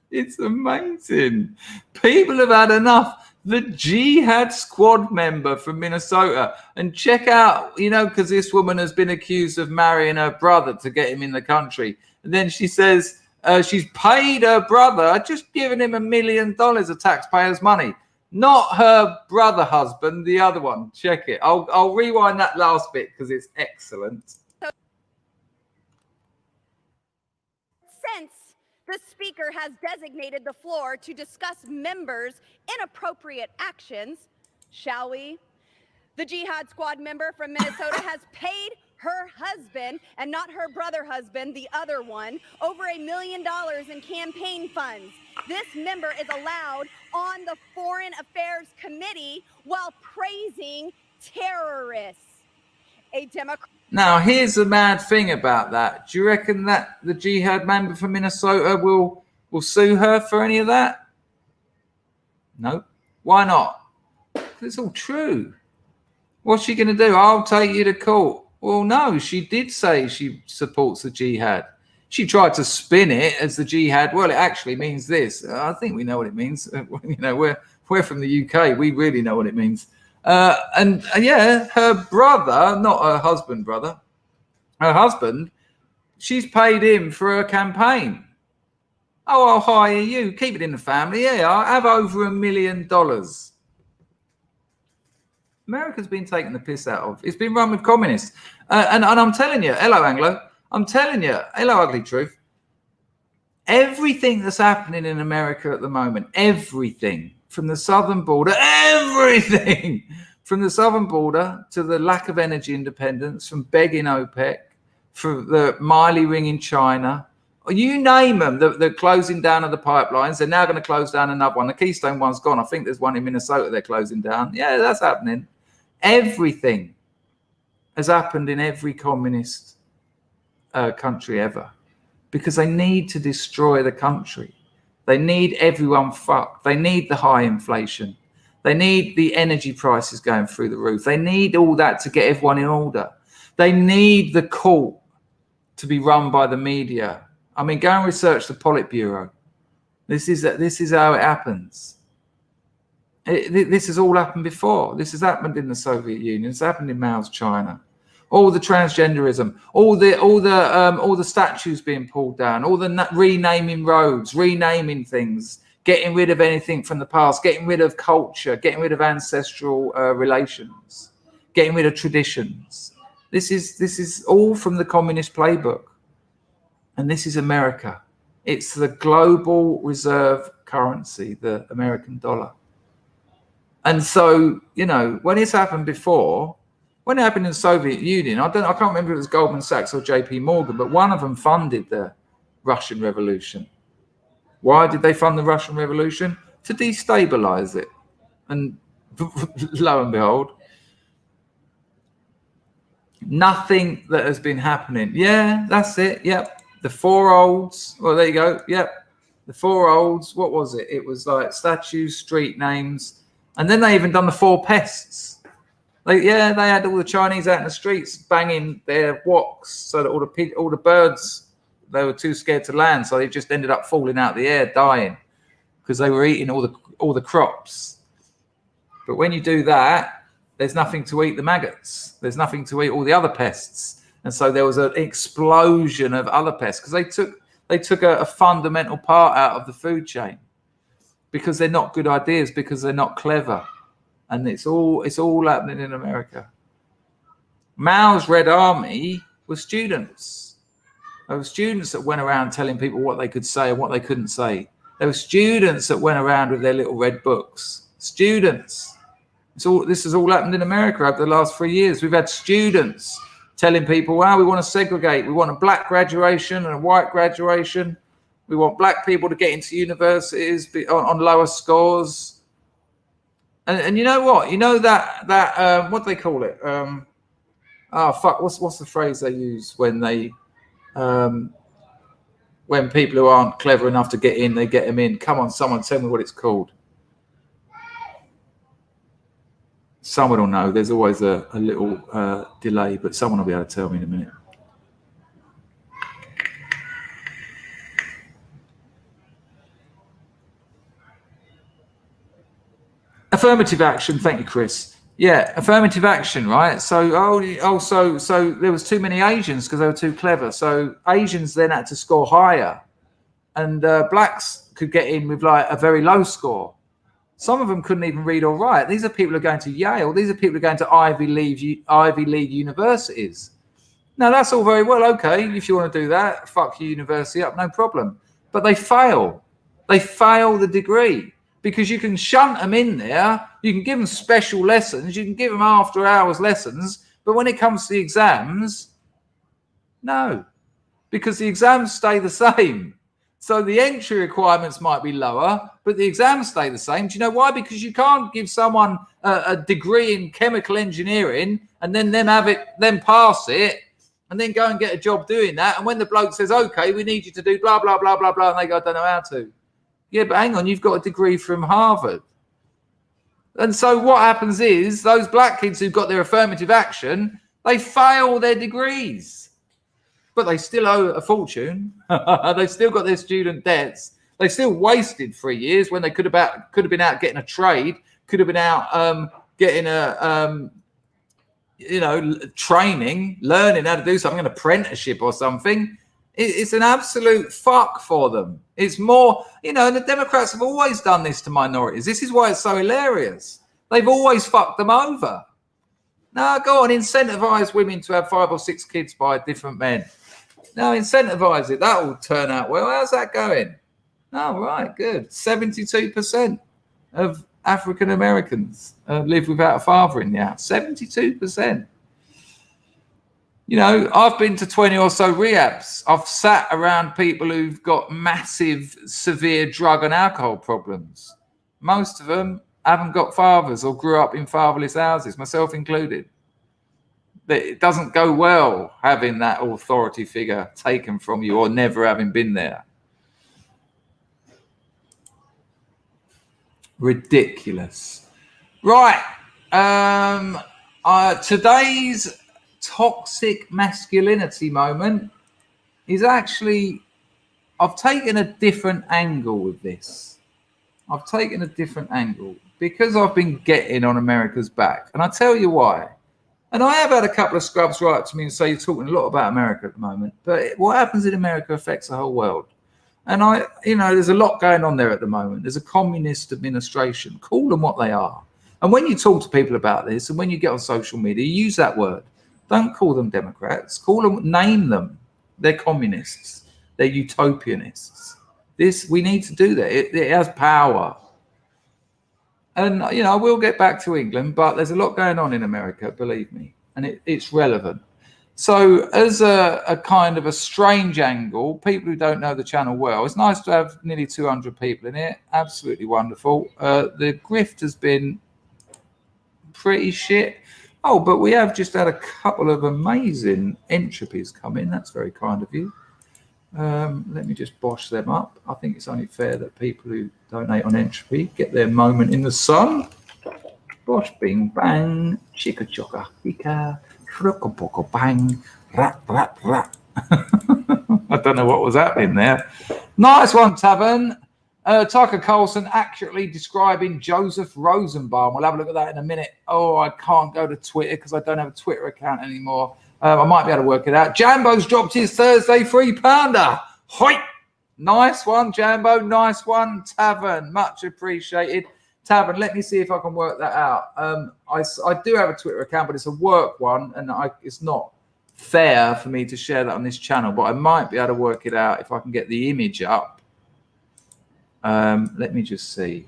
Speaker 1: It's amazing. People have had enough. The Jihad Squad member from Minnesota. And check out, because this woman has been accused of marrying her brother to get him in the country. And then she says she's paid her brother, just giving him $1 million of taxpayers' money. Not her brother husband, the other one. Check it. I'll rewind that last bit because it's excellent.
Speaker 15: Since the speaker has designated the floor to discuss members' inappropriate actions, shall we? The Jihad Squad member from Minnesota has paid her husband, and not her brother husband, the other one, over $1 million in campaign funds. This member is allowed on the Foreign Affairs Committee while praising terrorists. A Democrat.
Speaker 1: Now, here's the mad thing about that. Do you reckon that the Jihad member from Minnesota will sue her for any of that? No. Why not? Because it's all true. What's she going to do? I'll take you to court. Well, no, she did say she supports the jihad. She tried to spin it as the jihad. Well, it actually means this. I think we know what it means. We're from the UK. We really know what it means. And her brother, not her husband, her husband, she's paid him for her campaign. Oh, I'll hire you. Keep it in the family. Yeah, I'll have over $1 million. America's been taken the piss out of. It's been run with communists. And I'm telling you, hello, Anglo. I'm telling you, hello, Ugly Truth. Everything that's happening in America at the moment, everything from the southern border, everything from the southern border to the lack of energy independence, from begging OPEC, from the Miley ring in China, you name them, the closing down of the pipelines. They're now going to close down another one. The Keystone one's gone. I think there's one in Minnesota they're closing down. Yeah, that's happening. Everything has happened in every communist country ever because they need to destroy the country. They need everyone fucked. They need the high inflation. They need the energy prices going through the roof. They need all that to get everyone in order. They need the court to be run by the media. I mean, go and research the Politburo. This is how it happens. This has all happened before. This has happened in the Soviet Union. It's happened in Mao's China. All the transgenderism, all the statues being pulled down, all the renaming roads, renaming things, getting rid of anything from the past, getting rid of culture, getting rid of ancestral relations, getting rid of traditions. This is all from the communist playbook. And this is America. It's the global reserve currency, the American dollar. And so, you know, when it's happened before, when it happened in the Soviet Union, I can't remember if it was Goldman Sachs or JP Morgan, but one of them funded the Russian Revolution. Why did they fund the Russian Revolution? To destabilize it. And lo and behold, nothing that has been happening. Yeah, that's it. Yep. The four olds. Well, there you go. Yep. The four olds. What was it? It was like statues, street names. And then they even done the four pests. They had all the Chinese out in the streets banging their woks so that all the birds, they were too scared to land, so they just ended up falling out of the air, dying, because they were eating all the crops. But when you do that, there's nothing to eat the maggots. There's nothing to eat all the other pests, and so there was an explosion of other pests because they took a fundamental part out of the food chain because they're not good ideas, because they're not clever, and it's all happening in America. Mao's Red Army was students. There were students that went around telling people what they could say and what they couldn't say. There were students that went around with their little red books. Students. This has all happened in America over the last 3 years. We've had students telling people, wow, we want to segregate. We want a black graduation and a white graduation. We want black people to get into universities on lower scores. And you know what? You know that what do they call it? What's the phrase they use when they... when people who aren't clever enough to get in, they get them in. Come on, someone tell me what it's called. Someone will know. There's always a little delay, but someone will be able to tell me in a minute. Affirmative action. Thank you, Chris. Yeah, affirmative action, right? So, so there was too many Asians because they were too clever. So Asians then had to score higher, and blacks could get in with like a very low score. Some of them couldn't even read or write. These are people who are going to Yale. These are people who are going to Ivy League universities. Now that's all very well, okay. If you want to do that, fuck your university up, no problem. But they fail. They fail the degree. Because you can shunt them in there, you can give them special lessons, you can give them after hours lessons, but when it comes to the exams, no, because the exams stay the same. So the entry requirements might be lower, but the exams stay the same. Do you know why? Because you can't give someone a degree in chemical engineering and then them pass it and then go and get a job doing that. And when the bloke says, okay, we need you to do blah, blah, blah, blah, blah, and they go, I don't know how to. Yeah, but hang on, you've got a degree from Harvard. And so what happens is those black kids who've got their affirmative action, they fail their degrees, but they still owe a fortune. They've still got their student debts. They still wasted 3 years when they could have been out getting a trade, could have been out getting a, training, learning how to do something, an apprenticeship or something. It's an absolute fuck for them. It's more, and the Democrats have always done this to minorities. This is why it's so hilarious. They've always fucked them over. Now, go on, incentivize women to have 5 or 6 kids by different men. Now, incentivize it. That will turn out well. How's that going? Oh, right, good. 72% of African Americans live without a father in the house. 72%. I've been to 20 or so rehabs. I've sat around people who've got massive, severe drug and alcohol problems. Most of them haven't got fathers or grew up in fatherless houses, myself included. It doesn't go well having that authority figure taken from you or never having been there. Ridiculous. Right. Today's toxic masculinity moment is actually, I've taken a different angle with this. I've taken a different angle because I've been getting on America's back. And I tell you why. And I have had a couple of scrubs write to me and say, you're talking a lot about America at the moment. But what happens in America affects the whole world. And there's a lot going on there at the moment. There's a communist administration. Call them what they are. And when you talk to people about this, and when you get on social media, use that word. Don't call them Democrats. Name them. They're communists. They're utopianists. We need to do that. It has power. And, I will get back to England, but there's a lot going on in America, believe me. And it's relevant. So as a kind of a strange angle, people who don't know the channel well, it's nice to have nearly 200 people in it. Absolutely wonderful. The grift has been pretty shit. Oh, but we have just had a couple of amazing entropies come in. That's very kind of you. Let me just bosh them up. I think it's only fair that people who donate on entropy get their moment in the sun. Bosh, bing, bang, chicka, chocka, hika. Bang, rat, rat, rat. I don't know what was happening there. Nice one, Tavern. Tucker Carlson accurately describing Joseph Rosenbaum. We'll have a look at that in a minute. Oh, I can't go to Twitter because I don't have a Twitter account anymore. I might be able to work it out. Jambo's dropped his Thursday £3. Hoi! Nice one, Jambo. Nice one, Tavern. Much appreciated. Tavern, let me see if I can work that out. I do have a Twitter account, but it's a work one, and it's not fair for me to share that on this channel, but I might be able to work it out if I can get the image up. Let me just see.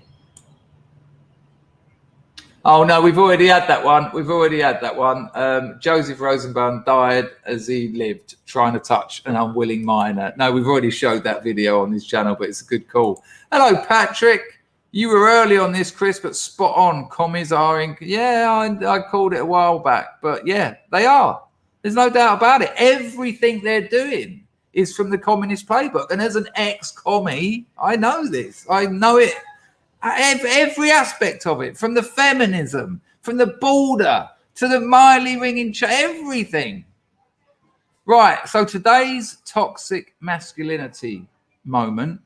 Speaker 1: Oh, no, we've already had that one. Joseph Rosenbaum died as he lived, trying to touch an unwilling minor. No, we've already showed that video on this channel, but it's a good call. Hello, Patrick. You were early on this, Chris, but spot on. Commies are in. Yeah, I called it a while back, but yeah, they are. There's no doubt about it. Everything they're doing is from the communist playbook. And as an ex-commie, I know this. I know it. Every aspect of it, from the feminism, from the border to the Miley ringing, everything. Right. So today's toxic masculinity moment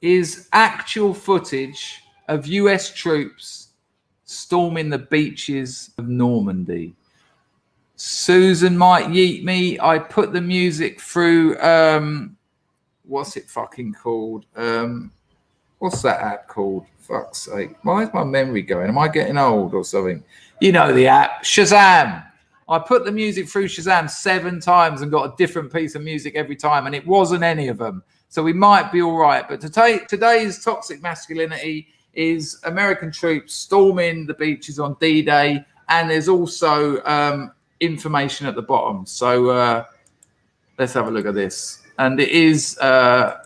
Speaker 1: is actual footage of US troops storming the beaches of Normandy. Susan might yeet me. I put the music through, what's it fucking called? What's that app called? Fuck's sake. Why is my memory going? Am I getting old or something? You know the app, Shazam. I put the music through Shazam 7 times and got a different piece of music every time, and it wasn't any of them. So we might be all right. But today's toxic masculinity is American troops storming the beaches on D-Day, and there's also information at the bottom. So let's have a look at this. And it is a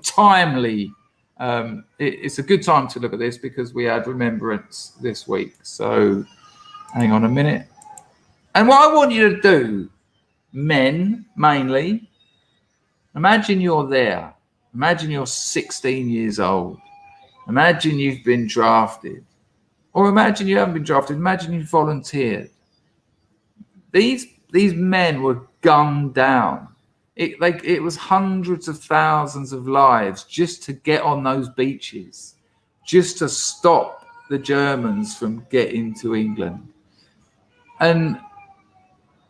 Speaker 1: timely. It's a good time to look at this because we had Remembrance this week. So hang on a minute. And what I want you to do, men mainly, imagine you're there. Imagine you're 16 years old. Imagine you've been drafted. Or imagine you haven't been drafted. Imagine you volunteered. These men were gunned down. It was hundreds of thousands of lives just to get on those beaches, just to stop the Germans from getting to England. And,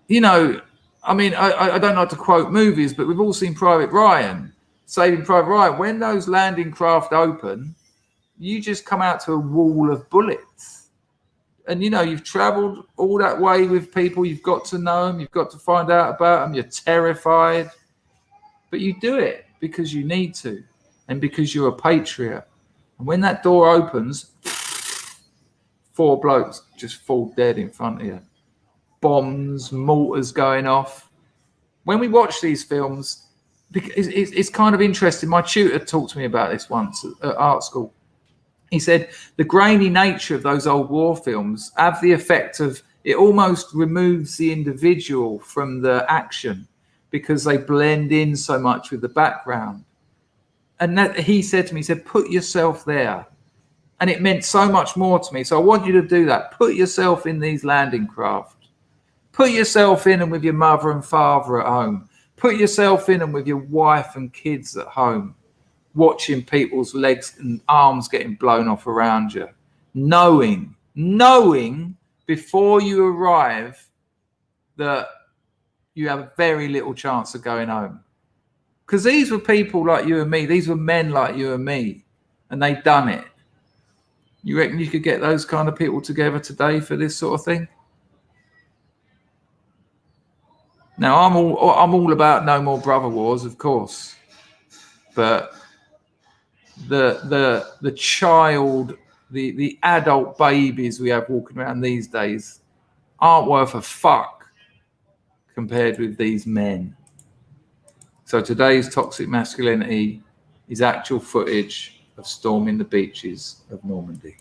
Speaker 1: you know, I mean, I don't like to quote movies, but we've all seen Private Ryan, Saving Private Ryan. When those landing craft open, you just come out to a wall of bullets. And, you know, you've traveled all that way with people. You've got to know them. You've got to find out about them. You're terrified. But you do it because you need to and because you're a patriot. And when that door opens, 4 blokes just fall dead in front of you. Bombs, mortars going off. When we watch these films, it's kind of interesting. My tutor talked to me about this once at art school. He said the grainy nature of those old war films have the effect of it almost removes the individual from the action because they blend in so much with the background. And that he said to me, he said, put yourself there. And it meant so much more to me. So I want you to do that. Put yourself in these landing craft. Put yourself in them with your mother and father at home. Put yourself in them with your wife and kids at home, watching people's legs and arms getting blown off around you, knowing before you arrive that you have very little chance of going home. Because these were people like you and me. These were men like you and me, and they done it. You reckon you could get those kind of people together today for this sort of thing? Now, I'm all about no more brother wars, of course, but the child, the adult babies we have walking around these days aren't worth a fuck compared with these men. So today's toxic masculinity is actual footage of storming the beaches of Normandy.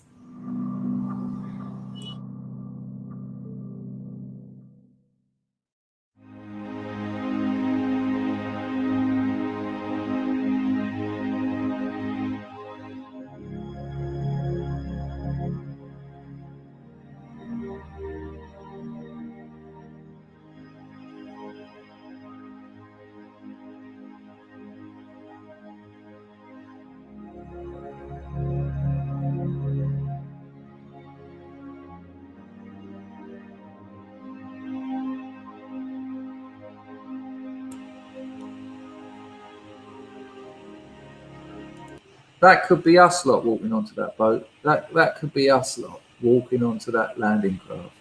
Speaker 1: That could be us lot walking onto that boat. That could be us lot walking onto that landing craft.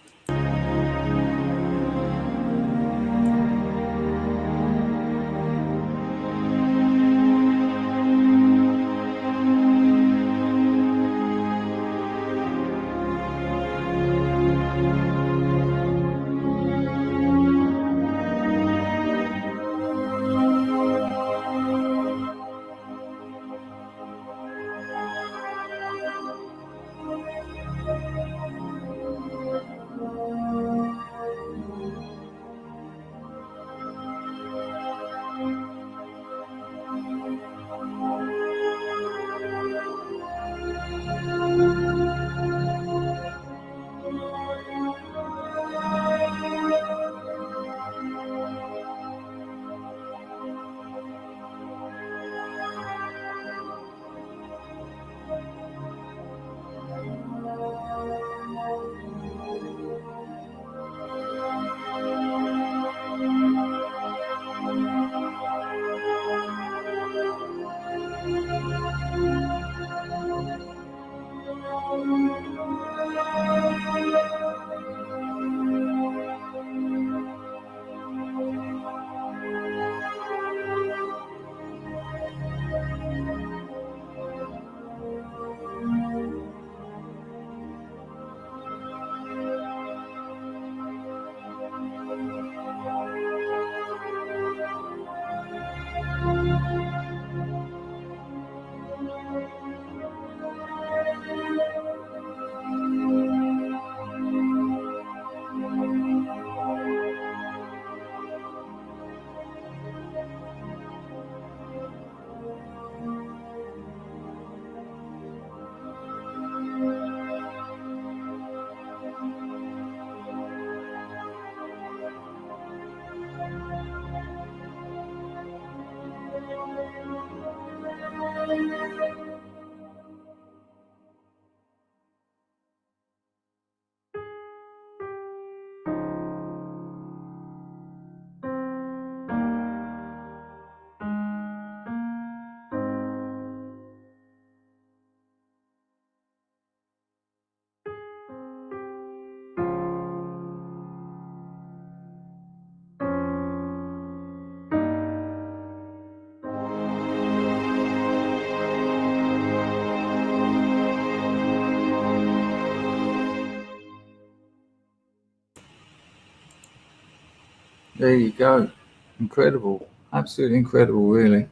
Speaker 1: There you go. Incredible. Absolutely incredible, really.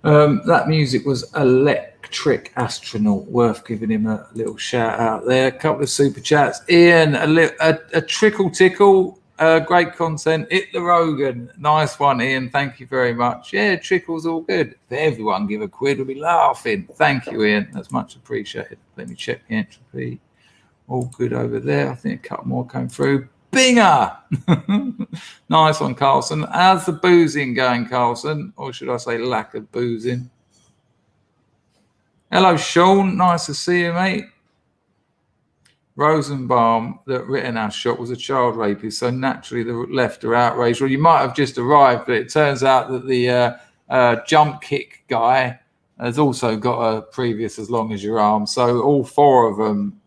Speaker 1: That music was Electric Astronaut. Worth giving him a little shout out there. A couple of super chats. Ian, a trickle tickle. Great content. Hit the Rogan. Nice one, Ian. Thank you very much. Yeah, trickle's all good. If everyone give a quid, we'll be laughing. Thank you, Ian. That's much appreciated. Let me check the entropy. All good over there. I think a couple more came through. Binger! Nice one, Carlson. How's the boozing going, Carlson? Or should I say lack of boozing? Hello, Sean. Nice to see you, mate. Rosenbaum that Rittenhouse shot was a child rapist, so naturally the left are outraged. Well, you might have just arrived, but it turns out that the jump kick guy has also got a previous as long as your arm. So all four of them.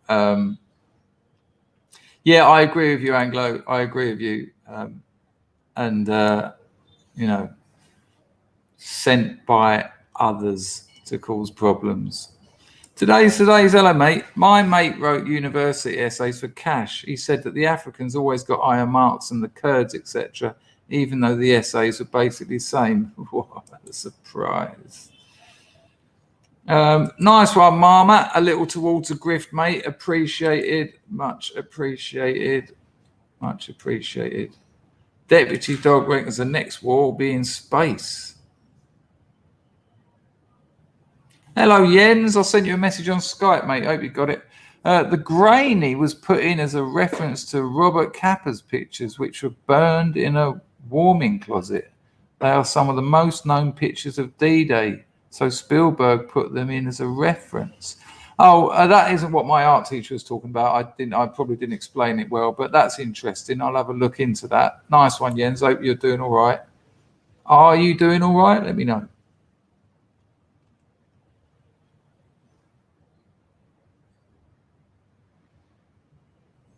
Speaker 1: Yeah, I agree with you, Anglo. I agree with you. You know, sent by others to cause problems. Today's hello, mate. My mate wrote university essays for cash. He said that the Africans always got higher marks than the Kurds, etc., even though the essays were basically the same. What a surprise. Nice one, Mama. A little towards a grift, mate. Appreciated. Much appreciated. Much appreciated. Deputy Dog reckons the next war will be in space. Hello, Jens. I sent you a message on Skype, mate. Hope you got it. The grainy was put in as a reference to Robert Capa's pictures, which were burned in a warming closet. They are some of the most known pictures of D-Day, so Spielberg put them in as a reference. Oh, that isn't what my art teacher was talking about. I probably didn't explain it well, but that's interesting. I'll have a look into that. Nice one, Jens. Hope you're doing all right. Are you doing all right? Let me know.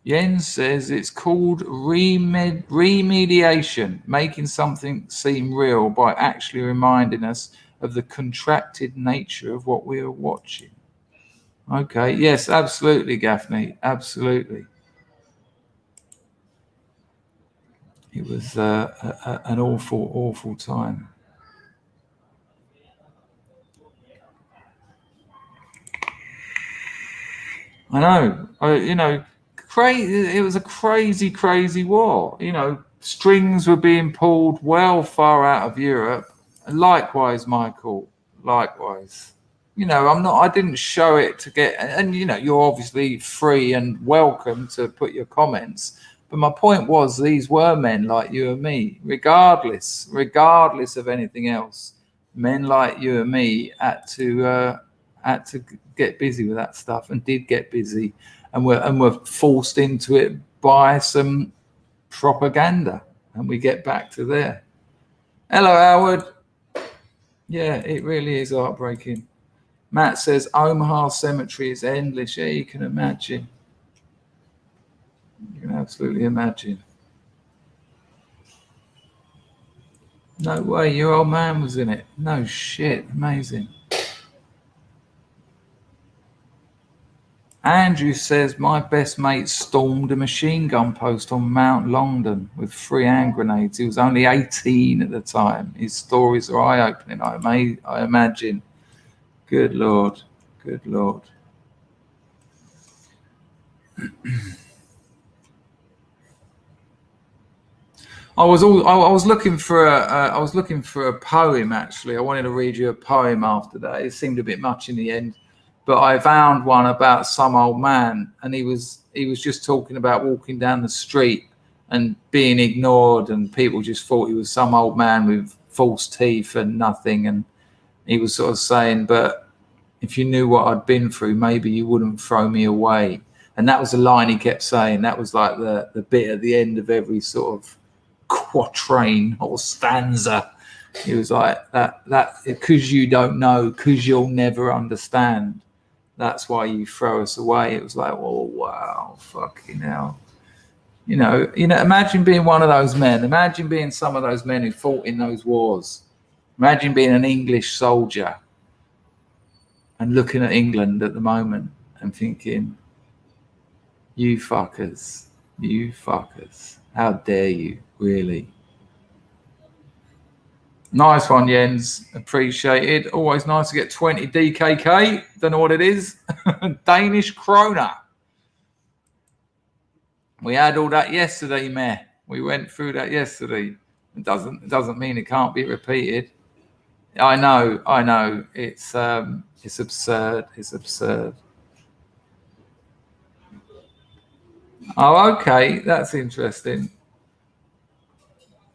Speaker 1: Jens says it's called remediation, making something seem real by actually reminding us of the contracted nature of what we are watching. Okay, yes, absolutely, Gaffney, absolutely. It was an awful, awful time. I know, you know, crazy. It was a crazy, crazy war. You know, strings were being pulled well far out of Europe. Likewise, Michael. Likewise. You know, I didn't show it to get, and you know, you're obviously free and welcome to put your comments. But my point was, these were men like you and me, regardless of anything else. Men like you and me had to get busy with that stuff, and did get busy, and were forced into it by some propaganda. And we get back to there. Hello, Howard. Yeah, it really is heartbreaking. Matt says Omaha Cemetery is endless. Yeah, you can imagine. You can absolutely imagine. No way, your old man was in it. No shit, amazing. Andrew says my best mate stormed a machine gun post on Mount Longdon with 3 hand grenades. He was only 18 at the time. His stories are eye-opening, I imagine. Good Lord. Good Lord. I was looking for a poem, actually. I wanted to read you a poem after that. It seemed a bit much in the end, but I found one about some old man, and he was just talking about walking down the street and being ignored, and people just thought he was some old man with false teeth and nothing. And he was sort of saying, but if you knew what I'd been through, maybe you wouldn't throw me away. And that was the line he kept saying. That was like the bit at the end of every sort of quatrain or stanza. He was like, that because you don't know, because you'll never understand, that's why you throw us away. It was like, oh wow, fucking hell. You know, imagine being one of those men. Imagine being some of those men who fought in those wars. Imagine being an English soldier and looking at England at the moment and thinking, you fuckers, how dare you, really? Nice one, Jens. Appreciated. Always nice to get 20 DKK. Don't know what it is. Danish kroner. We had all that yesterday, meh. We went through that yesterday. It doesn't mean it can't be repeated. I know. It's absurd. It's absurd. Oh, okay. That's interesting.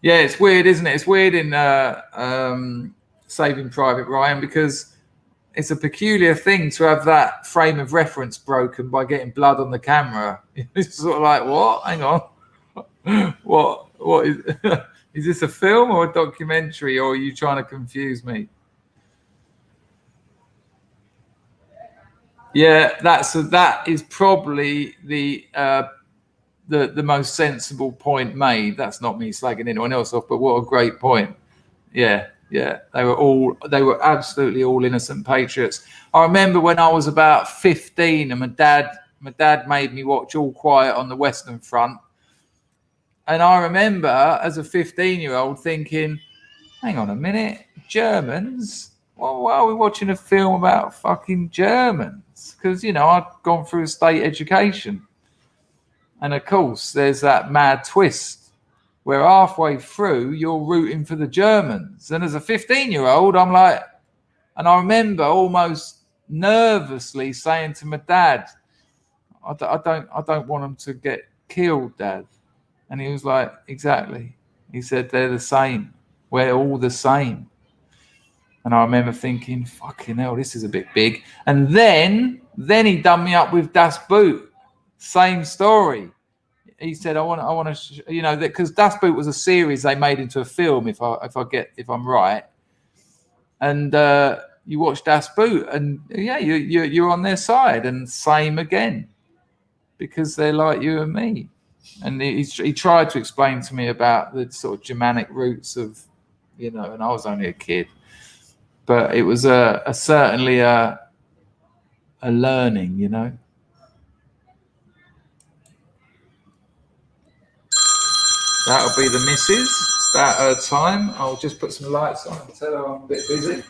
Speaker 1: Yeah, it's weird, isn't it? It's weird in Saving Private Ryan, because it's a peculiar thing to have that frame of reference broken by getting blood on the camera. It's sort of like, what? Hang on. What is is this a film or a documentary, or are you trying to confuse me? Yeah, that is probably the most sensible point made. That's not me slagging anyone else off, but what a great point. Yeah, they were absolutely all innocent patriots. I remember when I was about 15 and my dad made me watch All Quiet on the Western Front. And I remember as a 15-year-old thinking, hang on a minute, Germans? Well, why are we watching a film about fucking Germans? Because, I'd gone through a state education. And of course, there's that mad twist where halfway through you're rooting for the Germans. And as a 15-year-old, I'm like, and I remember almost nervously saying to my dad, I don't want them to get killed, Dad. And he was like, exactly. He said, they're the same. We're all the same. And I remember thinking, fucking hell, this is a bit big. And then he done me up with Das Boot. Same story. He said, I want to, because Das Boot was a series they made into a film, if I'm right. And you watch Das Boot, and yeah, you're on their side, and same again, because they're like you and me. And he tried to explain to me about the sort of Germanic roots of, and I was only a kid, but it was certainly a learning, That'll be the missus. It's about her time. I'll just put some lights on and tell her I'm a bit busy.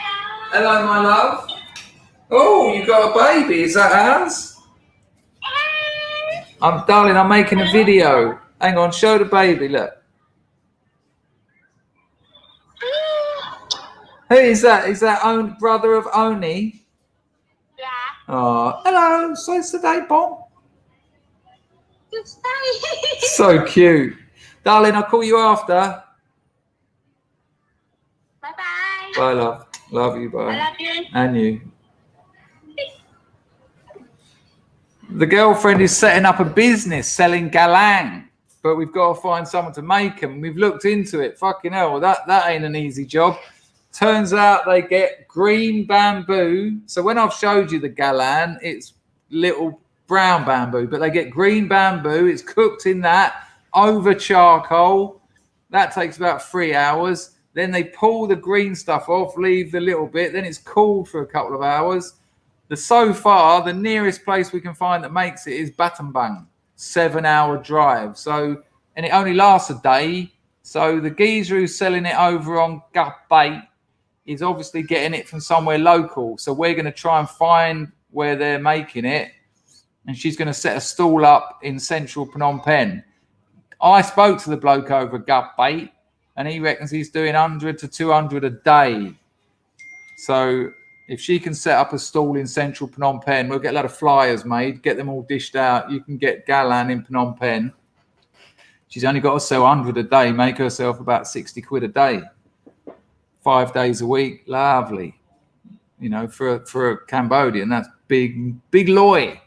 Speaker 1: Hello, my love. Oh, you got a baby. Is that ours? Darling, I'm making a video. Hang on, show the baby, look. Who is that? Is that own brother of Oni?
Speaker 16: Yeah.
Speaker 1: Oh, hello. So today, Bob. So cute. Darling, I'll call you after.
Speaker 16: Bye-bye.
Speaker 1: Bye, love. Love you, bye.
Speaker 16: I love you.
Speaker 1: And you. The girlfriend is setting up a business selling galang, but we've got to find someone to make them. We've looked into it. Fucking hell, that ain't an easy job. Turns out they get green bamboo. So when I've showed you the galan, it's little brown bamboo, but they get green bamboo. It's cooked in that over charcoal. That takes about 3 hours. Then they pull the green stuff off, leave the little bit. Then it's cooled for a couple of hours. So far, the nearest place we can find that makes it is Battambang, 7-hour drive. So, and it only lasts a day. So the geezer who's selling it over on Gapbait is obviously getting it from somewhere local. So we're going to try and find where they're making it. And she's going to set a stall up in central Phnom Penh. I spoke to the bloke over at Gapbait, and he reckons he's doing 100 to 200 a day. So if she can set up a stall in central Phnom Penh, we'll get a lot of flyers made, get them all dished out. You can get galan in Phnom Penh. She's only got to sell 100 a day, make herself about 60 quid a day. 5 days a week, lovely. For a Cambodian, that's big loy.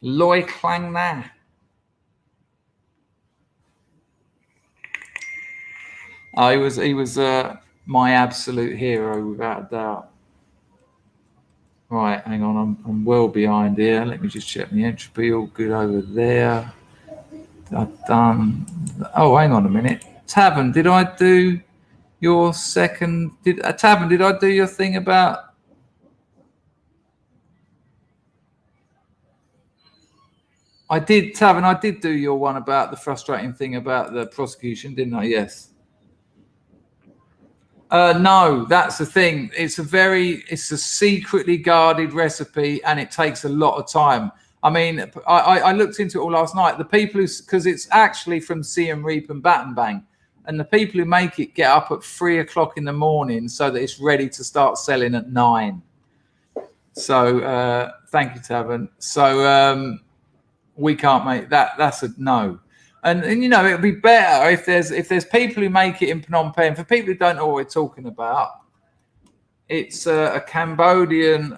Speaker 1: Loy Klang Na. Oh, he was my absolute hero, without a doubt. Right, hang on, I'm well behind here. Let me just check my entropy. All good over there. I've done. Oh, hang on a minute. Tavern, did I do your second? Tavern, did I do your thing about? I did, Tavern. I did do your one about the frustrating thing about the prosecution, didn't I? Yes. No, that's the thing. It's a secretly guarded recipe, and it takes a lot of time. I mean, I looked into it all last night. The people because it's actually from Siem Reap and Battambang, and the people who make it get up at 3 o'clock in the morning so that it's ready to start selling at 9. So thank you, Tavern. So we can't make that. That's a no. And you know, it'd be better if there's people who make it in Phnom Penh. For people who don't know what we're talking about, it's a Cambodian.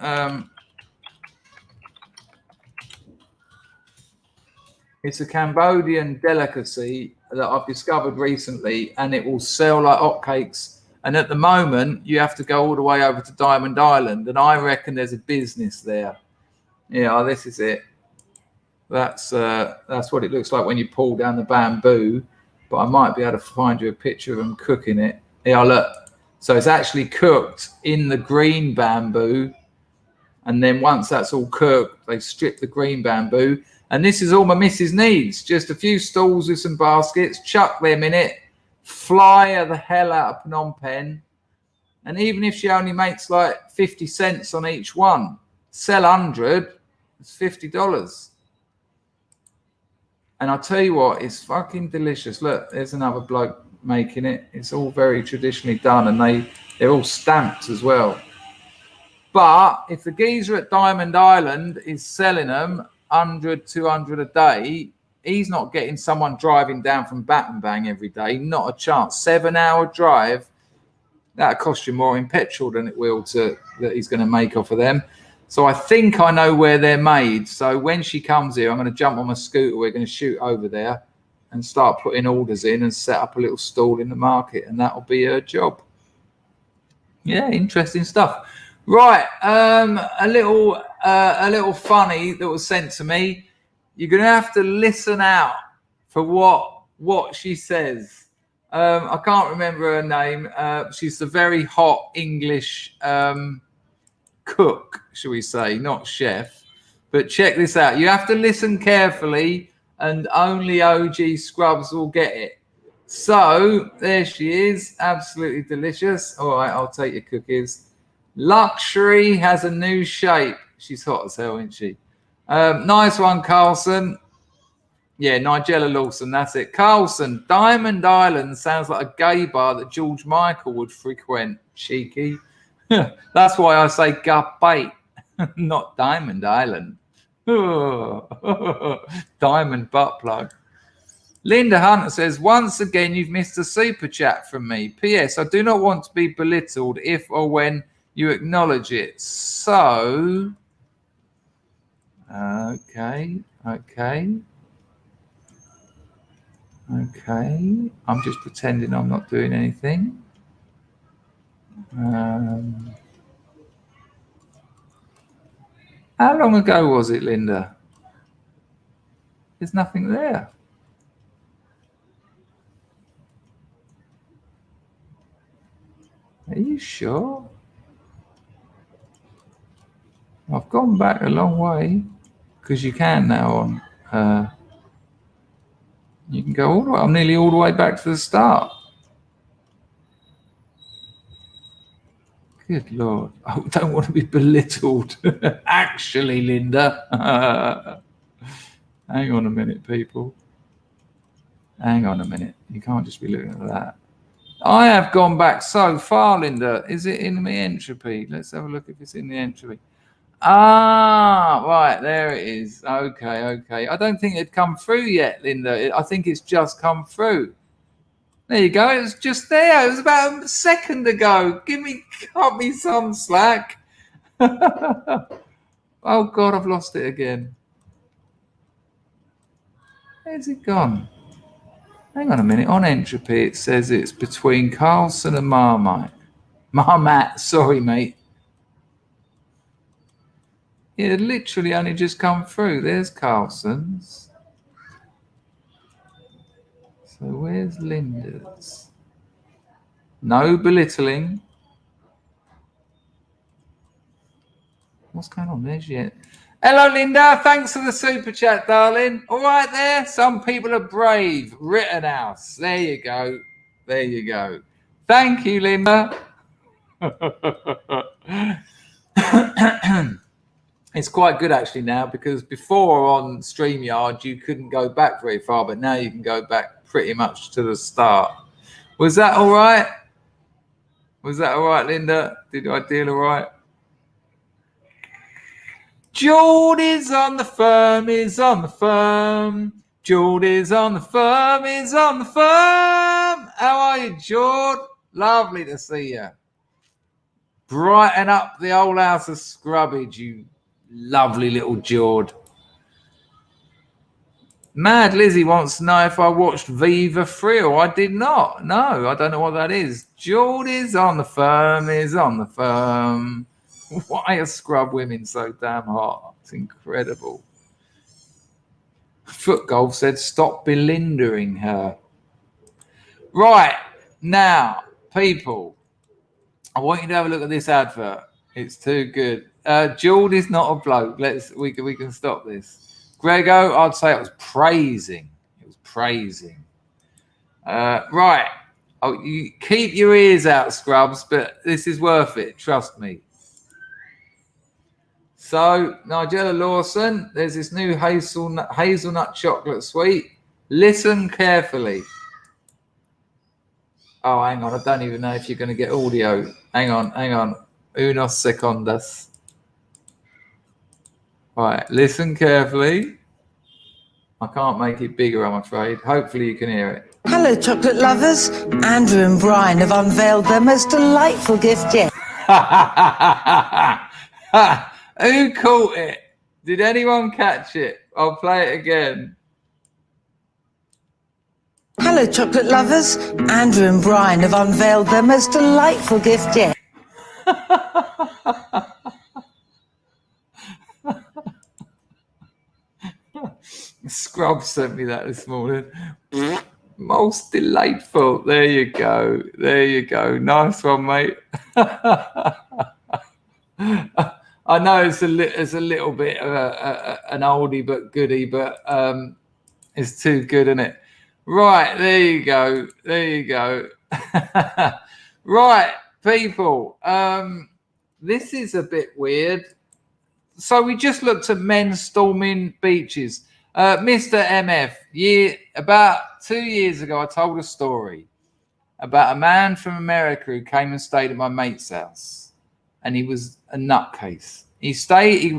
Speaker 1: It's a Cambodian delicacy that I've discovered recently, and it will sell like hotcakes. And at the moment, you have to go all the way over to Diamond Island, and I reckon there's a business there. Yeah, this is it. That's what it looks like when you pull down the bamboo. But I might be able to find you a picture of them cooking it. Yeah, look. So it's actually cooked in the green bamboo, and then once that's all cooked, they strip the green bamboo. And this is all my missus needs. Just a few stools with some baskets, chuck them in it, fly the hell out of Phnom Penh. And even if she only makes like 50 cents on each one, sell 100, it's $50. And I'll tell you what, it's fucking delicious. Look, there's another bloke making it. It's all very traditionally done, and they're all stamped as well. But if the geezer at Diamond Island is selling them 100, 200 a day, he's not getting someone driving down from Battambang every day. Not a chance. 7-hour drive, that'll cost you more in petrol than it will that he's going to make off of them. So I think I know where they're made. So when she comes here, I'm going to jump on my scooter. We're going to shoot over there and start putting orders in and set up a little stall in the market, and that'll be her job. Yeah, interesting stuff. Right, a little funny that was sent to me. You're going to have to listen out for what she says. I can't remember her name. She's the very hot English cook, shall we say, not chef. But check this out. You have to listen carefully, and only OG Scrubs will get it. So there she is, absolutely delicious. All right, I'll take your cookies. Luxury has a new shape. She's hot as hell, isn't she? Nice one, Carlson. Yeah, Nigella Lawson, that's it. Carlson, Diamond Island sounds like a gay bar that George Michael would frequent. Cheeky. That's why I say Gabate, not Diamond Island. Diamond butt plug. Linda Hunter says, once again, you've missed a super chat from me. P.S. I do not want to be belittled if or when you acknowledge it. So, okay. I'm just pretending I'm not doing anything. How long ago was it, Linda? There's nothing there. Are you sure? I've gone back a long way, because you can now on. You can go all the way. I'm nearly all the way back to the start. Good Lord. I don't want to be belittled. Actually, Linda. Hang on a minute, people. Hang on a minute. You can't just be looking at that. I have gone back so far, Linda. Is it in the entropy? Let's have a look if it's in the entropy. Ah, right. There it is. Okay. I don't think it'd come through yet, Linda. I think it's just come through. There you go. It was just there. It was about a second ago. Cut me some slack. Oh, God, I've lost it again. Where's it gone? Hang on a minute. On entropy, it says it's between Carlson and Marmite. Marmite. Sorry, mate. It had literally only just come through. There's Carlson's. So where's Linda's? No belittling. What's going on? There's yet. Hello, Linda. Thanks for the super chat, darling. All right there. Some people are brave. Rittenhouse. There you go. Thank you, Linda. It's quite good actually now, because before on StreamYard you couldn't go back very far, but now you can go back pretty much to the start. Was that all right? Linda? Did I deal all right? George is on the firm, Geordie's on the firm, is on the firm. How are you, Jord? Lovely to see you. Brighten up the old house of scrubbage, you lovely little Jord. Mad Lizzie wants to know if I watched Viva Frill. I did not. No, I don't know what that is. Geordie's on the firm, is on the firm. Why are scrub women so damn hot? It's incredible. Foot Golf said, stop belindering her. Right, now, people, I want you to have a look at this advert. It's too good. Geordie's not a bloke. We can stop this. Grego, I'd say it was praising. It was praising. Right. Oh, you keep your ears out, Scrubs, but this is worth it. Trust me. So, Nigella Lawson, there's this new hazelnut chocolate sweet. Listen carefully. Oh, hang on. I don't even know if you're going to get audio. Hang on. Unos secondos. Right, listen carefully. I can't make it bigger, I'm afraid. Hopefully you can hear it.
Speaker 17: Hello, chocolate lovers. Andrew and Brian have unveiled their most delightful gift yet.
Speaker 1: Who caught it? Did anyone catch it? I'll play it again.
Speaker 17: Hello, chocolate lovers. Andrew and Brian have unveiled their most delightful gift yet.
Speaker 1: Scrub sent me that this morning. Most delightful. There you go. Nice one, mate. I know it's a little bit of an oldie but goodie, but it's too good, isn't it? Right, there you go. Right, people. This is a bit weird. So we just looked at men storming beaches. Mr. MF, about 2 years ago, I told a story about a man from America who came and stayed at my mate's house, and he was a nutcase. He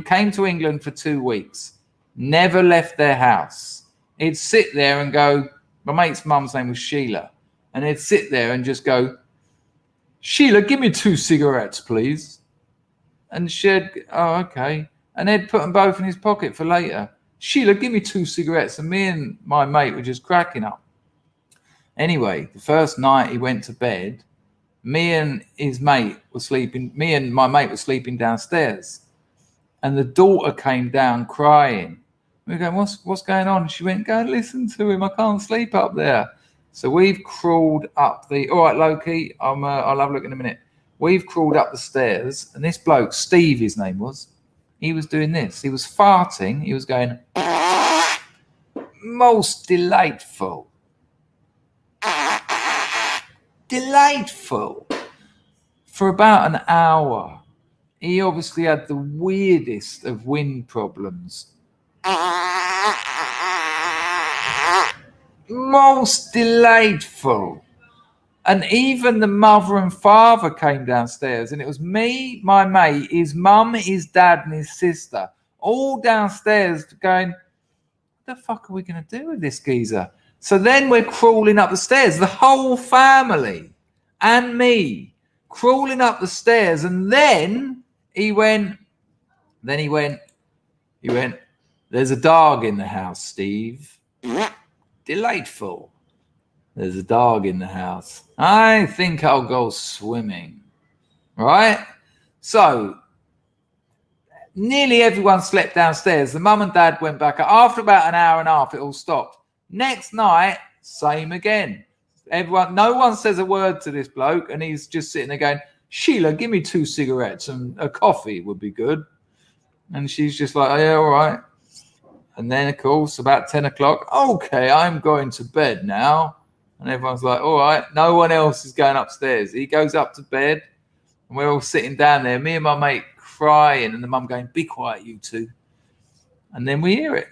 Speaker 1: came to England for 2 weeks, never left their house. He'd sit there and go, my mate's mum's name was Sheila, and he'd sit there and just go, Sheila, give me 2 cigarettes, please. And she'd, oh, okay. And they'd put them both in his pocket for later. Sheila, give me 2 cigarettes. And me and my mate were just cracking up. Anyway, the first night he went to bed, me and my mate were sleeping downstairs. And the daughter came down crying. We were going, what's going on? And she went, go and listen to him. I can't sleep up there. So we've crawled up all right, Loki, I'll have a look in a minute. We've crawled up the stairs, and this bloke, Steve, his name was, he was doing this. He was farting. He was going, most delightful. Delightful. For about an hour. He obviously had the weirdest of wind problems. Most delightful. And even the mother and father came downstairs, and it was me, my mate, his mum, his dad, and his sister, all downstairs going, what the fuck are we going to do with this geezer? So then we're crawling up the stairs, the whole family and me crawling up the stairs. And then he went, there's a dog in the house, Steve. Delightful. There's a dog in the house. I think I'll go swimming. Right? So, nearly everyone slept downstairs. The mum and dad went back. After about an hour and a half, it all stopped. Next night, same again. No one says a word to this bloke, and he's just sitting there going, Sheila, give me 2 cigarettes and a coffee would be good. And she's just like, oh, yeah, all right. And then, of course, about 10 o'clock, okay, I'm going to bed now. And everyone's like, all right, no one else is going upstairs. He goes up to bed, and we're all sitting down there, me and my mate crying, and the mum going, be quiet, you two. And then we hear it.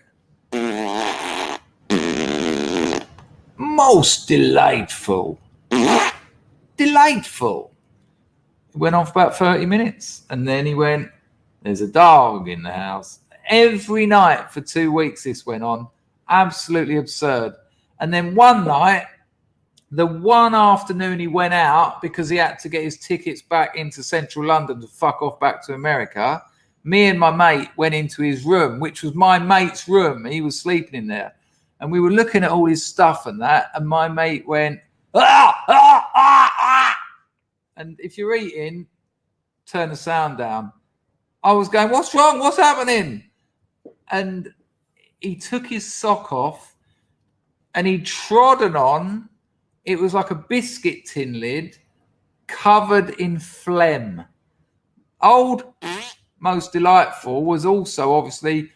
Speaker 1: Most delightful. Delightful. It went on for about 30 minutes. And then he went, there's a dog in the house. Every night for 2 weeks this went on. Absolutely absurd. And then one night, the one afternoon he went out because he had to get his tickets back into central London to fuck off back to America, me and my mate went into his room, which was my mate's room. He was sleeping in there. And we were looking at all his stuff and that. And my mate went, ah, ah, ah, ah. And if you're eating, turn the sound down. I was going, what's wrong? What's happening? And he took his sock off and he trodden on. It was like a biscuit tin lid covered in phlegm. Old Most Delightful was also obviously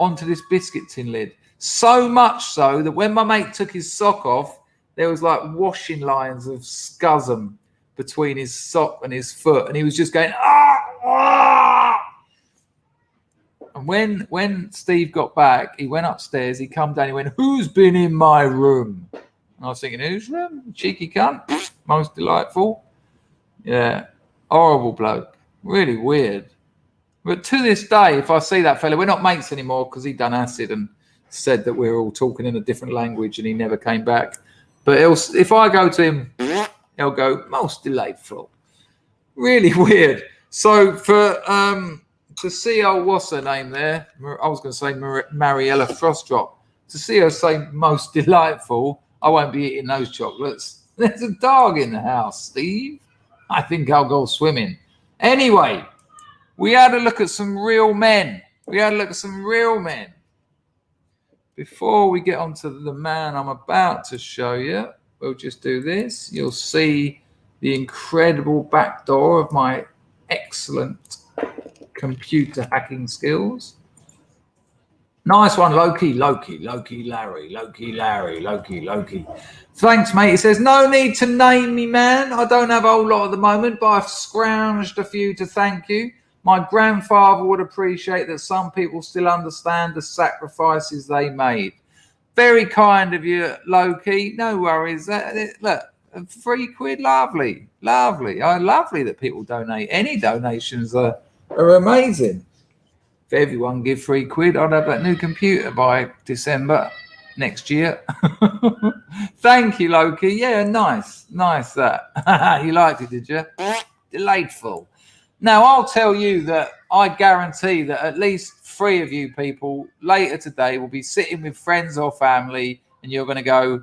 Speaker 1: onto this biscuit tin lid. So much so that when my mate took his sock off, there was like washing lines of scusm between his sock and his foot. And he was just going, ah, ah. And when Steve got back, he went upstairs, he come down, he went, who's been in my room? And I was thinking, whose room? Cheeky cunt. Most Delightful. Yeah. Horrible bloke. Really weird. But to this day, if I see that fella, we're not mates anymore because he done acid and said that we were all talking in a different language and he never came back. But if I go to him, he'll go, most delightful. Really weird. So for to see what's her name there? I was going to say Mariella Frostdrop. To see her say most delightful, I won't be eating those chocolates. There's a dog in the house, Steve. I think I'll go swimming. Anyway, we had a look at some real men. Before we get on to the man I'm about to show you, we'll just do this. You'll see the incredible back door of my excellent computer hacking skills. Nice one, Loki, Larry. Thanks, mate. He says, no need to name me, man. I don't have a whole lot at the moment, but I've scrounged a few to thank you. My grandfather would appreciate that some people still understand the sacrifices they made. Very kind of you, Loki. No worries. Look, £3, lovely. Lovely that people donate. Any donations are amazing. If everyone give £3, I'd have that new computer by December next year. Thank you, Loki. Yeah, nice that. You liked it, did you? Delightful. Now, I'll tell you that I guarantee that at least 3 of you people later today will be sitting with friends or family and you're going to go,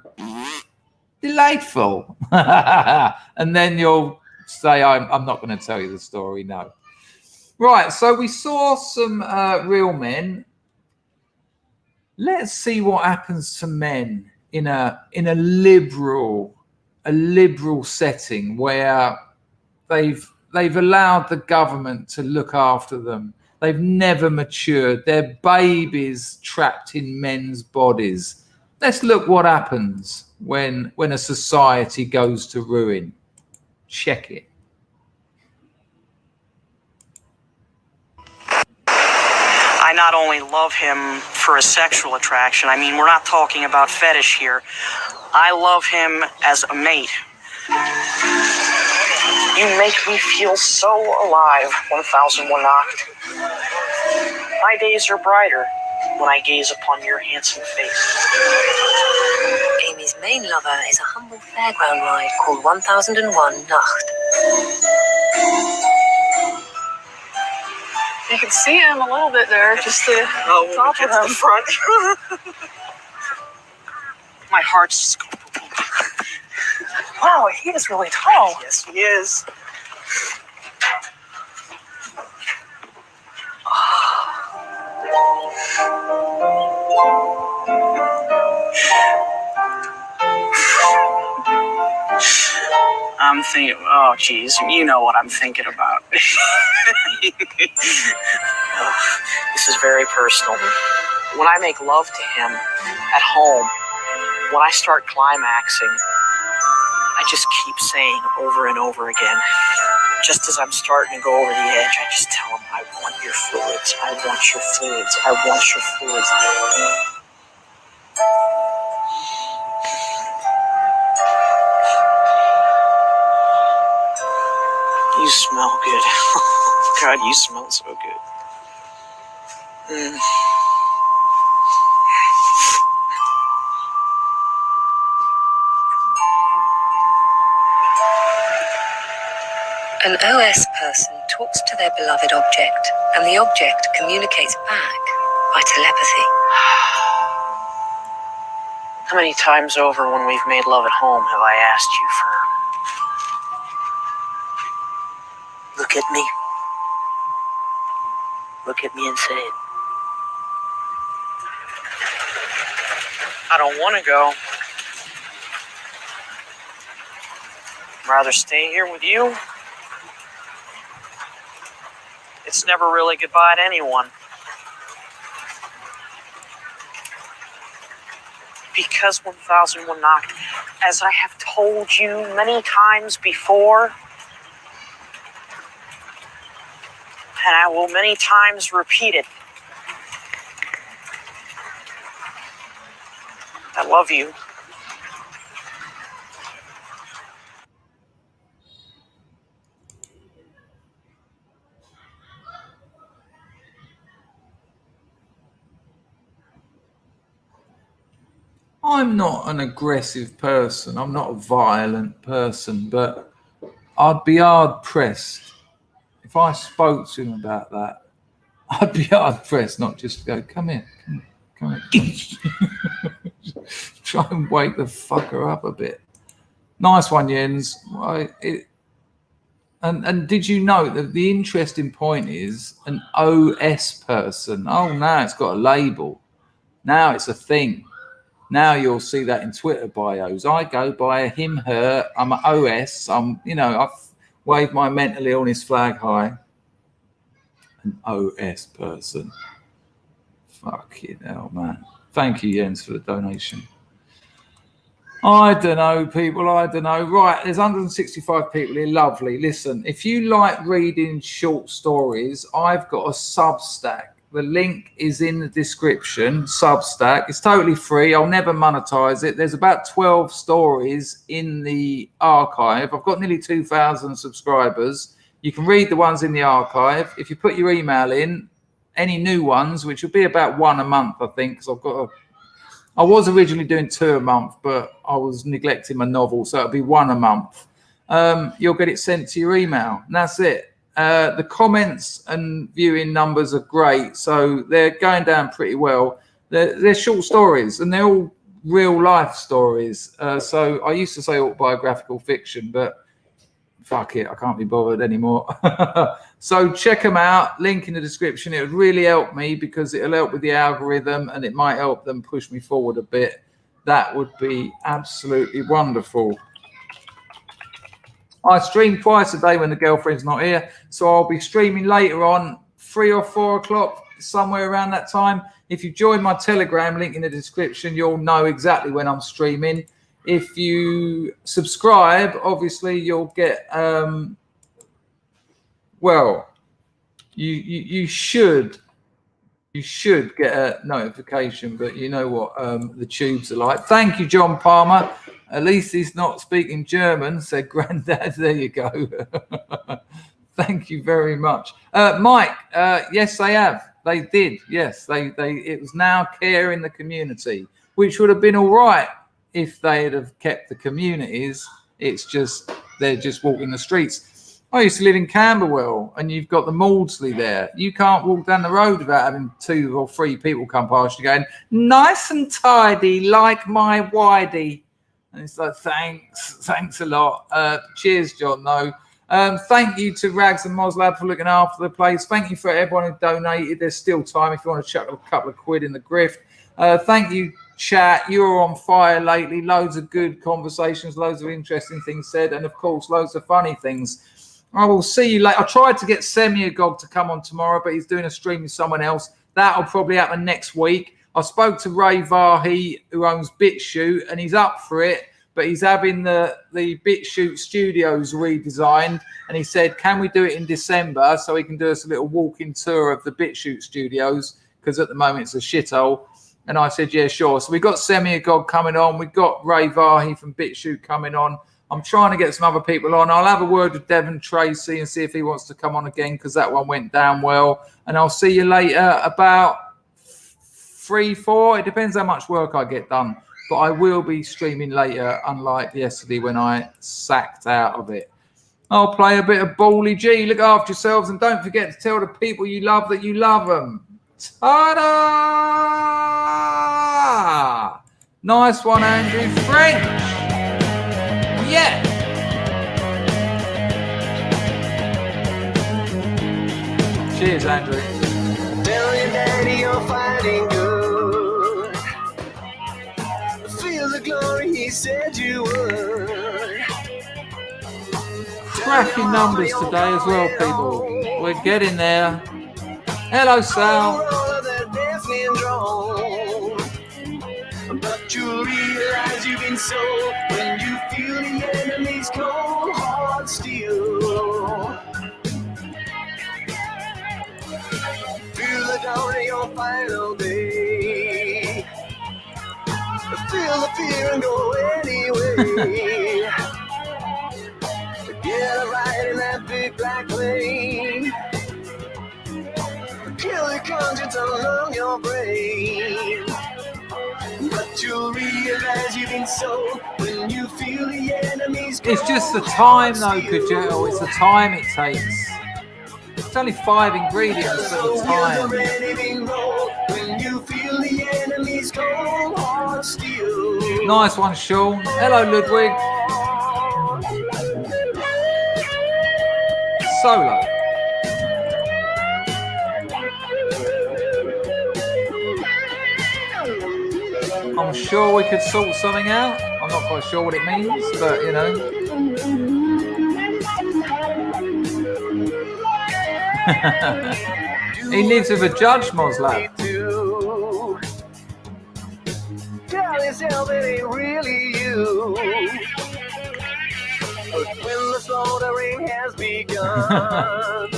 Speaker 1: delightful. And then you'll say, I'm not going to tell you the story. No. Right, so we saw some real men. Let's see what happens to men in a liberal setting where they've allowed the government to look after them. They've never matured. They're babies trapped in men's bodies. Let's look what happens when a society goes to ruin. Check it.
Speaker 18: I not only love him for his sexual attraction, I mean, we're not talking about fetish here. I love him as a mate. You make me feel so alive, 1001 Nacht. My days are brighter when I gaze upon your handsome face.
Speaker 19: Amy's main lover is a humble fairground ride called 1001 Nacht.
Speaker 20: You can see him a little bit there, just the top of him.
Speaker 18: The front. My heart's just going.
Speaker 20: Wow, he is really tall.
Speaker 18: Yes, he is. I'm thinking, oh, geez, you know what I'm thinking about. This is very personal. When I make love to him at home, when I start climaxing, I just keep saying over and over again, just as I'm starting to go over the edge, I just tell him, I want your fluids, I want your fluids, I want your fluids. You smell good. God, you smell so good.
Speaker 19: An OS person talks to their beloved object, and the object communicates back by telepathy.
Speaker 18: How many times over when we've made love at home have I asked you for... Look at me. Look at me and say it. I don't want to go. I'd rather stay here with you. It's never really goodbye to anyone. Because 1001 knocked, as I have told you many times before, and I will many times repeat it, I love you.
Speaker 1: I'm not an aggressive person. I'm not a violent person, but I'd be hard pressed if I spoke to him about that. I'd be hard pressed not just to go, come here. Try and wake the fucker up a bit. Nice one, Jens. And did you know that the interesting point is an OS person? Oh, now it's got a label. Now it's a thing. Now you'll see that in Twitter bios. I go by a him, her. I'm an OS. I've waved my mental illness flag high. An OS person. Fucking hell, man. Thank you, Jens, for the donation. I don't know, people. I don't know. Right, there's 165 people here. Lovely. Listen, if you like reading short stories, I've got a Substack. The link is in the description. Substack. It's totally free. I'll never monetize it. There's about 12 stories in the archive. I've got nearly 2,000 subscribers. You can read the ones in the archive. If you put your email in, any new ones, which will be about one a month, I think, because I was originally doing 2 a month, but I was neglecting my novel, so it'll be 1 a month. You'll get it sent to your email, and that's it. The comments and viewing numbers are great, so they're going down pretty well. They're short stories, and they're all real life stories. So I used to say autobiographical fiction, but fuck it, I can't be bothered anymore. So check them out. Link in the description. It would really help me because it'll help with the algorithm, and it might help them push me forward a bit. That would be absolutely wonderful. I stream twice a day when the girlfriend's not here, so I'll be streaming later on, 3 or 4 o'clock, somewhere around that time. If you join my Telegram, link in the description, you'll know exactly when I'm streaming. If you subscribe, obviously you'll get you should get a notification, but you know what the tubes are like. Thank you, John Palmer. At least he's not speaking German, said Grandad. There you go. Thank you very much. Mike, yes, they have. They did. Yes, it was now care in the community, which would have been all right if they had have kept the communities. It's just they're just walking the streets. I used to live in Camberwell, and you've got the Maudsley there. You can't walk down the road without having 2 or 3 people come past you going, nice and tidy, like my Whitey. And it's like, thanks a lot. Cheers, John, though. Thank you to Rags and Moslab for looking after the place. Thank you for everyone who donated. There's still time if you want to chuck a couple of quid in the grift. Thank you, chat. You're on fire lately. Loads of good conversations, loads of interesting things said, and, of course, loads of funny things. I will see you later. I tried to get Semiagog to come on tomorrow, but he's doing a stream with someone else. That'll probably happen next week. I spoke to Ray Vahi, who owns BitChute, and he's up for it, but he's having the BitChute studios redesigned, and he said, can we do it in December so he can do us a little walking tour of the BitChute studios, because at the moment it's a shithole. And I said, yeah, sure. So we've got Semiagog coming on. We've got Ray Vahi from BitChute coming on. I'm trying to get some other people on. I'll have a word with Devon Tracy and see if he wants to come on again, because that one went down well. And I'll see you later about 3, 4. It depends how much work I get done. But I will be streaming later, unlike yesterday when I sacked out of it. I'll play a bit of Bally G. Look after yourselves and don't forget to tell the people you love that you love them. Ta-da! Nice one, Andrew French. Yeah. Cheers, Andrew.
Speaker 21: Tell your daddy you're fighting good. Feel the glory he said you would.
Speaker 1: Cracking numbers today as well, people. We're getting there. Hello, Sal.
Speaker 21: But you realize you've been sold when you feel the enemy's cold hard steel. Feel the dawn of your final day. Feel the fear and go anyway. Get a ride in that big black plane. Kill your conscience and numb your brain. But you'll realize you've been sold when you feel the enemy's cold.
Speaker 1: It's just the time, though, Kajel. It's the time it takes. It's only 5 ingredients, but the time.
Speaker 21: When you feel the enemy's cold hard steel.
Speaker 1: Nice one, Sean. Hello, Ludwig. Solo. I'm sure we could sort something out. I'm not quite sure what it means, but you know. He lives with a judge, Moslab.
Speaker 21: Tell yourself it ain't really you. But when the slaughtering has begun,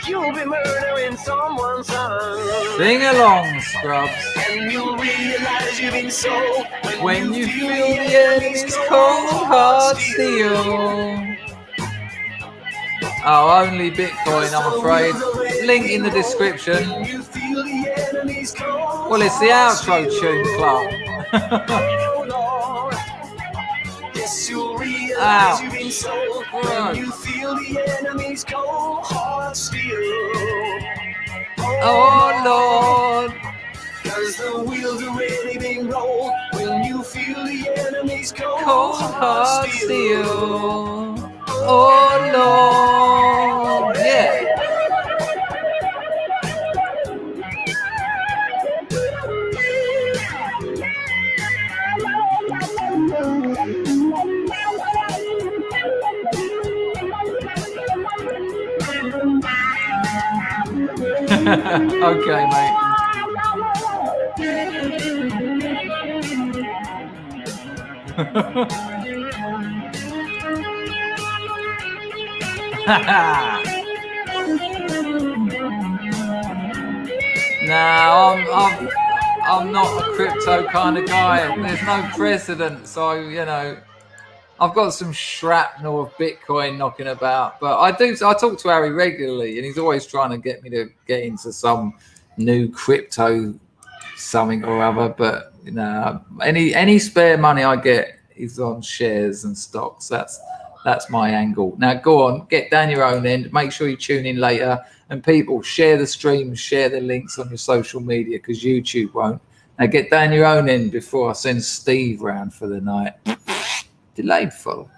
Speaker 21: you'll be murdering someone's son.
Speaker 1: Sing along, Scrubs.
Speaker 21: And you'll realize you've been sold
Speaker 1: when you feel the enemy's cold hard steel. Oh, only Bitcoin, I'm afraid. Link in the description. Well, it's the outro tune, Clark.
Speaker 21: Yes, you'll realize you've been sold when you feel the enemy's cold hard steel.
Speaker 1: Oh, Lord.
Speaker 21: Cause the wheels are really being rolled when you feel the enemy's cold
Speaker 1: hard steel. Oh, Lord. Yeah. Okay, mate. Nah, I'm not a crypto kind of guy. There's no precedent, so you know. I've got some shrapnel of Bitcoin knocking about, but I talk to Harry regularly, and he's always trying to get me to get into some new crypto something or other. But you know, any spare money I get is on shares and stocks. That's my angle. Now go on, get down your own end. Make sure you tune in later, and people share the stream, share the links on your social media because YouTube won't. Now get down your own end before I send Steve round for the night. Delightful.